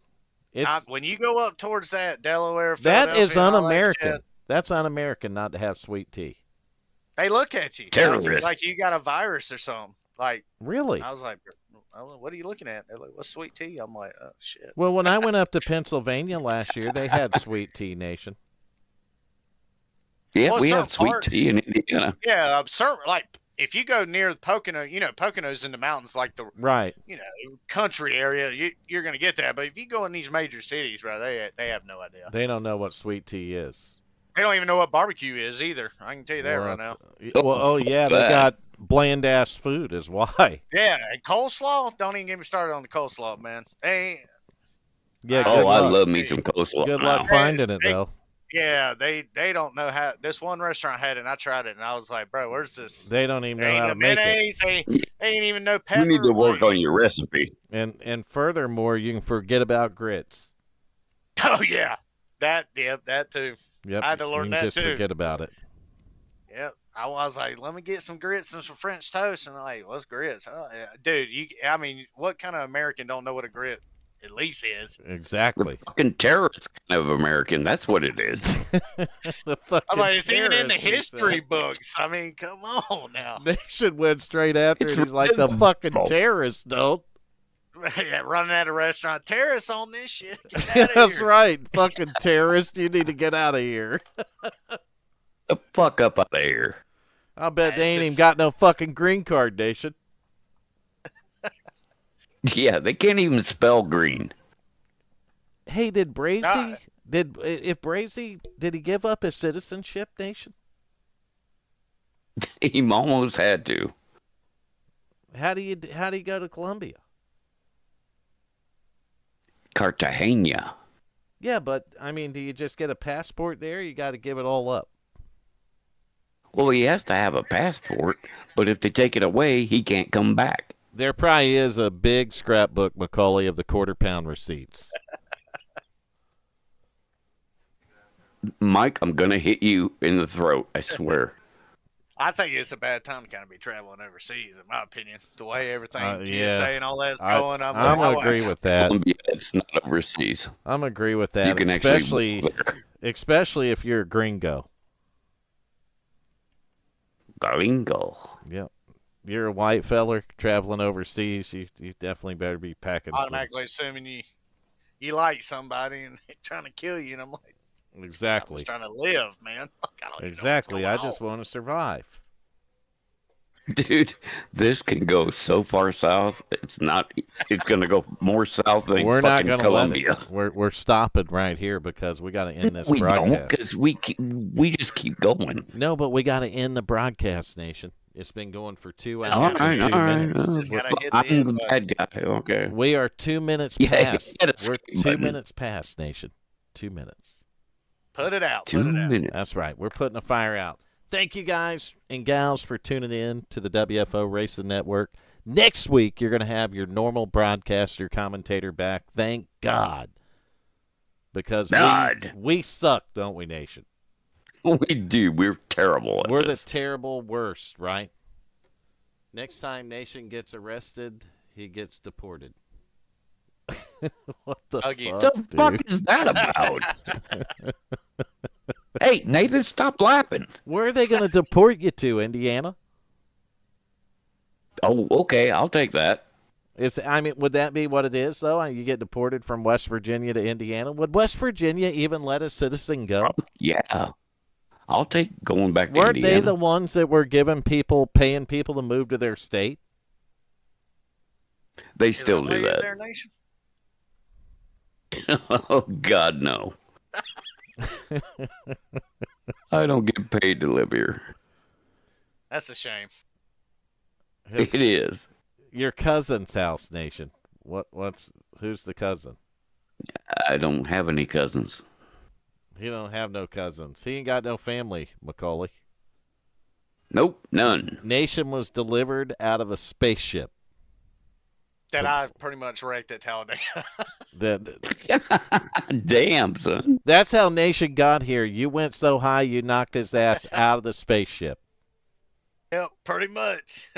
It's When you go up towards that Delaware, that is Philadelphia, and all that un-American. shit, That's un-American not to have sweet tea. they look at you Terrorists. like you got a virus or something. Like Really? I was like, what are you looking at? They're like, what's sweet tea? I'm like, oh shit. Well, when I went up to Pennsylvania last year, they had sweet tea nation. Yeah, Well, we some have sweet parts- tea in Indiana. Yeah, certain like if you go near Pocono, Pocono's in the mountains, like the Right. country area. You're gonna get that, but if you go in these major cities, bro, they have no idea. They don't know what sweet tea is. They don't even know what barbecue is either. I can tell you that right now. Well, oh yeah, they got bland ass food is why. Yeah, and coleslaw. Don't even get me started on the coleslaw, man. Hey, Yeah, Oh, good I luck. love me some coleslaw. Good now. luck finding it They- though. yeah, they don't know how. This one restaurant had it, and I tried it, and I was like, bro, where's this? They don't even know Ain't how no to make it. mayonnaise. They ain't even no pepper. You need to work like- on your recipe. And furthermore, you can forget about grits. Oh yeah, that too. Yep. I had to learn you can that, just too. forget about it. Yep. I was like, let me get some grits and some French toast, and I'm like, what's grits? Oh, yeah. Dude, I mean, what kind of American don't know what a grit at least is? Exactly. Fucking terrorist kind of American. That's what it is. The fucking I'm like, it's even in the terrorist, he history said. books. I mean, come on now. Nation went straight after It's it. He's like, the real. fucking terrorists don't. Yeah, running at a restaurant, terrorists on this shit. Get outta That's here. right. Fucking terrorist. You need to get out of here. The fuck up out of here. I bet That's they ain't even just- got no fucking green card, Nation. Yeah, they can't even spell green. Hey, did Brazy Nah. did he give up his citizenship, Nation? He almost had to. How do you go to Colombia? Cartagena. Yeah, but I mean, do you just get a passport there? You got to give it all up. Well, he has to have a passport, but if they take it away, he can't come back. There probably is a big scrapbook, Macaulay, of the quarter-pound receipts. Mike, I'm going to hit you in the throat, I swear. I think it's a bad time to kind of be traveling overseas, in my opinion. The way everything TSA yeah. and all that's I'm going, gonna agree with that. Colombia, it's not overseas. I'm agree with You that, can especially actually work especially if you're a gringo. there. Gringo. Yep. You're a white feller traveling overseas. You definitely better be packing. some- automatically assuming you like somebody and they're trying to kill you, and I'm like, I'm Exactly. just trying to live, man. Like, I don't even know what's Exactly. going I on. just want to survive. Dude, this can go so far south. It's going to go more south than We're not fucking going to Colombia. let it. We're stopping right here because we got to end this We don't, broadcast. because we just keep going. No, but we got to end the broadcast, Nation. It's been going for 2 hours All and right, 2 all right. minutes. Just gotta hit the I'm end the button. bad guy. Okay. We are 2 minutes Yeah, past. hit a We're skip 2 button. minutes past, Nation. 2 minutes. Put it out. 2 Put it out. minutes. That's right. We're putting a fire out. Thank you guys and gals for tuning in to the WFO Racing Network. Next week, you're going to have your normal broadcaster commentator back. Thank God. Because God. we suck, don't we, Nation? We do. We're terrible at We're the this. terrible worst, right? Next time Nation gets arrested, he gets deported. What the Again. fuck, What the fuck dude? is that about? Hey, Nathan, stop laughing. Where are they going to deport you to, Indiana? Oh, okay. I'll take that. Would that be what it is, though? You get deported from West Virginia to Indiana? Would West Virginia even let a citizen go? Yeah. I'll take going back to Weren't Indiana. they the ones that were paying people to move to their state? They Is still that do why you're that. there, Nation? Oh, God, no. I don't get paid to live here. That's a shame. His- It is. your cousin's house, Nation. Who's the cousin? I don't have any cousins. He don't have no cousins. He ain't got no family, Macaulay. Nope, none. Nation was delivered out of a spaceship. That I pretty much wrecked at Talladega. Damn, son. That's how Nation got here. You went so high, you knocked his ass out of the spaceship. Yep, pretty much.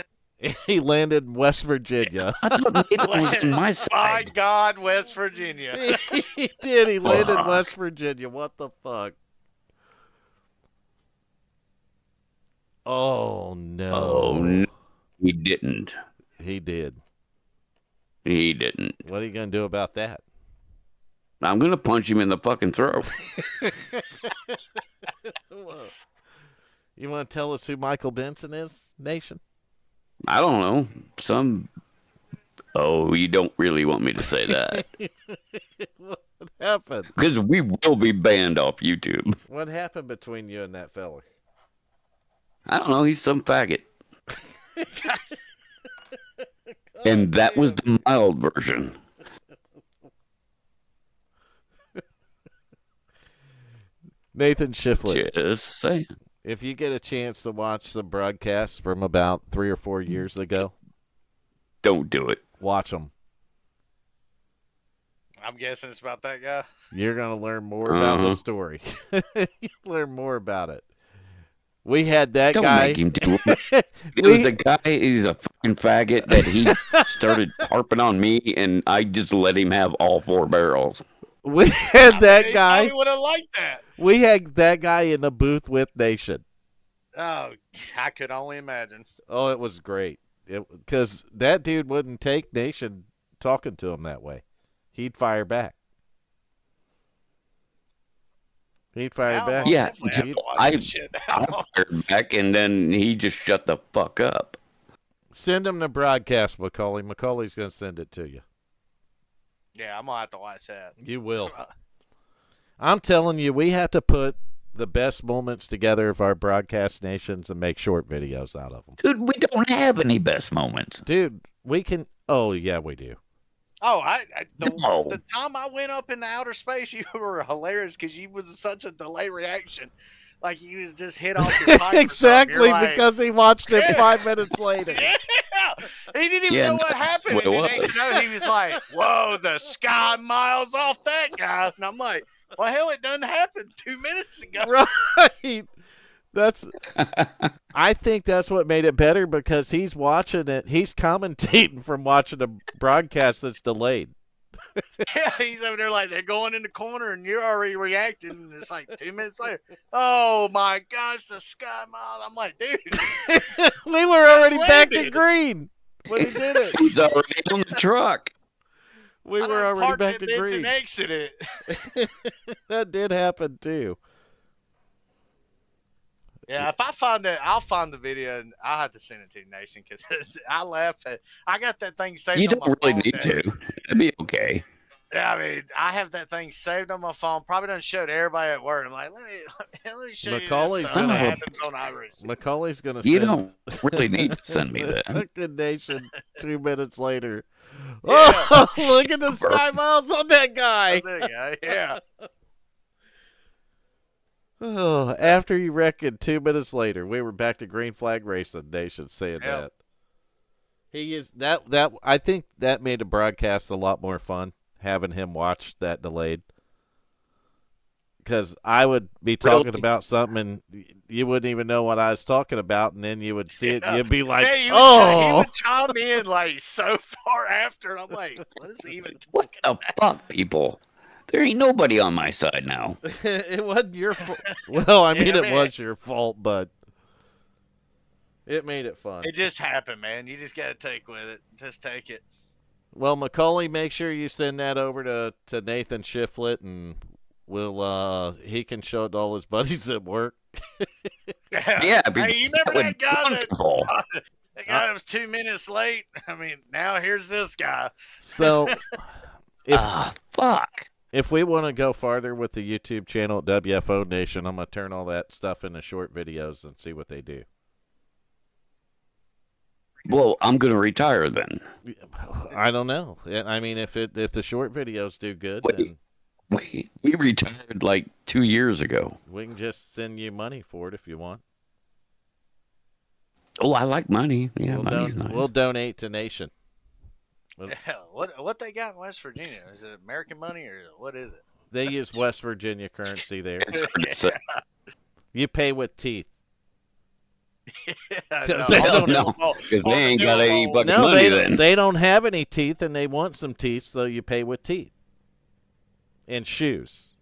He landed in West Virginia. I thought Nathan was on my My side. God, West Virginia. He did. He landed in Fuck. West Virginia. What the fuck? Oh, no. Oh, no, he didn't. He did. He didn't. What are you going to do about that? I'm going to punch him in the fucking throat. You want to tell us who Michael Benson is, Nation? I don't know. Oh, you don't really want me to say that. What happened? Because we will be banned off YouTube. What happened between you and that fella? I don't know. He's some faggot. And that was the mild version. Nathan Shiflett. Just saying. If you get a chance to watch some broadcasts from about 3 or 4 years ago, Don't do it. watch them. I'm guessing it's about that guy. You're going to learn more about the story. You learn more about it. We had that Don't guy. make him do it. It was a guy, he's a fucking faggot that he started harping on me, and I just let him have all 4 barrels. We had that guy. I would have liked that. We had that guy in the booth with Nation. Oh, I could only imagine. Oh, it was great. Because that dude wouldn't take Nation talking to him that way. He'd fire back. He'd fire Now back. I'll Yeah, definitely have to watch I this shit I now. fired back, and then he just shut the fuck up. Send him the broadcast, Macaulay. Macaulay's going to send it to you. Yeah, I'm gonna have to watch that. You will. I'm telling you, we have to put the best moments together of our broadcast nations and make short videos out of them. Dude, we don't have any best moments. Dude, we can. Oh, yeah, we do. Oh, No. the time I went up into outer space, you were hilarious because you was such a delay reaction, like you was just hit off your pipe. Exactly, like, because he watched it Yeah. 5 minutes later. yeah, he didn't even Yeah, know no, what that's happened. what And it then next was. thing you know, he was like, "Whoa, the sky miles off that guy," and I'm like, "Well, hell, it doesn't happen 2 minutes ago." Right. That's. I think that's what made it better because he's watching it. He's commentating from watching a broadcast that's delayed. Yeah, he's over there like they're going in the corner, and you're already reacting. And it's like 2 minutes later. Oh my gosh, the sky mile! I'm like, dude, We were already back to landed. green when he did it. He's already on the truck. We I were done already parked back at to Benson green. exited. That did happen too. Yeah, if I find it, I'll find the video and I'll have to send it to the nation because I laugh at. I got that thing saved. You on don't my really phone need now. to. It'd be okay. Yeah, I mean, I have that thing saved on my phone. Probably doesn't show to everybody at work. I'm like, let me show Macaulay's you this stuff gonna- that happens on Iris. Macaulay's gonna. You send don't really need to send me that. Fucking nation 2 minutes later. Yeah. Oh, look at the sky miles on that guy. That guy, yeah. Oh, after you reckoned 2 minutes later, we were back to green flag racing nation saying Yep. that. He is that I think that made the broadcast a lot more fun having him watch that delayed. Because I would be talking Really? about something and you wouldn't even know what I was talking about, and then you would see it, and you'd be like, Yeah, he "Oh, would chime in like so far after. And I'm like, what is he even What talking the fuck, people? There ain't nobody on my side now. it wasn't your fault." Well, I mean, Yeah, it man. was your fault, but it made it fun. It just happened, man. You just got to take with it. Just take it. Well, Macaulay, make sure you send that over to Nathan Shiflett, and we'll he can show it to all his buddies at work. Yeah, Hey, you remember would that guy be wonderful. that guy that was 2 minutes late? I mean, now here's this guy. So, if Fuck. if we want to go farther with the YouTube channel at WFO Nation, I'm gonna turn all that stuff into short videos and see what they do. Well, I'm gonna retire then. I don't know. I mean, if the short videos do good, Wait. then We retired like 2 years ago. we can just send you money for it if you want. Oh, I like money. Yeah, we'll, money's nice. we'll donate to Nation. What they got in West Virginia? Is it American money or what is it? They use West Virginia currency there. It's hard to say. You pay with teeth. 'Cause No, they on don't the know. new bowl- Because they on the ain't new got any bowl. fucking No, money then. they don't have any teeth, and they want some teeth, so you pay with teeth and shoes.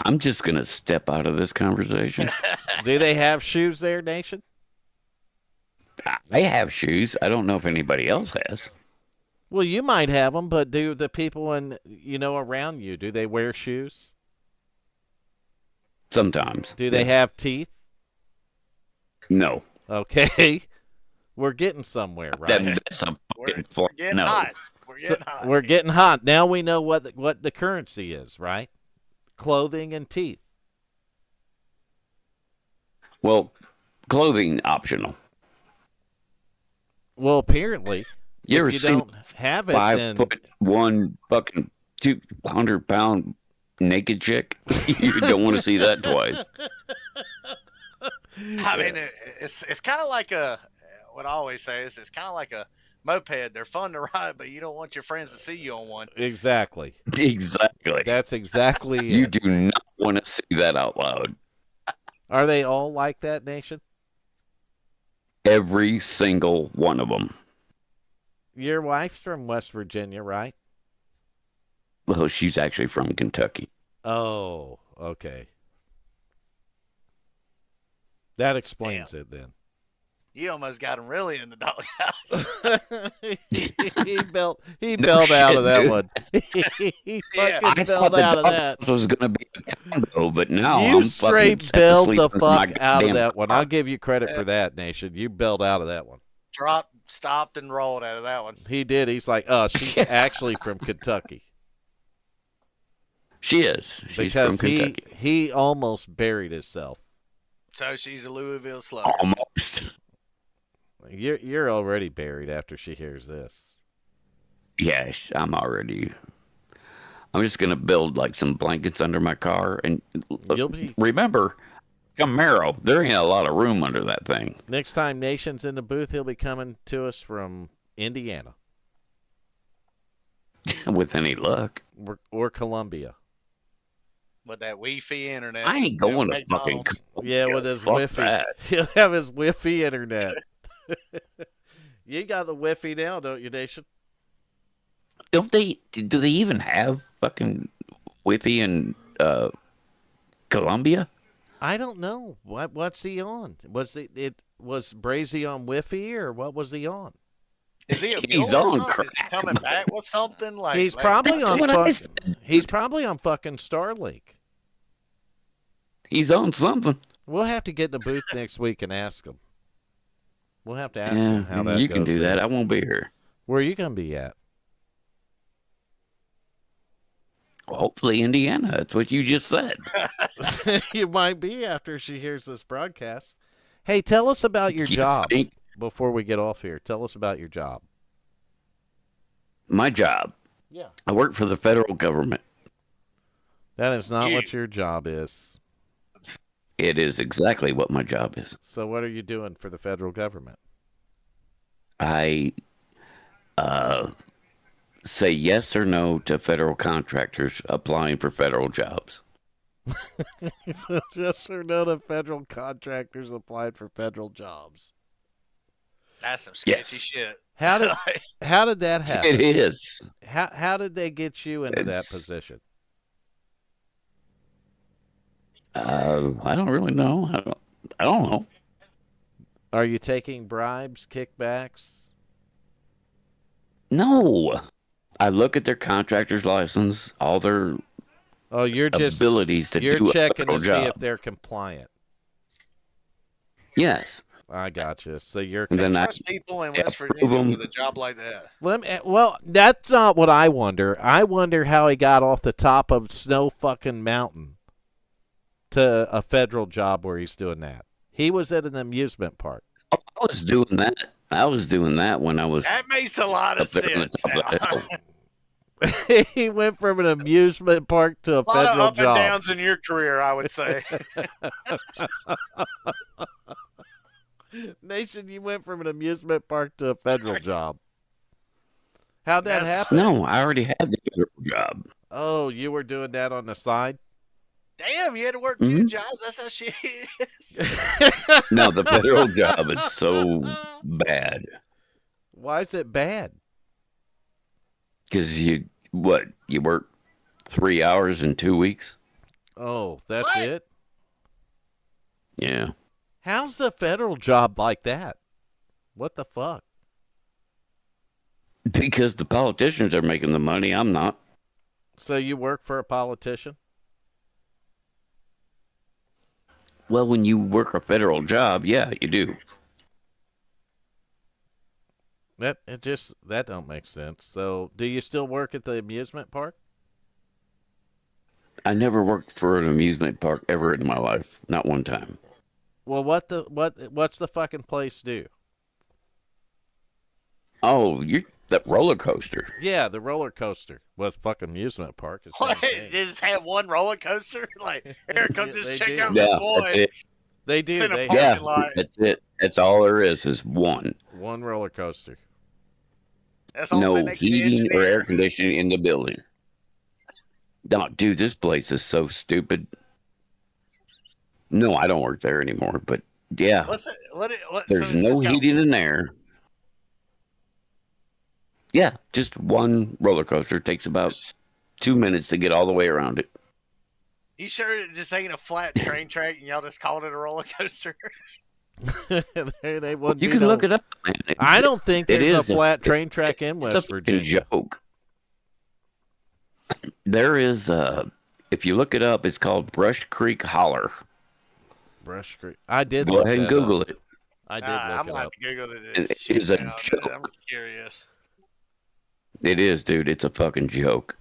I'm just going to step out of this conversation. Do they have shoes there, Nation? I have shoes. I don't know if anybody else has. Well, you might have them, but do the people around you, do they wear shoes? Sometimes. Do they have teeth? No. Okay. We're getting somewhere, right? That's a We're, fucking we're getting no. hot. We're So getting hot. we're getting hot. Now we know what the currency is, right? Clothing and teeth. Well, clothing optional. Well, apparently, You ever if you seen don't have it, then 5'1" fucking 200-pound naked chick? You don't want to see that twice. I mean, it's kind of like what I always say is it's kind of like a moped. They're fun to ride, but you don't want your friends to see you on one. exactly. Exactly. That's exactly You it. do not want to see that out loud. Are they all like that, Nation? Every single one of them. Your wife's from West Virginia, right? Well, she's actually from Kentucky. Oh, okay. That explains it then. You almost got them really in the doghouse. he bailed out of shit, that dude. one. He Yeah. fucking bailed out of that. This was going to be a condo, but now You I'm straight fucking bailed the asleep in my fuck out of goddamn that one. car. I'll give you credit for that, Nation. You bailed out of that one. Dropped, stopped, and rolled out of that one. He did. He's like, she's actually from Kentucky. She is. She's Because from Kentucky. he almost buried himself. So she's a Louisville slut. Almost. You're already buried after she hears this. Yeah, I'm already. I'm just gonna build like some blankets under my car, and You'll be remember, Camaro. There ain't a lot of room under that thing. next time Nation's in the booth, he'll be coming to us from Indiana With any luck, or Columbia. With that Wi-Fi internet. I ain't going to fucking. McDonald's. Yeah, with his Fuck Wi-Fi. that. He'll have his Wi-Fi internet. You got the Wi-Fi now, don't you, Nation? Don't they? Do they even have fucking Wi-Fi in Colombia? I don't know. What's he on? Was was Brazy on Wi-Fi or what was he on? Is he a He's mule or on something? Is he crack. coming back with something like? He's like- probably That's on what I fucking, said. he's probably on fucking Starlink. He's on something. We'll have to get in the booth next week and ask him. We'll have to ask him how that you goes. can do there. that. I won't be here. Where are you gonna be at? Hopefully, Indiana. That's what you just said. You might be after she hears this broadcast. Hey, tell us about your You job think before we get off here. Tell us about your job. my job. Yeah. I work for the federal government. That is not what your job is. It is exactly what my job is. So what are you doing for the federal government? I say yes or no to federal contractors applying for federal jobs. So just or no to federal contractors applied for federal jobs. That's some sketchy Yes. shit. How did that happen? It is. How did they get you into that It's- position? I don't really know. I don't know. Are you taking bribes, kickbacks? No. I look at their contractor's license, all their Oh, you're just abilities to you're do a checking to federal see job. if they're compliant. Yes. I gotcha. So you're And then I Trust people in yeah, West prove Virginia 'em. with a job like that. well, that's not what I wonder. I wonder how he got off the top of Snow fucking Mountain to a federal job where he's doing that. He was at an amusement park. I was doing that. I was doing that when I was That makes a lot of up there on the sense. top of the now. hill. He went from an amusement park to a A lot of federal up job. and downs in your career, I would say. Nation, you went from an amusement park to a federal job. How'd that That's- happen? No, I already had the federal job. Oh, you were doing that on the side? Damn, you had to work 2 Mhm. jobs. That's how shit is. No, the federal job is so bad Why is it bad? because you work 3 hours in 2 weeks. Oh, that's What? it? Yeah, How's the federal job like that? What the fuck? because the politicians are making the money. I'm not. So you work for a politician? Well, when you work a federal job, yeah, you do. That don't make sense. So do you still work at the amusement park? I never worked for an amusement park ever in my life, not one time. Well, what's the fucking place do? Oh, you that roller coaster. Yeah, the roller coaster. Well, fucking amusement park is What? same thing. Just have one roller coaster? Like, here, come Yeah, just they check do. out this Yeah, boy. that's it. They do. It's in a They parking have Yeah, lot. that's it. That's all there is one. one roller coaster. That's the only No thing they can heating or engineer. air conditioning in the building. No, dude, this place is so stupid. No, I don't work there anymore, but yeah, What's it? What? there's so it's no just got- heating in there. Yeah, just one roller coaster. Takes about 2 minutes to get all the way around it. You sure it just ain't a flat train track and y'all just called it a roller coaster? They wouldn't You be can no- look it up, man. I don't think it there's a is a- flat train track in It's West a fucking Virginia. joke. There is if you look it up, it's called Brush Creek Holler. Brush Creek. I did Go look ahead and that up. Google it. I did I'm look gonna it have up. to Google it. It Shit is a now. joke. I'm curious. It is, dude. It's a fucking joke.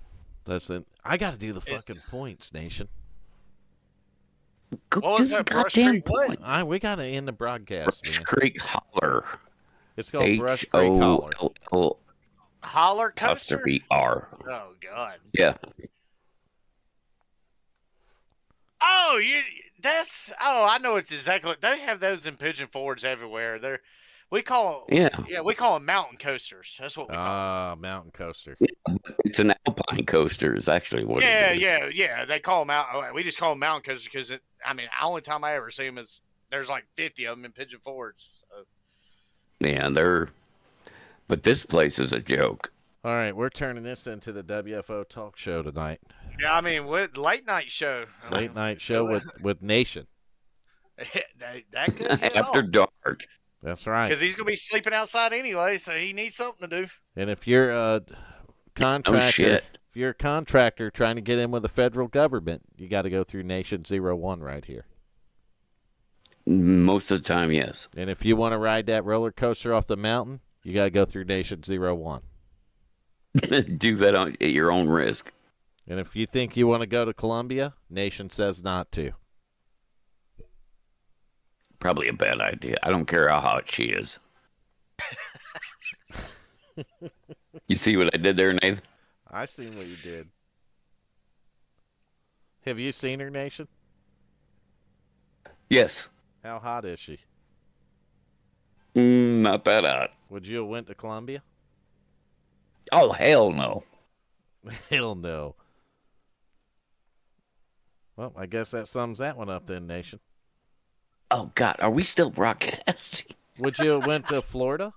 I got to do the It's- fucking points, nation. Go What was just that, Brush goddamn Creek what? point. We got to end the broadcast, Brush man. Creek Holler. It's called Brush Creek Holler. HOLLER. Holler coaster? Oh God. Yeah. Oh, I know it's exactly. They have those in Pigeon Forge everywhere. We call them mountain coasters. That's what we call them. Ah, mountain coaster. It's an alpine coaster is actually what it is. Yeah. They call them out. We just call them mountain coasters because the only time I ever see them is there's like 50 of them in Pigeon Forge. So. Yeah, but this place is a joke. All right, we're turning this into the WFO talk show tonight. Yeah, what late night show? Late night show with Nation. that could get After dark. That's right. because he's gonna be sleeping outside anyway, so he needs something to do. And if you're a contractor, shit. if you're a contractor trying to get in with the federal government, you got to go through Nation 01 right here. Most of the time, yes. And if you want to ride that roller coaster off the mountain, you got to go through Nation 01. Do that at your own risk. And if you think you want to go to Columbia, Nation says not to. Probably a bad idea. I don't care how hot she is. You see what I did there, Nathan? I seen what you did. Have you seen her, Nation? Yes. How hot is she? Not that hot. Would you have went to Columbia? Oh, hell no. Hell no. Well, I guess that sums that one up then, Nation. Oh, God. Are we still broadcasting? Would you have went to Florida?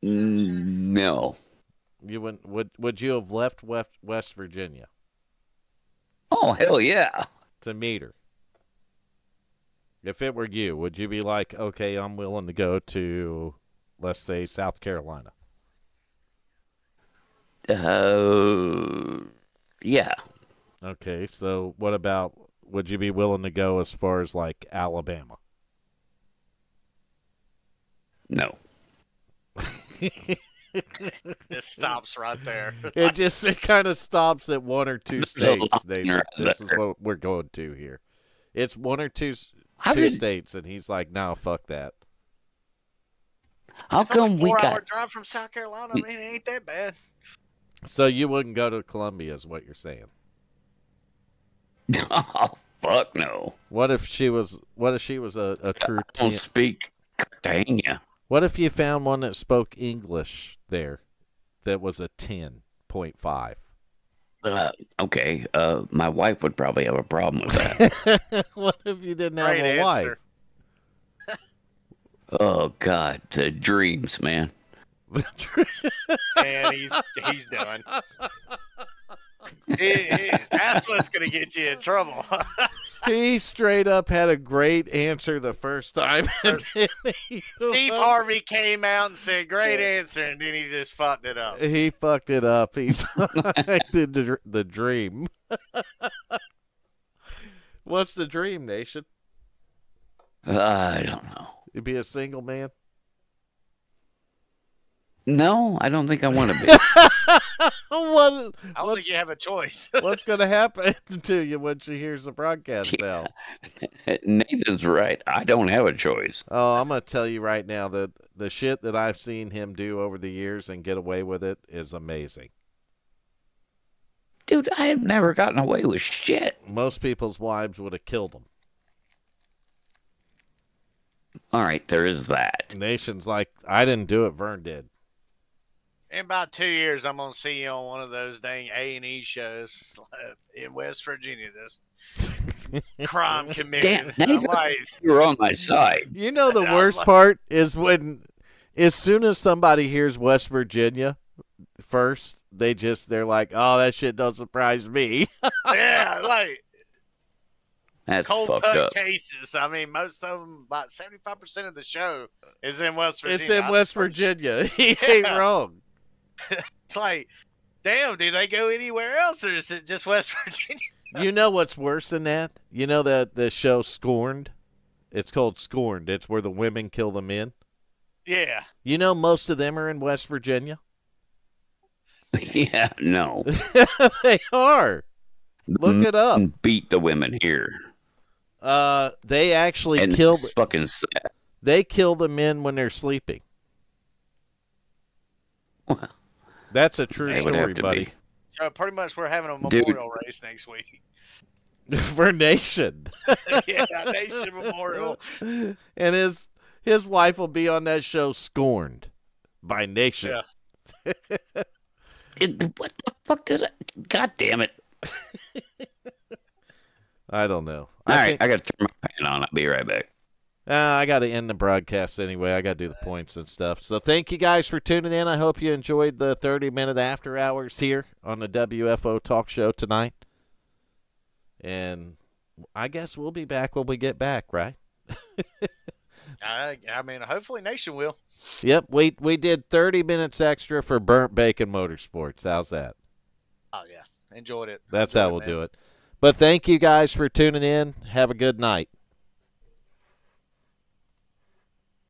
No. You would you have left West Virginia Oh, hell yeah. to meet her? If it were you, would you be like, okay, I'm willing to go to, let's say, South Carolina? Yeah. Okay, so what about, would you be willing to go as far as like Alabama? No. It stops right there. It kind of stops at one or two There's a states, line David. right This is there. what we're going to here. It's one or two How two did- states, and he's like, no, fuck that. How It's only come we 4-hour got... drive from South Carolina. I mean, it ain't that bad. So you wouldn't go to Columbia, is what you're saying? Oh, fuck no. What if she was a true I don't 10? speak Cartagena. What if you found one that spoke English there that was a 10.5? Okay. My wife would probably have a problem with that. What if you didn't have Great a answer. wife? Oh God, the dreams, man. And he's done. That's what's gonna get you in trouble. He straight up had a great answer the first time. Steve Harvey came out and said, "Great answer," and then he just fucked it up. He fucked it up. He's the dream. What's the dream, Nation? I don't know. You be a single man? No, I don't think I want to be. I don't What's, think you have a choice. what's going to happen to you when she hears the broadcast now? Nathan's right. I don't have a choice. Oh, I'm going to tell you right now that the shit that I've seen him do over the years and get away with it is amazing. Dude, I have never gotten away with shit. Most people's wives would have killed him. All right, there is that. Nation's like, I didn't do it, Vern did. In about 2 years, I'm gonna see you on one of those dang A&E shows in West Virginia. This crime committed. Damn, I'm Nathan, like, you're on my side. You know the I was worst like- part is when, as soon as somebody hears West Virginia first, they're like, oh, that shit don't surprise me. yeah, like That's cold fucked cut up. cases. I mean, most of them, about 75% of the show is in West Virginia. It's in West Virginia. He ain't Yeah. wrong. It's like, damn, do they go anywhere else, or is it just West Virginia? You know what's worse than that? You know that the show Scorned? It's called Scorned. It's where the women kill the men. Yeah. You know most of them are in West Virginia? Yeah, no. They are. Look it up. Beat the women here. They actually And kill. it's fucking sad. They kill the men when they're sleeping. Well, That's a true they would story, have to buddy. be. So pretty much we're having a Dude. memorial race next week. For Nation. Yeah, Nation Memorial. And his wife will be on that show Scorned by Nation. Yeah. What the fuck did I... God damn it. I don't know. All right, I got to turn my fan on. I'll be right back. I got to end the broadcast anyway. I got to do the points and stuff. So thank you guys for tuning in. I hope you enjoyed the 30-minute after hours here on the WFO Talk Show tonight. And I guess we'll be back when we get back, right? I mean, hopefully Nation will. Yep, we did 30 minutes extra for Burnt Bacon Motorsports. How's that? Oh, yeah. Enjoyed it. That's how we'll do it. But thank you guys for tuning in. Have a good night.